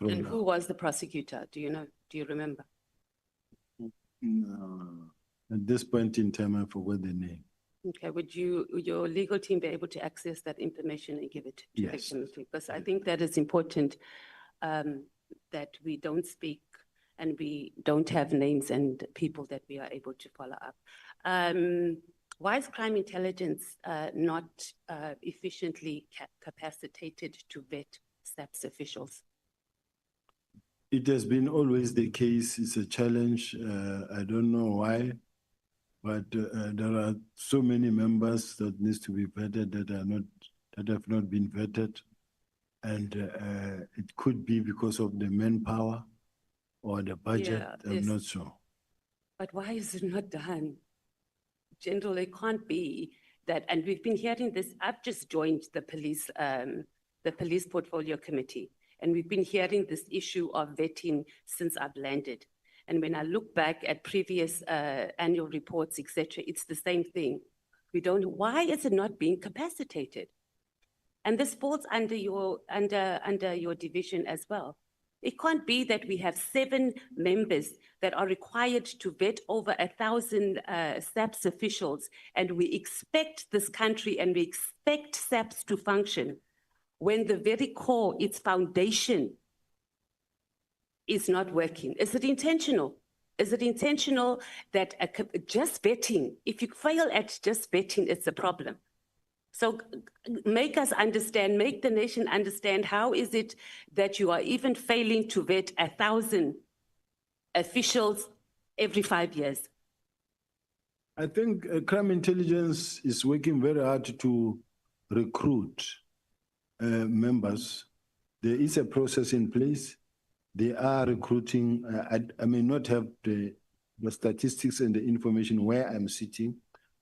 [SPEAKER 8] And who was the prosecutor? Do you know? Do you remember?
[SPEAKER 2] No. At this point in time, I forgot the name.
[SPEAKER 8] Okay, would your legal team be able to access that information and give it to the
[SPEAKER 2] Yes.
[SPEAKER 8] committee? Because I think that is important, that we don't speak and we don't have names and people that we are able to follow up. Why is crime intelligence not efficiently capacitated to vet SAPS officials?
[SPEAKER 2] It has been always the case. It's a challenge. I don't know why, but there are so many members that needs to be vetted that have not been vetted, and it could be because of the manpower or the budget.
[SPEAKER 8] Yeah,
[SPEAKER 2] I'm
[SPEAKER 8] yes.
[SPEAKER 2] not sure.
[SPEAKER 8] But why is it not done? General, it can't be that, and we've been hearing this. I've just joined the police portfolio committee, and we've been hearing this issue of vetting since I've landed. And when I look back at previous annual reports, etc., it's the same thing. Why is it not being capacitated? And this falls under your division as well. It can't be that we have 7 members that are required to vet over 1,000 SAPS officials, and we expect this country and we expect SAPS to function when the very core, its foundation, is not working. Is it intentional? Is it intentional that just vetting, if you fail at just vetting, it's a problem? So make us understand, make the nation understand, how is it that you are even failing to vet 1,000 officials every 5 years?
[SPEAKER 2] I think crime intelligence is working very hard to recruit members. There is a process in place. They are recruiting. I may not have the statistics and the information where I'm sitting,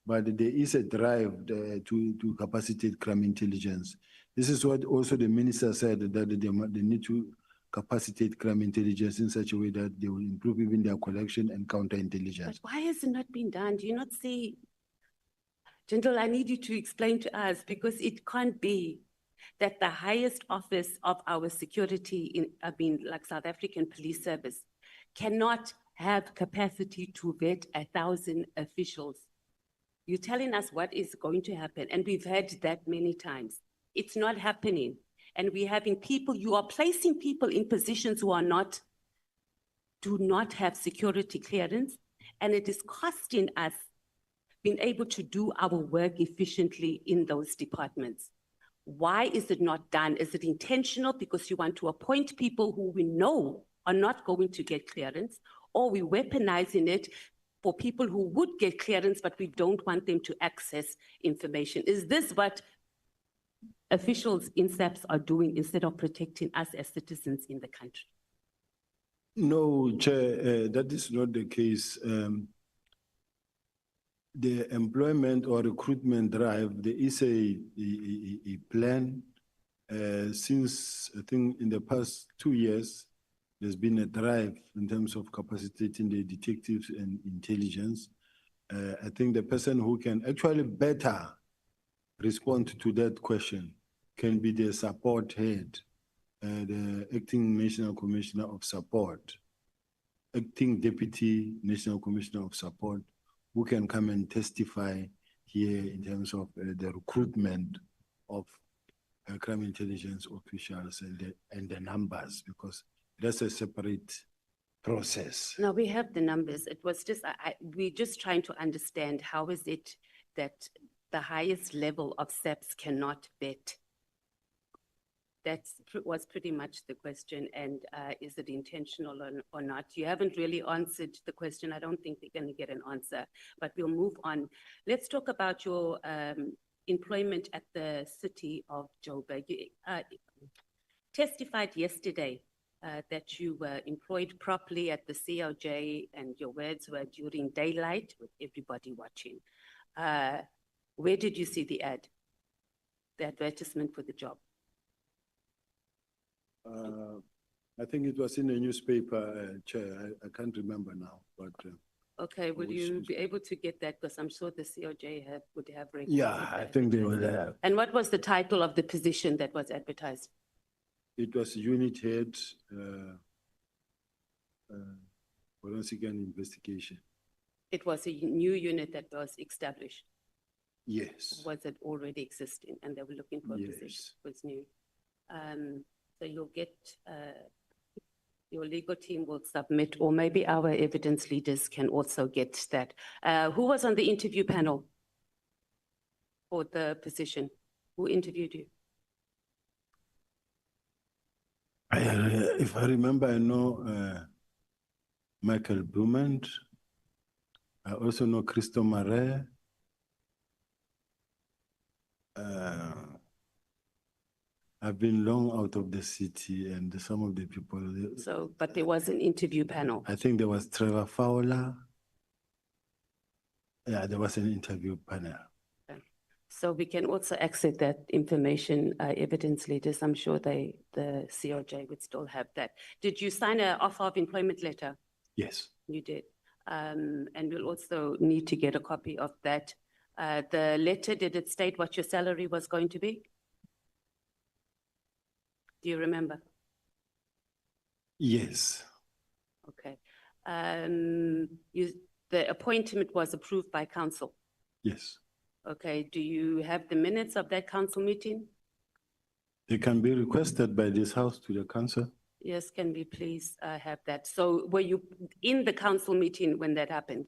[SPEAKER 2] but there is a drive to capacitate crime intelligence. This is what also the minister said, that they need to capacitate crime intelligence in such a way that they will improve even their collection and counterintelligence.
[SPEAKER 8] But why has it not been done? Do you not see? General, I need you to explain to us, because it can't be that the highest office of our security, like South African Police Service, cannot have capacity to vet 1,000 officials. You're telling us what is going to happen, and we've heard that many times. It's not happening, and we're having people, you are placing people in positions who do not have security clearance, and it is costing us being able to do our work efficiently in those departments. Why is it not done? Is it intentional because you want to appoint people who we know are not going to get clearance, or we're weaponizing it for people who would get clearance, but we don't want them to access information? Is this what officials in SAPS are doing instead of protecting us as citizens in the country?
[SPEAKER 2] No, Chair, that is not the case. The employment or recruitment drive, there is a plan. Since I think in the past 2 years, there's been a drive in terms of capacitating the detectives and intelligence. I think the person who can actually better respond to that question can be the support head, the acting National Commissioner of Support, acting Deputy National Commissioner of Support, who can come and testify here in terms of the recruitment of crime intelligence officials and the numbers, because that's a separate process.
[SPEAKER 8] No, we have the numbers. It was just, we're just trying to understand, how is it that the highest level of SAPS cannot vet? That was pretty much the question. And is it intentional or not? You haven't really answered the question. I don't think they're going to get an answer, but we'll move on. Let's talk about your employment at the city of Joburg. You testified yesterday that you were employed properly at the CLJ, and your words were during daylight with everybody watching. Where did you see the advertisement for the job?
[SPEAKER 2] I think it was in a newspaper, Chair. I can't remember now, but.
[SPEAKER 8] Okay, will you be able to get that? Because I'm sure the CLJ would have.
[SPEAKER 2] Yeah, I think they would have.
[SPEAKER 8] And what was the title of the position that was advertised?
[SPEAKER 2] It was unit head, forensic and investigation.
[SPEAKER 8] It was a new unit that was established.
[SPEAKER 2] Yes.
[SPEAKER 8] Was it already existing and they were looking for a position?
[SPEAKER 2] Yes.
[SPEAKER 8] It was new. So you'll get, your legal team will submit, or maybe our evidence leaders can also get that. Who was on the interview panel for the position? Who interviewed you?
[SPEAKER 2] If I remember, I know Michael Blumand. I also know Christo Mare. I've been long out of the city, and some of the people.
[SPEAKER 8] So, but there was an interview panel.
[SPEAKER 2] I think there was Trevor Fowler. Yeah, there was an interview panel.
[SPEAKER 8] So we can also access that information, evidence leaders. I'm sure the COJ would still have that. Did you sign an offer of employment letter?
[SPEAKER 2] Yes.
[SPEAKER 8] You did. And we'll also need to get a copy of that. The letter, did it state what your salary was going to be? Do you remember?
[SPEAKER 2] Yes.
[SPEAKER 8] Okay. The appointment was approved by council.
[SPEAKER 2] Yes.
[SPEAKER 8] Okay. Do you have the minutes of that council meeting?
[SPEAKER 2] They can be requested by this house to the council.
[SPEAKER 8] Yes, can we please have that? So were you in the council meeting when that happened?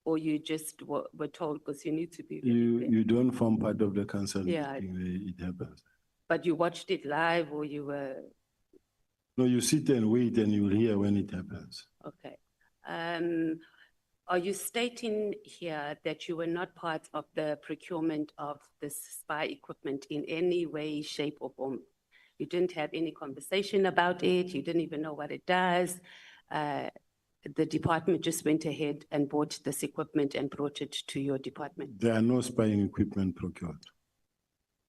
[SPEAKER 8] Or you just were told because you need to be?
[SPEAKER 2] You don't form part of the council
[SPEAKER 8] Yeah.
[SPEAKER 2] meeting where it happens.
[SPEAKER 8] But you watched it live or you were?
[SPEAKER 2] No, you sit and wait and you'll hear when it happens.
[SPEAKER 8] Okay. Are you stating here that you were not part of the procurement of this spy equipment in any way, shape or form? You didn't have any conversation about it. You didn't even know what it does. The department just went ahead and bought this equipment and brought it to your department.
[SPEAKER 2] There are no spying equipment procured.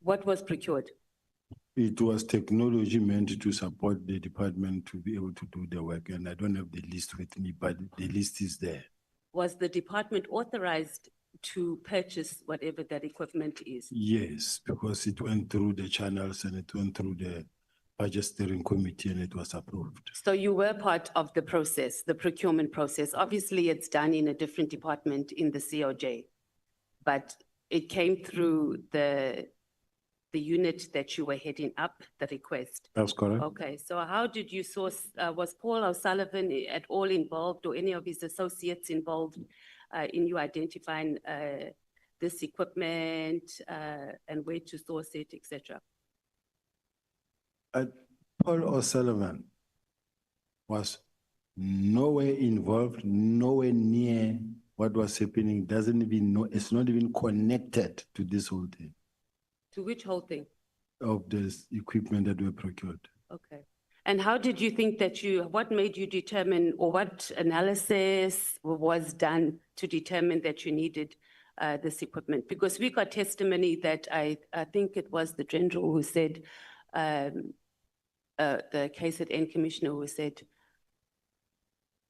[SPEAKER 8] What was procured?
[SPEAKER 2] It was technology meant to support the department to be able to do the work. And I don't have the list with me, but the list is there.
[SPEAKER 8] Was the department authorized to purchase whatever that equipment is?
[SPEAKER 2] Yes, because it went through the channels and it went through the budget steering committee and it was approved.
[SPEAKER 8] So you were part of the process, the procurement process. Obviously, it's done in a different department in the COJ, but it came through the unit that you were heading up, the request.
[SPEAKER 2] That's correct.
[SPEAKER 8] Okay, so how did you source, was Paul O'Sullivan at all involved or any of his associates involved in you identifying this equipment and where to source it, etc.?
[SPEAKER 2] Paul O'Sullivan was nowhere involved, nowhere near what was happening, doesn't even know, it's not even connected to this whole thing.
[SPEAKER 8] To which whole thing?
[SPEAKER 2] Of this equipment that were procured.
[SPEAKER 8] Okay. And how did you think that what made you determine, or what analysis was done to determine that you needed this equipment? Because we got testimony that I think it was the general who said, the KZN commissioner who said,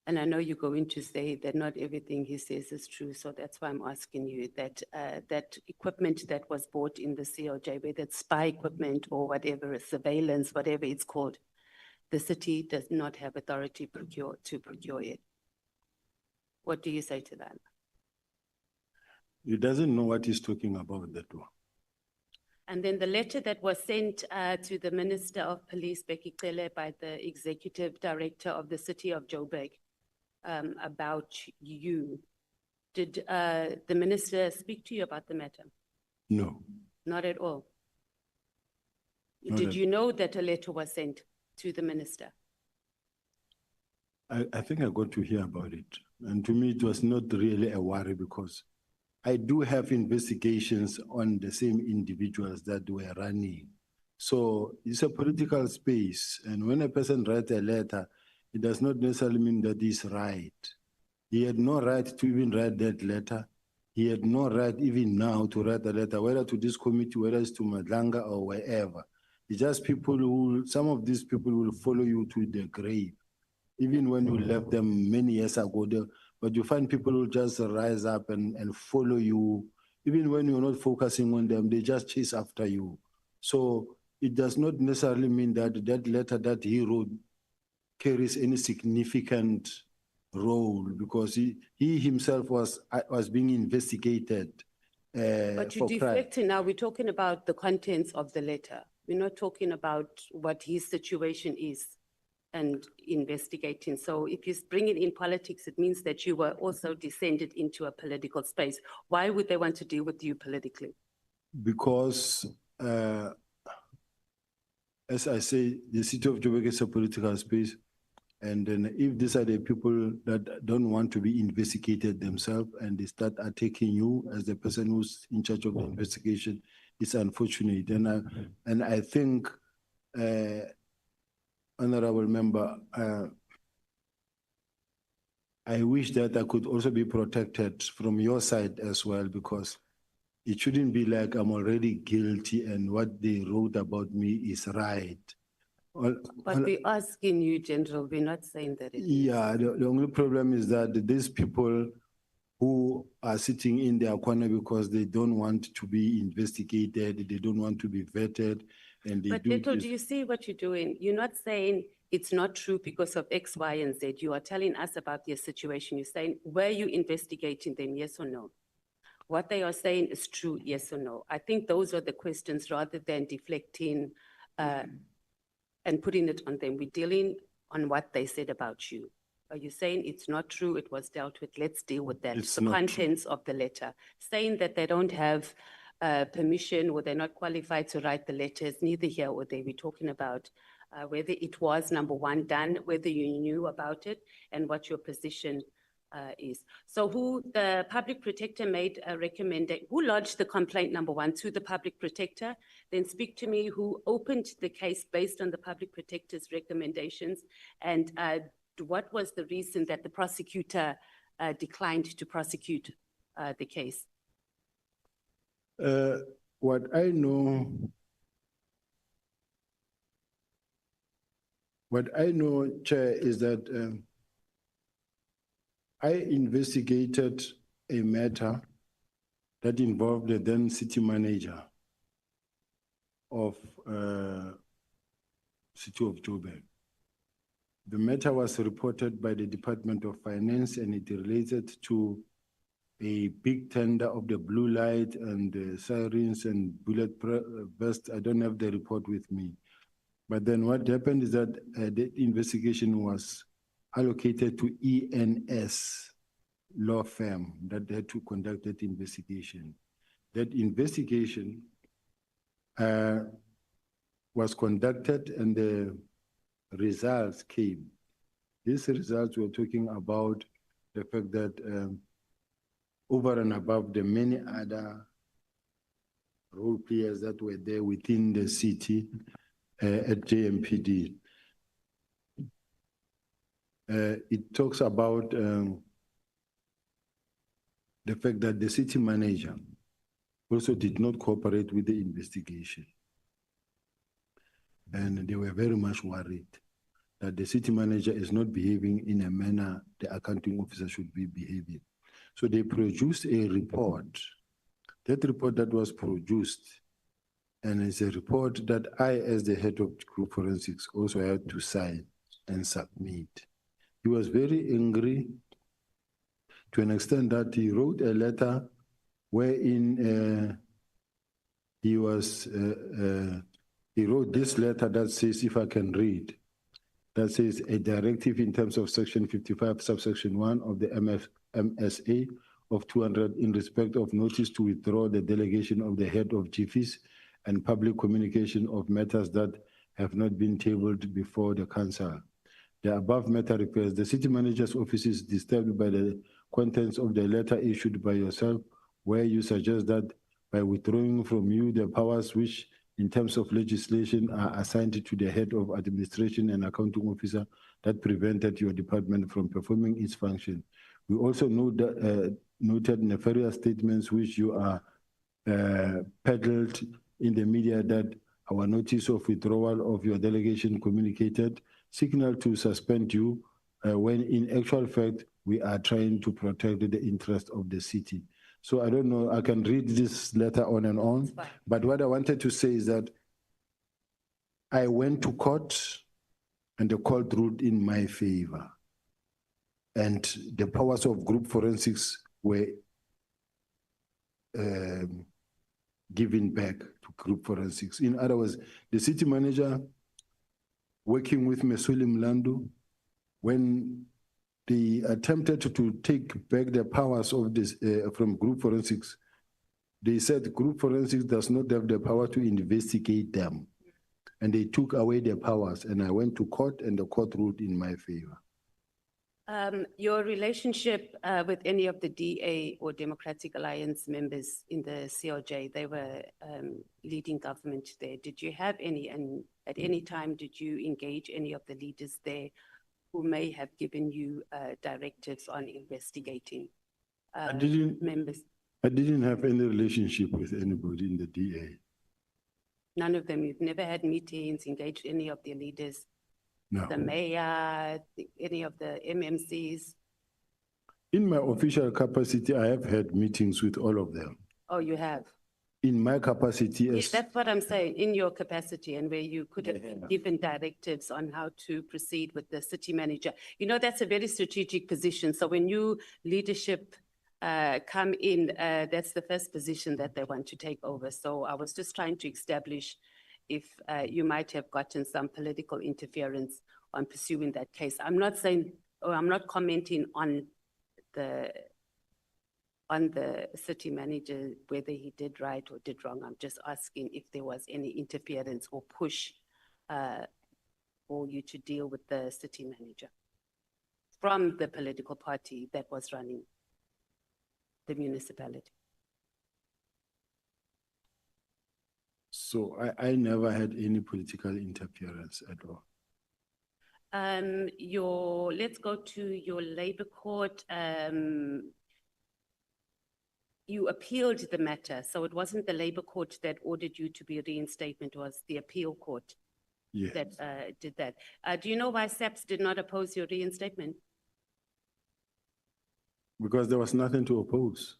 [SPEAKER 8] and I know you're going to say that not everything he says is true, so that's why I'm asking you that that equipment that was bought in the COJ, whether it's spy equipment or whatever, surveillance, whatever it's called, the city does not have authority to procure it. What do you say to that?
[SPEAKER 2] He doesn't know what he's talking about, that one.
[SPEAKER 8] And then the letter that was sent to the Minister of Police, Becky Cele, by the Executive Director of the City of Joburg about you. Did the Minister speak to you about the matter?
[SPEAKER 2] No.
[SPEAKER 8] Not at all?
[SPEAKER 2] Not
[SPEAKER 8] Did
[SPEAKER 2] at-
[SPEAKER 8] you know that a letter was sent to the Minister?
[SPEAKER 2] I think I got to hear about it. And to me, it was not really a worry because I do have investigations on the same individuals that were running. So it's a political space. And when a person writes a letter, it does not necessarily mean that he's right. He had no right to even write that letter. He had no right even now to write a letter, whether to this committee, whether it's to Nhlanhla or wherever. It's just people who, some of these people will follow you to the grave. Even when you left them many years ago, but you find people who just rise up and follow you. Even when you're not focusing on them, they just chase after you. So it does not necessarily mean that that letter that he wrote carries any significant role because he himself was being investigated.
[SPEAKER 8] But you're
[SPEAKER 2] for crime.
[SPEAKER 8] deflecting now, we're talking about the contents of the letter. We're not talking about what his situation is and investigating. So if you bring it in politics, it means that you were also descended into a political space. Why would they want to deal with you politically?
[SPEAKER 2] Because, as I say, the city of Joburg is a political space. And then if these are the people that don't want to be investigated themselves and they start attacking you as the person who's in charge of the investigation, it's unfortunate. And I think, Honorable Member, I wish that I could also be protected from your side as well, because it shouldn't be like I'm already guilty and what they wrote about me is right.
[SPEAKER 8] But we're asking you, General, we're not saying that it is.
[SPEAKER 2] Yeah, the only problem is that these people who are sitting in their corner because they don't want to be investigated, they don't want to be vetted, and they
[SPEAKER 8] But
[SPEAKER 2] do
[SPEAKER 8] Leto,
[SPEAKER 2] this.
[SPEAKER 8] do you see what you're doing? You're not saying it's not true because of X, Y, and Z. You are telling us about their situation. You're saying, were you investigating them, yes or no? What they are saying is true, yes or no? I think those are the questions rather than deflecting and putting it on them. We're dealing on what they said about you. Are you saying it's not true, it was dealt with? Let's deal with that.
[SPEAKER 2] It's
[SPEAKER 8] the
[SPEAKER 2] not true.
[SPEAKER 8] contents of the letter. Saying that they don't have permission or they're not qualified to write the letters, neither here or there. We're talking about whether it was, number one, done, whether you knew about it, and what your position is. So who, the public protector made a recommendation, who lodged the complaint, number one, to the public protector? Then speak to me who opened the case based on the public protector's recommendations, and what was the reason that the prosecutor declined to prosecute the case?
[SPEAKER 2] What I know, Chair, is that I investigated a matter that involved the then city manager of City of Joburg. The matter was reported by the Department of Finance and it related to a big tender of the blue light and the sirens and bullet burst. I don't have the report with me. But then what happened is that the investigation was allocated to ENS law firm that had to conduct that investigation. That investigation was conducted and the results came. These results were talking about the fact that over and above the many other role players that were there within the city at JMPD, it talks about the fact that the city manager also did not cooperate with the investigation. And they were very much worried that the city manager is not behaving in a manner the accounting officer should be behaving. So they produced a report. That report that was produced, and it's a report that I, as the head of group forensics, also had to sign and submit. He was very angry to an extent that he wrote a letter wherein he wrote this letter that says, if I can read, that says a directive in terms of section 55, subsection 1 of the MSA of 200 in respect of notice to withdraw the delegation of the head of GFIS and public communication of matters that have not been tabled before the council. The above matter refers, the city manager's office is disturbed by the contents of the letter issued by yourself, where you suggest that by withdrawing from you the powers which in terms of legislation are assigned to the head of administration and accounting officer that prevented your department from performing its function. We also noted nefarious statements which you are peddled in the media that our notice of withdrawal of your delegation communicated signal to suspend you when in actual fact we are trying to protect the interest of the city. So I don't know, I can read this letter on and on, but what I wanted to say is that I went to court and the court ruled in my favor. and the powers of group forensics were given back to group forensics. In other words, the city manager working with Mesuli Mlandu, when they attempted to take back the powers of this from group forensics, they said group forensics does not have the power to investigate them. And they took away their powers, and I went to court and the court ruled in my favor.
[SPEAKER 8] Your relationship with any of the DA or Democratic Alliance members in the COJ, they were leading government there. Did you have any, and at any time did you engage any of the leaders there who may have given you directives on investigating members?
[SPEAKER 2] I didn't have any relationship with anybody in the DA.
[SPEAKER 8] None of them? You've never had meetings, engaged any of their leaders?
[SPEAKER 2] No.
[SPEAKER 8] The mayor, any of the MMCs?
[SPEAKER 2] In my official capacity, I have had meetings with all of them.
[SPEAKER 8] Oh, you have?
[SPEAKER 2] In my capacity
[SPEAKER 8] Yes,
[SPEAKER 2] as
[SPEAKER 8] that's what I'm saying, in your capacity, and where you could have given directives on how to proceed with the city manager. You know, that's a very strategic position. So when new leadership come in, that's the first position that they want to take over. So I was just trying to establish if you might have gotten some political interference on pursuing that case. I'm not saying, or I'm not commenting on the city manager, whether he did right or did wrong. I'm just asking if there was any interference or push for you to deal with the city manager from the political party that was running the municipality.
[SPEAKER 2] So I never had any political interference at all.
[SPEAKER 8] Let's go to your labor court. You appealed the matter, so it wasn't the labor court that ordered you to be reinstatement, it was the appeal court
[SPEAKER 2] Yes.
[SPEAKER 8] that did that. Do you know why SAPS did not oppose your reinstatement?
[SPEAKER 2] Because there was nothing to oppose.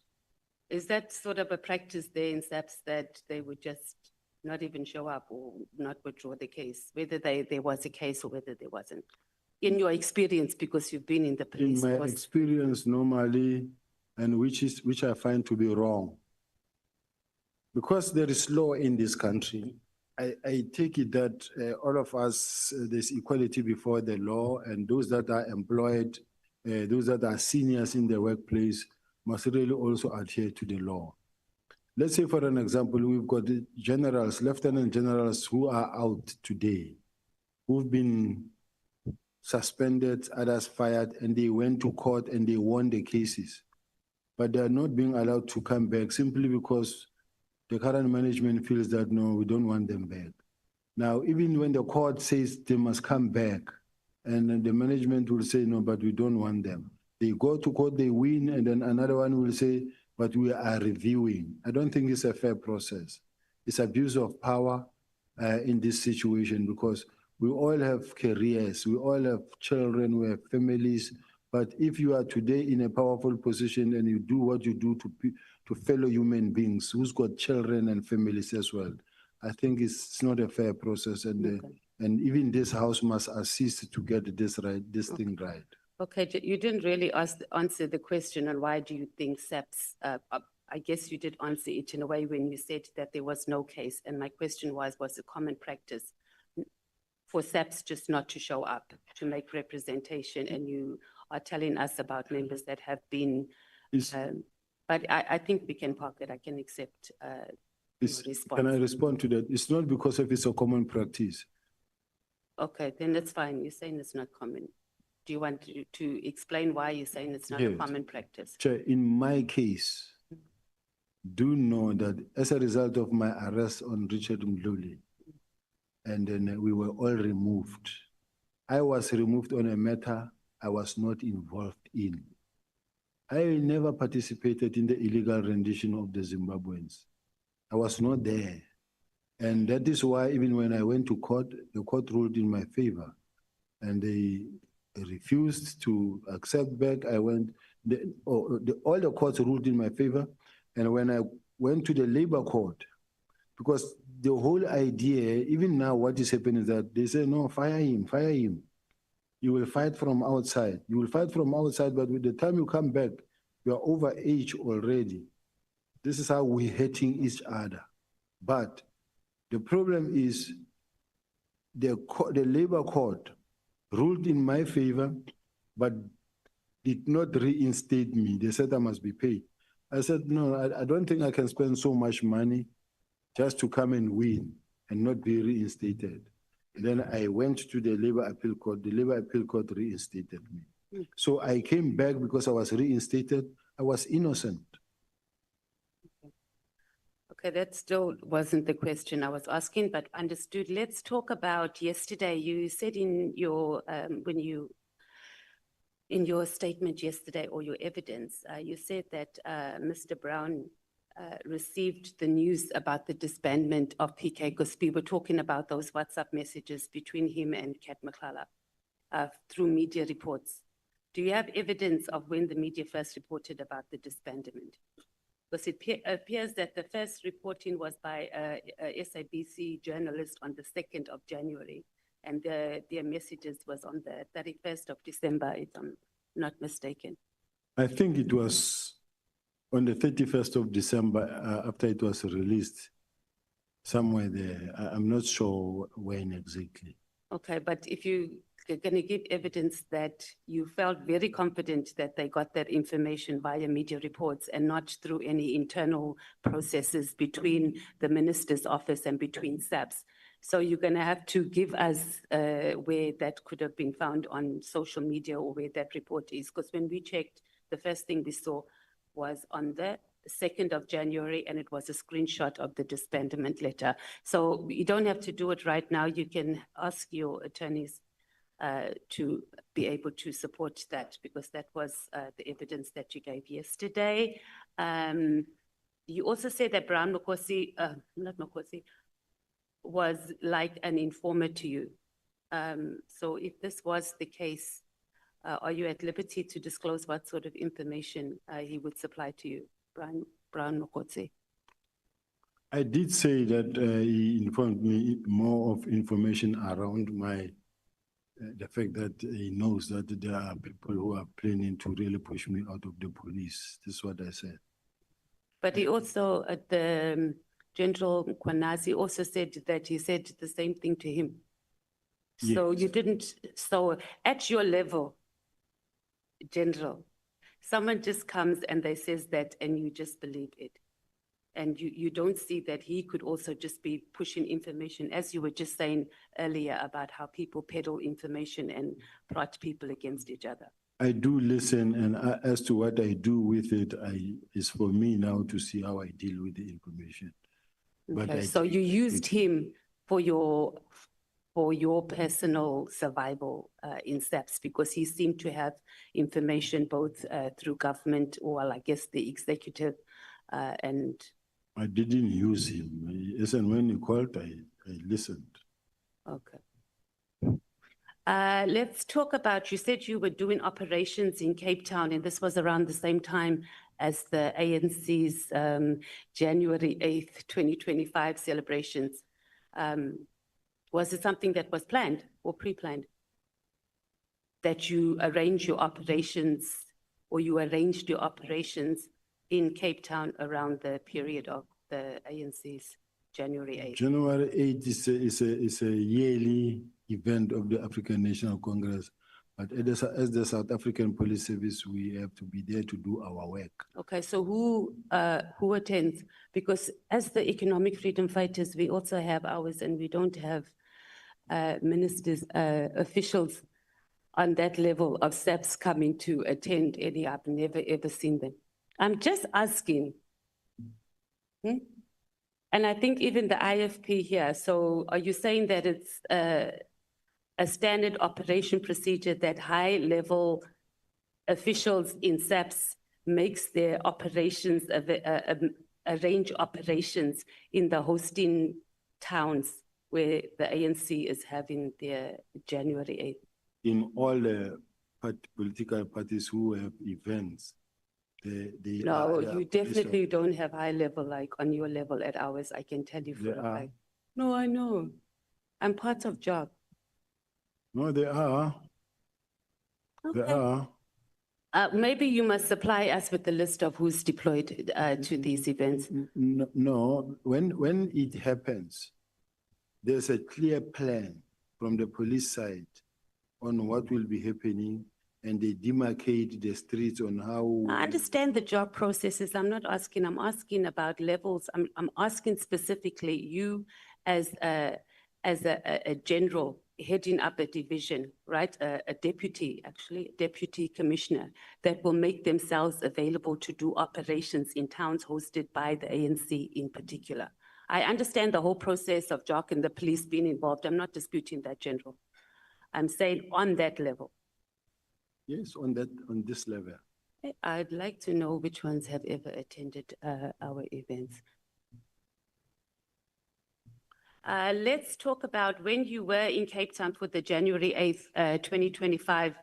[SPEAKER 8] Is that sort of a practice there in SAPS that they would just not even show up or not withdraw the case, whether there was a case or whether there wasn't? In your experience, because you've been in the police
[SPEAKER 2] In my
[SPEAKER 8] force.
[SPEAKER 2] experience normally, and which I find to be wrong. Because there is law in this country, I take it that all of us, there's equality before the law, and those that are employed, those that are seniors in the workplace must really also adhere to the law. Let's say, for an example, we've got the generals, lieutenant generals who are out today, who've been suspended, others fired, and they went to court and they won the cases. But they are not being allowed to come back simply because the current management feels that, no, we don't want them back. Now, even when the court says they must come back, and the management will say, no, but we don't want them. They go to court, they win, and then another one will say, but we are reviewing. I don't think it's a fair process. It's abuse of power in this situation, because we all have careers, we all have children, we have families. But if you are today in a powerful position and you do what you do to fellow human beings who's got children and families as well, I think it's not a fair process. And and even this house must assist to get this right, this thing right.
[SPEAKER 8] Okay, you didn't really answer the question on why do you think SAPS, I guess you did answer it in a way when you said that there was no case. And my question was it common practice for SAPS just not to show up, to make representation? And you are telling us about members that have been, but I think we can park it. I can accept your response.
[SPEAKER 2] Can I respond to that? It's not because of it's a common practice.
[SPEAKER 8] Okay, then that's fine. You're saying it's not common. Do you want to explain why you're saying it's not a common practice?
[SPEAKER 2] Chair, in my case, do know that as a result of my arrest on Richard Mdluli, and then we were all removed. I was removed on a matter I was not involved in. I never participated in the illegal rendition of the Zimbabweans. I was not there. And that is why even when I went to court, the court ruled in my favor. And they refused to accept back. I went, all the courts ruled in my favor. And when I went to the labor court, because the whole idea, even now what is happening is that they say, no, fire him, fire him. You will fight from outside. You will fight from outside, but with the time you come back, you are over age already. This is how we're hurting each other. But the problem is the labor court ruled in my favor, but did not reinstate me. They said I must be paid. I said, no, I don't think I can spend so much money just to come and win and not be reinstated. Then I went to the Labor Appeal Court. The Labor Appeal Court reinstated me. So I came back because I was reinstated. I was innocent.
[SPEAKER 8] Okay, that still wasn't the question I was asking, but understood. Let's talk about yesterday. You said in your, in your statement yesterday or your evidence, you said that Mr. Brown received the news about the disbandment of PK because we were talking about those WhatsApp messages between him and Kat Nhlanhla through media reports. Do you have evidence of when the media first reported about the disbandment? Because it appears that the first reporting was by a SABC journalist on the 2nd of January, and their messages was on the 31st of December, if I'm not mistaken.
[SPEAKER 2] I think it was on the 31st of December, after it was released, somewhere there. I'm not sure when exactly.
[SPEAKER 8] Okay, but if you're going to give evidence that you felt very confident that they got that information via media reports and not through any internal processes between the minister's office and between SAPS. So you're going to have to give us where that could have been found on social media or where that report is. Because when we checked, the first thing we saw was on the 2nd of January, and it was a screenshot of the disbandment letter. So you don't have to do it right now. You can ask your attorneys to be able to support that, because that was the evidence that you gave yesterday. You also said that Brown Mkhwanazi, not Mkhwanazi, was like an informer to you. So if this was the case, are you at liberty to disclose what sort of information he would supply to you, Brown Mkhwanazi?
[SPEAKER 2] I did say that he informed me more of information around my the fact that he knows that there are people who are planning to really push me out of the police. This is what I said.
[SPEAKER 8] But he also, the General Mkhwanazi also said that he said the same thing to him. So
[SPEAKER 2] Yes.
[SPEAKER 8] you didn't, so at your level, General, someone just comes and they says that and you just believe it. And you don't see that he could also just be pushing information, as you were just saying earlier about how people peddle information and plot people against each other.
[SPEAKER 2] I do listen, and as to what I do with it, it's for me now to see how I deal with the information. But
[SPEAKER 8] Okay, so you used him for your personal survival in SAPS, because he seemed to have information both through government, or well, I guess the executive, and
[SPEAKER 2] I didn't use him. Yes, and when he called, I listened.
[SPEAKER 8] okay. Let's talk about, you said you were doing operations in Cape Town, and this was around the same time as the ANC's January 8th, 2025 celebrations. Was it something that was planned or pre-planned? That you arranged your operations, or you arranged your operations in Cape Town around the period of the ANC's January 8th?
[SPEAKER 2] January 8th is a yearly event of the African National Congress. But as the South African Police Service, we have to be there to do our work.
[SPEAKER 8] Okay, so who attends? Because as the economic freedom fighters, we also have ours, and we don't have ministers, officials on that level of SAPS coming to attend any. I've never ever seen them. I'm just asking. And I think even the IFP here, so are you saying that it's a standard operation procedure that high-level officials in SAPS makes their operations, arrange operations in the hosting towns where the ANC is having their January 8th?
[SPEAKER 2] In all the political parties who have events,
[SPEAKER 8] No, you definitely don't have high level like on your level at ours, I can tell you for a fact. No, I know. I'm part of job.
[SPEAKER 2] No, they are. There
[SPEAKER 8] Okay.
[SPEAKER 2] are,
[SPEAKER 8] Maybe you must supply us with the list of who's deployed to these events.
[SPEAKER 2] no, when it happens, there's a clear plan from the police side on what will be happening, and they demarcate the streets on how.
[SPEAKER 8] I understand the job processes. I'm asking about levels. I'm asking specifically you as a general heading up a division, right? A deputy, actually, deputy commissioner that will make themselves available to do operations in towns hosted by the ANC in particular. I understand the whole process of JOC and the police being involved. I'm not disputing that, General. I'm saying on that level.
[SPEAKER 2] Yes, on this level.
[SPEAKER 8] I'd like to know which ones have ever attended our events. Let's talk about when you were in Cape Town for the January 8th, 2025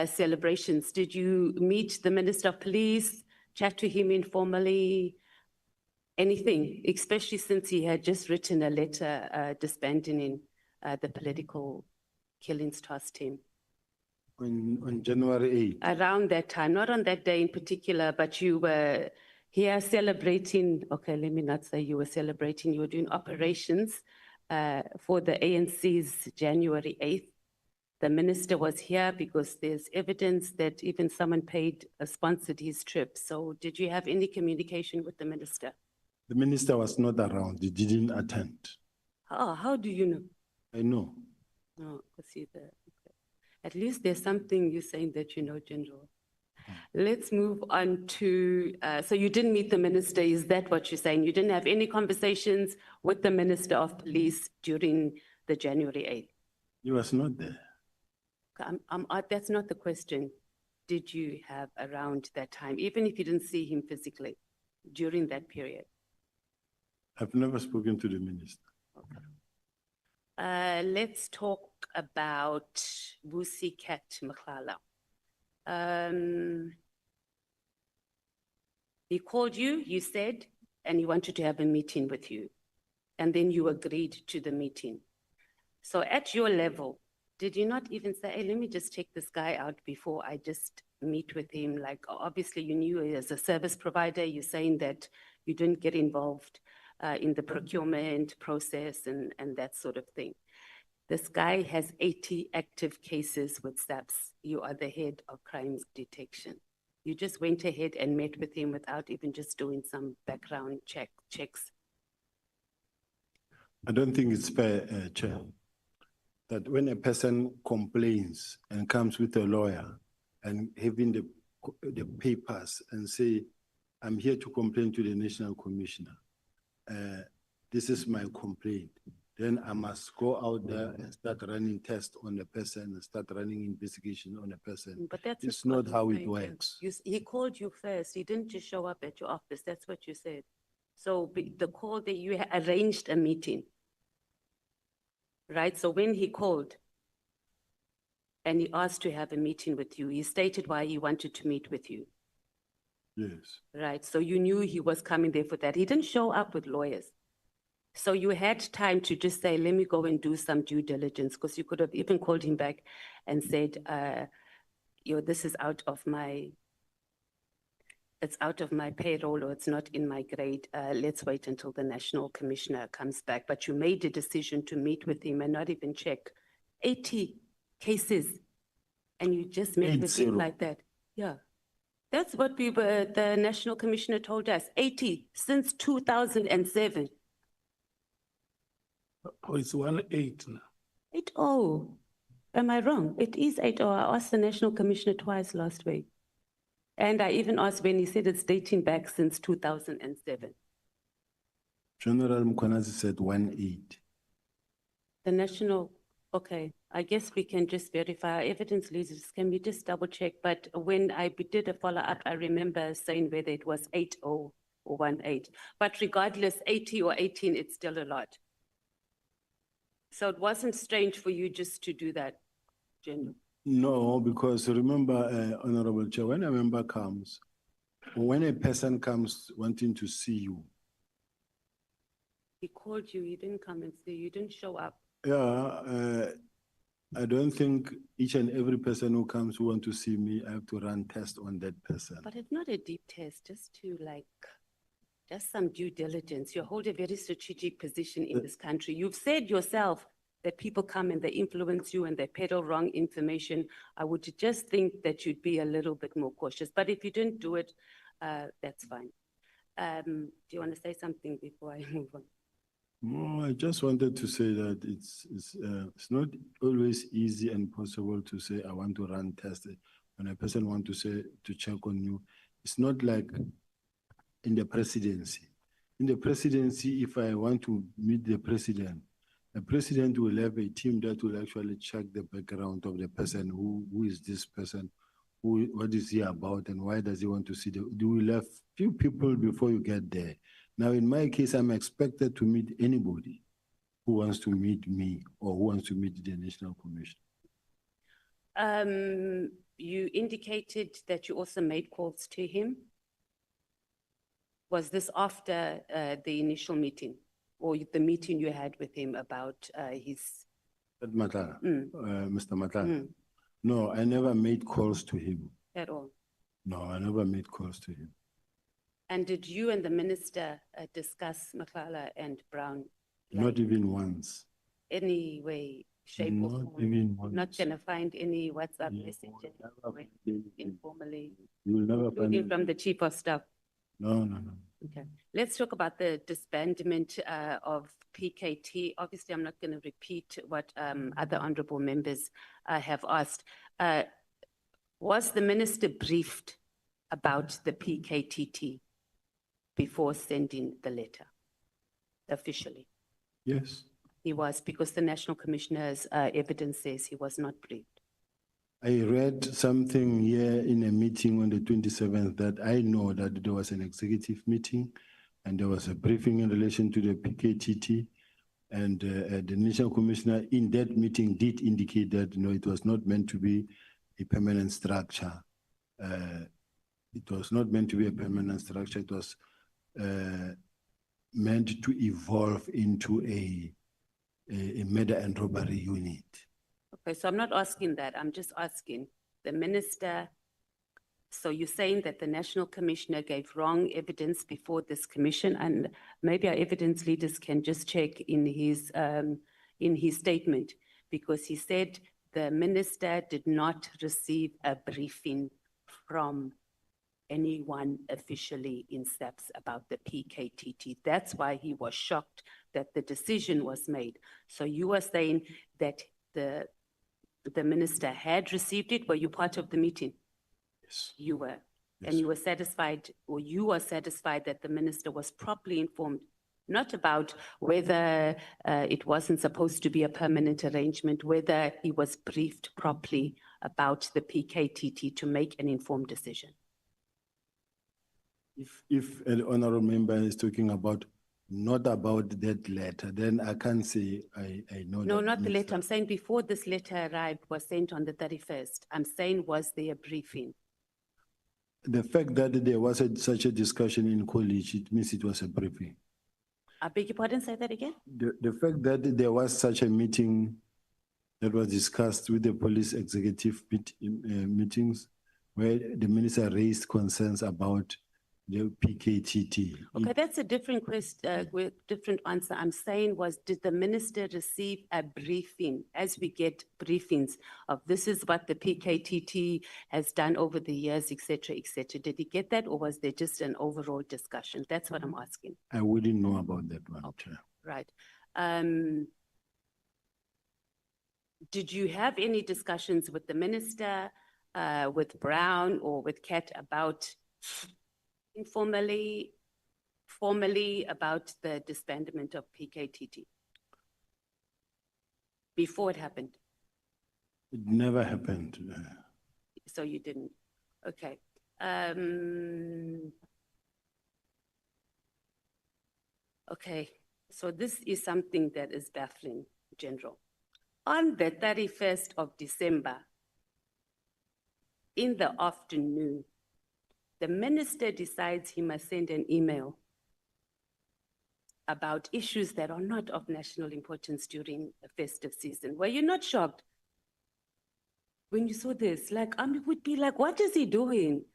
[SPEAKER 8] celebrations. Did you meet the Minister of Police, chat to him informally, anything, especially since he had just written a letter disbanding the political killings task team?
[SPEAKER 2] On January 8th.
[SPEAKER 8] Around that time, not on that day in particular, but you were here celebrating, okay, let me not say you were celebrating, you were doing operations for the ANC's January 8th. The minister was here because there's evidence that even someone sponsored his trip. So did you have any communication with the minister?
[SPEAKER 2] The minister was not around, he didn't attend.
[SPEAKER 8] Oh, how do you know?
[SPEAKER 2] I know.
[SPEAKER 8] Oh, okay. At least there's something you're saying that you know, General. Let's move on to, so you didn't meet the minister, is that what you're saying? You didn't have any conversations with the Minister of Police during the January 8th?
[SPEAKER 2] He was not there.
[SPEAKER 8] That's not the question. Did you have around that time, even if you didn't see him physically during that period?
[SPEAKER 2] I've never spoken to the minister.
[SPEAKER 8] Okay. Let's talk about Busi Kat Nhlanhla. He called you, you said, and he wanted to have a meeting with you. And then you agreed to the meeting. So at your level, did you not even say, hey, let me just check this guy out before I just meet with him? Like, obviously you knew as a service provider, you're saying that you didn't get involved in the procurement process and that sort of thing. This guy has 80 active cases with SAPS. You are the head of crimes detection. You just went ahead and met with him without even just doing some background checks.
[SPEAKER 2] I don't think it's fair, Chair, that when a person complains and comes with a lawyer and having the papers and say, I'm here to complain to the National Commissioner. This is my complaint. Then I must go out there and start running tests on the person and start running investigation on the person.
[SPEAKER 8] But that's
[SPEAKER 2] not how it works.
[SPEAKER 8] He called you first. He didn't just show up at your office. That's what you said. So the call that you arranged a meeting, right? So when he called and he asked to have a meeting with you, he stated why he wanted to meet with you.
[SPEAKER 2] Yes.
[SPEAKER 8] Right. So you knew he was coming there for that. He didn't show up with lawyers. So you had time to just say, let me go and do some due diligence, because you could have even called him back and said, this is out of my payroll, or it's not in my grade. Let's wait until the National Commissioner comes back. But you made a decision to meet with him and not even check 80 cases. And you just met with him like that. Yeah. That's what the National Commissioner told us, 80 since 2007.
[SPEAKER 3] Oh, it's 1-8 now.
[SPEAKER 8] 80. Am I wrong? It is 80. I asked the National Commissioner twice last week. And I even asked when he said it's dating back since 2007.
[SPEAKER 2] General Mkhwanazi said 1-8.
[SPEAKER 8] The National, okay, I guess we can just verify our evidence leaders. Can we just double check? But when I did a follow-up, I remember saying whether it was 80 or 1-8. But regardless, 80 or 18, it's still a lot. So it wasn't strange for you just to do that, General?
[SPEAKER 2] No, because remember, Honorable Chair, when a member comes, when a person comes wanting to see you.
[SPEAKER 8] He called you, he didn't come and see you, didn't show up.
[SPEAKER 2] Yeah, I don't think each and every person who comes who want to see me, I have to run tests on that person.
[SPEAKER 8] But it's not a deep test, just to like, just some due diligence. You hold a very strategic position in this country. You've said yourself that people come and they influence you and they peddle wrong information. I would just think that you'd be a little bit more cautious. But if you didn't do it, that's fine. Do you want to say something before I move on?
[SPEAKER 2] No, I just wanted to say that it's not always easy and possible to say, I want to run tests. When a person wants to say, to check on you, it's not like in the presidency. In the presidency, if I want to meet the president will have a team that will actually check the background of the person. Who is this person? What is he about and why does he want to see you will have few people before you get there. Now, in my case, I'm expected to meet anybody who wants to meet me or who wants to meet the National Commission.
[SPEAKER 8] You indicated that you also made calls to him. Was this after the initial meeting or the meeting you had with him about his?
[SPEAKER 2] At Matala, Mr. Matala. No, I never made calls to him.
[SPEAKER 8] At all?
[SPEAKER 2] No, I never made calls to him.
[SPEAKER 8] And did you and the minister discuss Nhlanhla and Brown?
[SPEAKER 2] Not even once.
[SPEAKER 8] Any way, shape or
[SPEAKER 2] Not
[SPEAKER 8] form?
[SPEAKER 2] even once.
[SPEAKER 8] Not gonna find any WhatsApp
[SPEAKER 2] You
[SPEAKER 8] messages
[SPEAKER 2] will never
[SPEAKER 8] or
[SPEAKER 2] find
[SPEAKER 8] informally,
[SPEAKER 2] You will never find
[SPEAKER 8] including from the chief of staff?
[SPEAKER 2] No.
[SPEAKER 8] Okay, let's talk about the disbandment of PKT. Obviously, I'm not going to repeat what other honorable members have asked. Was the minister briefed about the PKTT before sending the letter officially?
[SPEAKER 2] Yes.
[SPEAKER 8] He was, because the National Commissioner's evidence says he was not briefed.
[SPEAKER 2] I read something here in a meeting on the 27th that I know that there was an executive meeting and there was a briefing in relation to the PKTT, and the National Commissioner in that meeting did indicate that it was not meant to be a permanent structure. It was not meant to be a permanent structure. It was meant to evolve into a murder and robbery unit.
[SPEAKER 8] Okay, so I'm not asking that. I'm just asking the minister. So you're saying that the National Commissioner gave wrong evidence before this commission, and maybe our evidence leaders can just check in his statement, because he said the minister did not receive a briefing from anyone officially in SAPS about the PKTT. That's why he was shocked that the decision was made. So you are saying that the minister had received it. Were you part of the meeting?
[SPEAKER 2] Yes.
[SPEAKER 8] You were.
[SPEAKER 2] Yes.
[SPEAKER 8] And you were satisfied, or you are satisfied that the minister was properly informed, not about whether it wasn't supposed to be a permanent arrangement, whether he was briefed properly about the PKTT to make an informed decision.
[SPEAKER 2] If an honorable member is talking about not about that letter, then I can't say I know.
[SPEAKER 8] No,
[SPEAKER 2] that
[SPEAKER 8] not the
[SPEAKER 2] minister.
[SPEAKER 8] letter. I'm saying before this letter arrived, was sent on the 31st. I'm saying, was there a briefing?
[SPEAKER 2] The fact that there was such a discussion in college, it means it was a briefing.
[SPEAKER 8] I beg your pardon, say that again?
[SPEAKER 2] The fact that there was such a meeting that was discussed with the police executive meetings where the minister raised concerns about the PKTT.
[SPEAKER 8] Okay, that's a different question, different answer. I'm saying was, did the minister receive a briefing, as we get briefings of this is what the PKTT has done over the years, et cetera, et cetera. Did he get that, or was there just an overall discussion? That's what I'm asking.
[SPEAKER 2] I wouldn't know about that one.
[SPEAKER 8] Okay, right. Did you have any discussions with the minister, with Brown or with Kat about informally, formally about the disbandment of PKTT before it happened?
[SPEAKER 2] It never happened.
[SPEAKER 8] So you didn't, okay. Okay, so this is something that is baffling, General. On the 31st of December, in the afternoon, the minister decides he must send an email about issues that are not of national importance during the festive season. Were you not shocked when you saw this? Like, would be like, what is he doing?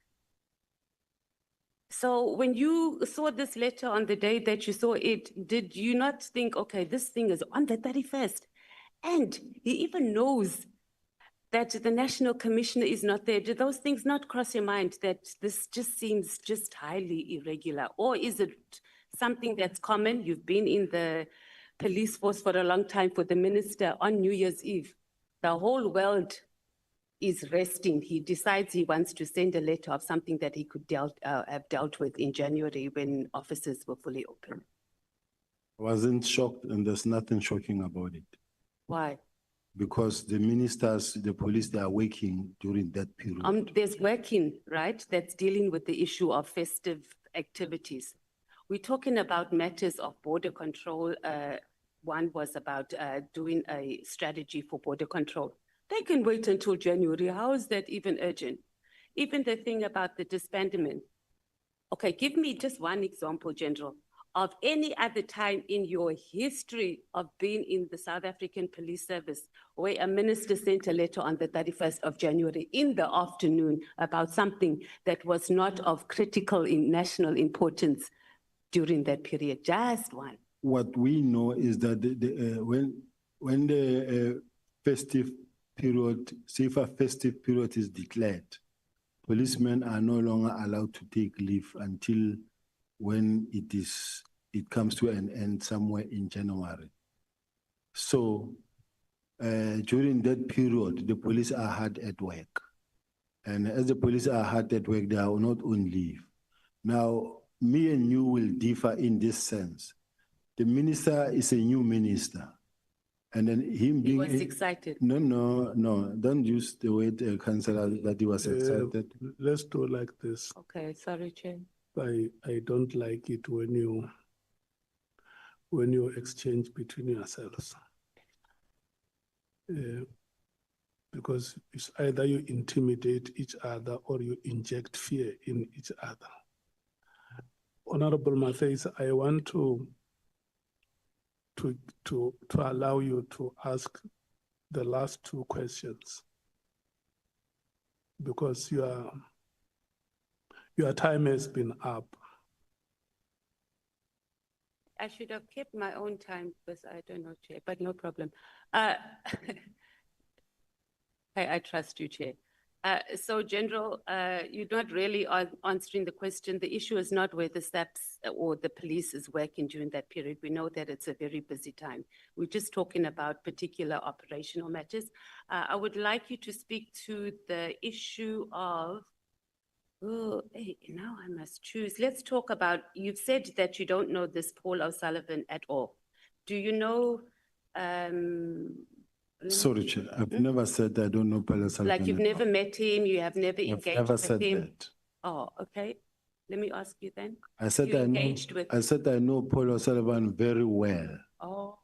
[SPEAKER 8] So when you saw this letter on the day that you saw it, did you not think, okay, this thing is on the 31st? And he even knows that the National Commissioner is not there. Did those things not cross your mind that this just seems just highly irregular? Or is it something that's common? You've been in the police force for a long time. For the minister on New Year's Eve, the whole world is resting. He decides he wants to send a letter of something that he could have dealt with in January when offices were fully open.
[SPEAKER 2] I wasn't shocked, and there's nothing shocking about it.
[SPEAKER 8] Why?
[SPEAKER 2] Because the ministers, the police, they are working during that period.
[SPEAKER 8] There's working, right? That's dealing with the issue of festive activities. We're talking about matters of border control. One was about doing a strategy for border control. They can wait until January. How is that even urgent? Even the thing about the disbandment. Okay, give me just one example, General, of any other time in your history of being in the South African Police Service where a minister sent a letter on the 31st of January in the afternoon about something that was not of critical national importance during that period. Just one.
[SPEAKER 2] What we know is that when the festive period, safer festive period is declared, policemen are no longer allowed to take leave until when it comes to an end somewhere in January. So during that period, the police are hard at work. And as the police are hard at work, they are not on leave. Now, me and you will differ in this sense. The minister is a new minister. And then him being—
[SPEAKER 8] He was excited.
[SPEAKER 2] No, don't use the word councillor that he was excited.
[SPEAKER 3] Let's do like this.
[SPEAKER 8] Okay, sorry, Chair.
[SPEAKER 3] I don't like it when you exchange between yourselves. Because it's either you intimidate each other or you inject fear in each other. Honorable Matthys, I want to allow you to ask the last two questions because your time has been up.
[SPEAKER 8] I should have kept my own time because I don't know, Chair, but no problem. I trust you, Chair. So, General, you're not really answering the question. The issue is not whether SAPS or the police is working during that period. We know that it's a very busy time. We're just talking about particular operational matters. I would like you to speak to the issue of, now I must choose. Let's talk about, you've said that you don't know this Paul O'Sullivan at all. Do you know,
[SPEAKER 2] Sorry, Chair, I've never said I don't know Paul O'Sullivan.
[SPEAKER 8] like you've never met him, you have never engaged with him?
[SPEAKER 2] I've never said that.
[SPEAKER 8] Oh, okay. Let me ask you then.
[SPEAKER 2] I said
[SPEAKER 8] You
[SPEAKER 2] I know.
[SPEAKER 8] engaged with—
[SPEAKER 2] I said I know Paul O'Sullivan very well.
[SPEAKER 8] Oh.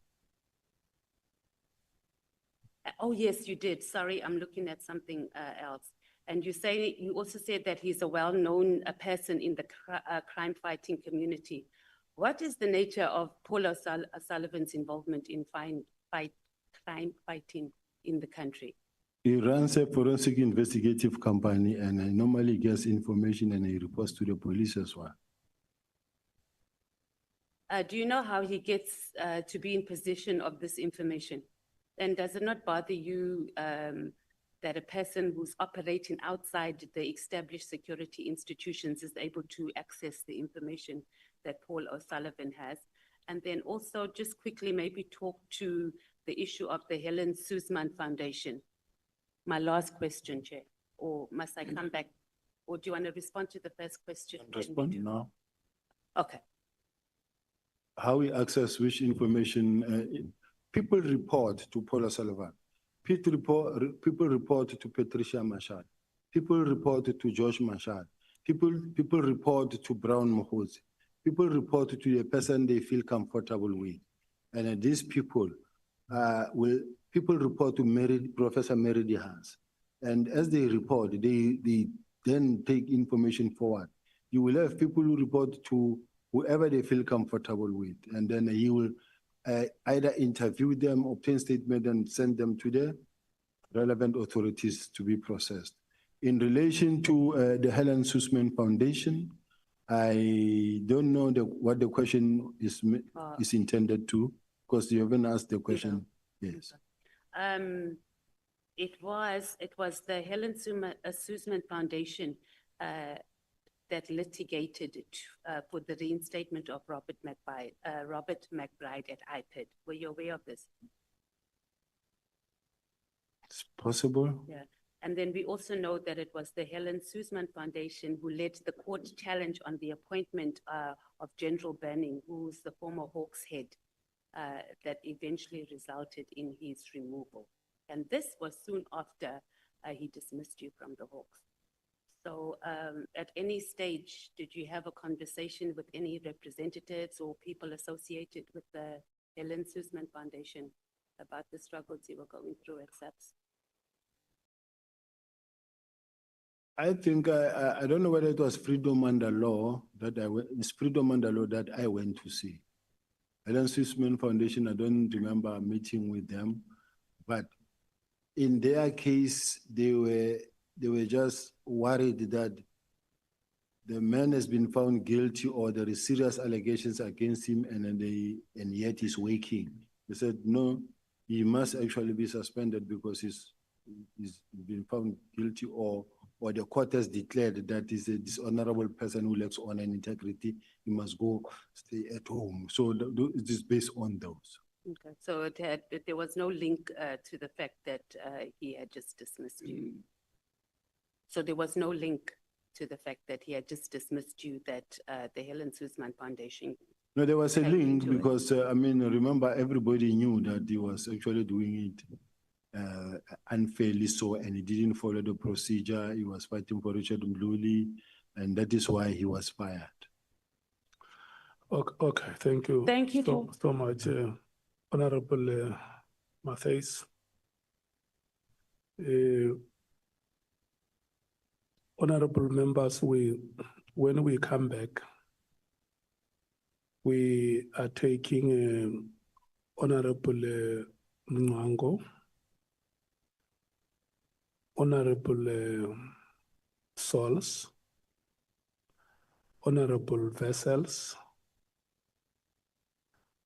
[SPEAKER 8] Oh, yes, you did. Sorry, I'm looking at something else. And you also said that he's a well-known person in the crime-fighting community. What is the nature of Paul O'Sullivan's involvement in crime fighting in the country?
[SPEAKER 2] He runs a forensic investigative company and he normally gets information and he reports to the police as well.
[SPEAKER 8] Do you know how he gets to be in possession of this information? And does it not bother you that a person who's operating outside the established security institutions is able to access the information that Paul O'Sullivan has? And then also just quickly maybe talk to the issue of the Helen Suzman Foundation. My last question, Chair, or must I come back? Or do you want to respond to the first question?
[SPEAKER 2] Respond now.
[SPEAKER 8] Okay.
[SPEAKER 2] How we access which information? People report to Paul O'Sullivan. People report to Patricia Mashad. People report to Josh Mashad. People report to Brown Mkhwanazi. People report to the person they feel comfortable with. And these people people report to Professor Mary DeHaas. And as they report, they then take information forward. You will have people who report to whoever they feel comfortable with. And then he will either interview them, obtain statement, and send them to the relevant authorities to be processed. In relation to the Helen Suzman Foundation, I don't know what the question is intended to, because you haven't asked the question. Yes.
[SPEAKER 8] It was the Helen Suzman Foundation that litigated for the reinstatement of Robert McBride at IPID. Were you aware of this?
[SPEAKER 2] It's possible.
[SPEAKER 8] Yeah. And then we also know that it was the Helen Suzman Foundation who led the court challenge on the appointment of General Burning, who's the former Hawks head, that eventually resulted in his removal. And this was soon after he dismissed you from the Hawks. So at any stage, did you have a conversation with any representatives or people associated with the Helen Suzman Foundation about the struggles you were going through at SAPS?
[SPEAKER 2] I think, I don't know whether it was Freedom Under Law it's Freedom Under Law that I went to see. Helen Suzman Foundation, I don't remember meeting with them, but in their case, they were just worried that the man has been found guilty or there is serious allegations against him and yet he's waking. They said, no, he must actually be suspended because he's been found guilty or the court has declared that he's a dishonorable person who lacks honor and integrity. He must go stay at home. So it is based on those.
[SPEAKER 8] Okay, so there was no link to the fact that he had just dismissed you. So there was no link to the fact that he had just dismissed you, that the Helen Suzman Foundation.
[SPEAKER 2] No, there was a link because, I mean, remember, everybody knew that he was actually doing it unfairly so, and he didn't follow the procedure. He was fighting for Richard Mluli, and that is why he was fired.
[SPEAKER 3] Okay, thank you.
[SPEAKER 8] Thank you
[SPEAKER 3] so much, Honorable Matthys. Honorable members, when we come back, we are taking Honorable Mngango, Honorable Sols, Honorable Vessels,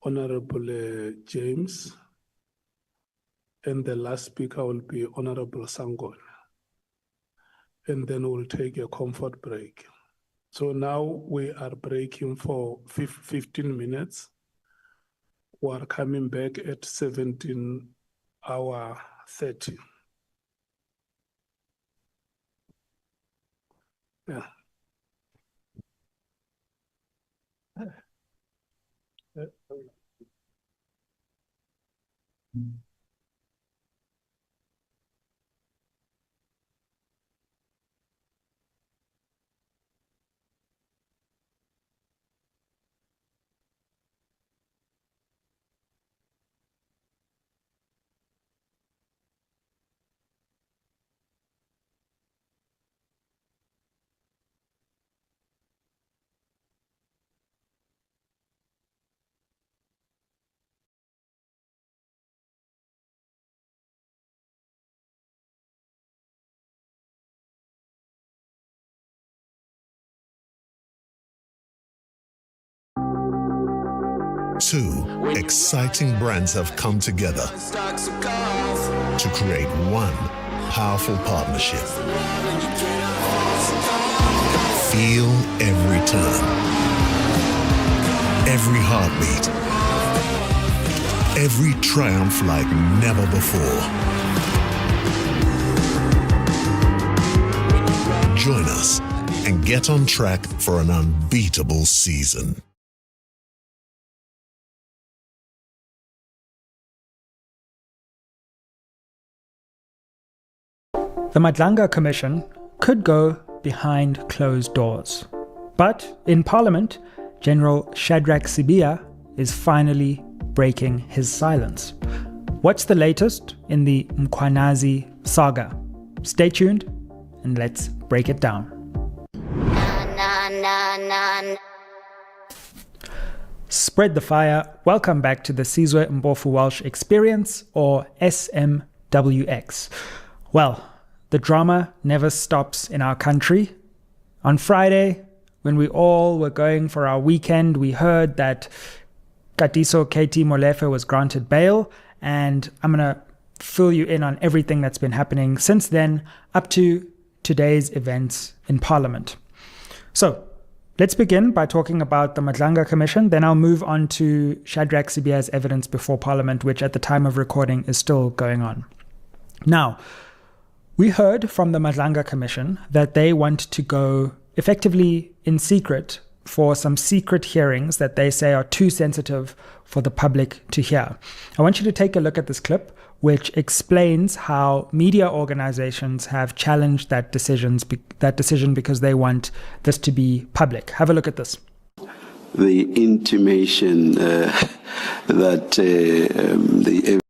[SPEAKER 3] Honorable James, and the last speaker will be Honorable Sangon. And then we'll take a comfort break. So now we are breaking for 15 minutes. We are coming back at 17:30. Yeah.
[SPEAKER 9] Two exciting brands have come together to create one powerful partnership. Feel every turn, every heartbeat, every triumph like never before. Join us and get on track for an unbeatable season.
[SPEAKER 10] The Nhlanhla Commission could go behind closed doors. But in Parliament, General Shadrack Sibiya is finally breaking his silence. What's the latest in the Mkhwanazi saga? Stay tuned and let's break it down. Spread the fire. Welcome back to the Sizwe Mpofu Walsh Experience, or SM WX. Well, the drama never stops in our country. On Friday, when we all were going for our weekend, we heard that Katiso KT Molefe was granted bail, and I'm going to fill you in on everything that's been happening since then up to today's events in Parliament. So, let's begin by talking about the Nhlanhla Commission, then I'll move on to Shadrack Sibiya's evidence before Parliament, which at the time of recording is still going on. Now, we heard from the Nhlanhla Commission that they want to go effectively in secret for some secret hearings that they say are too sensitive for the public to hear. I want you to take a look at this clip, which explains how media organizations have challenged that decision because they want this to be public. Have a look at this.
[SPEAKER 11] The intimation that the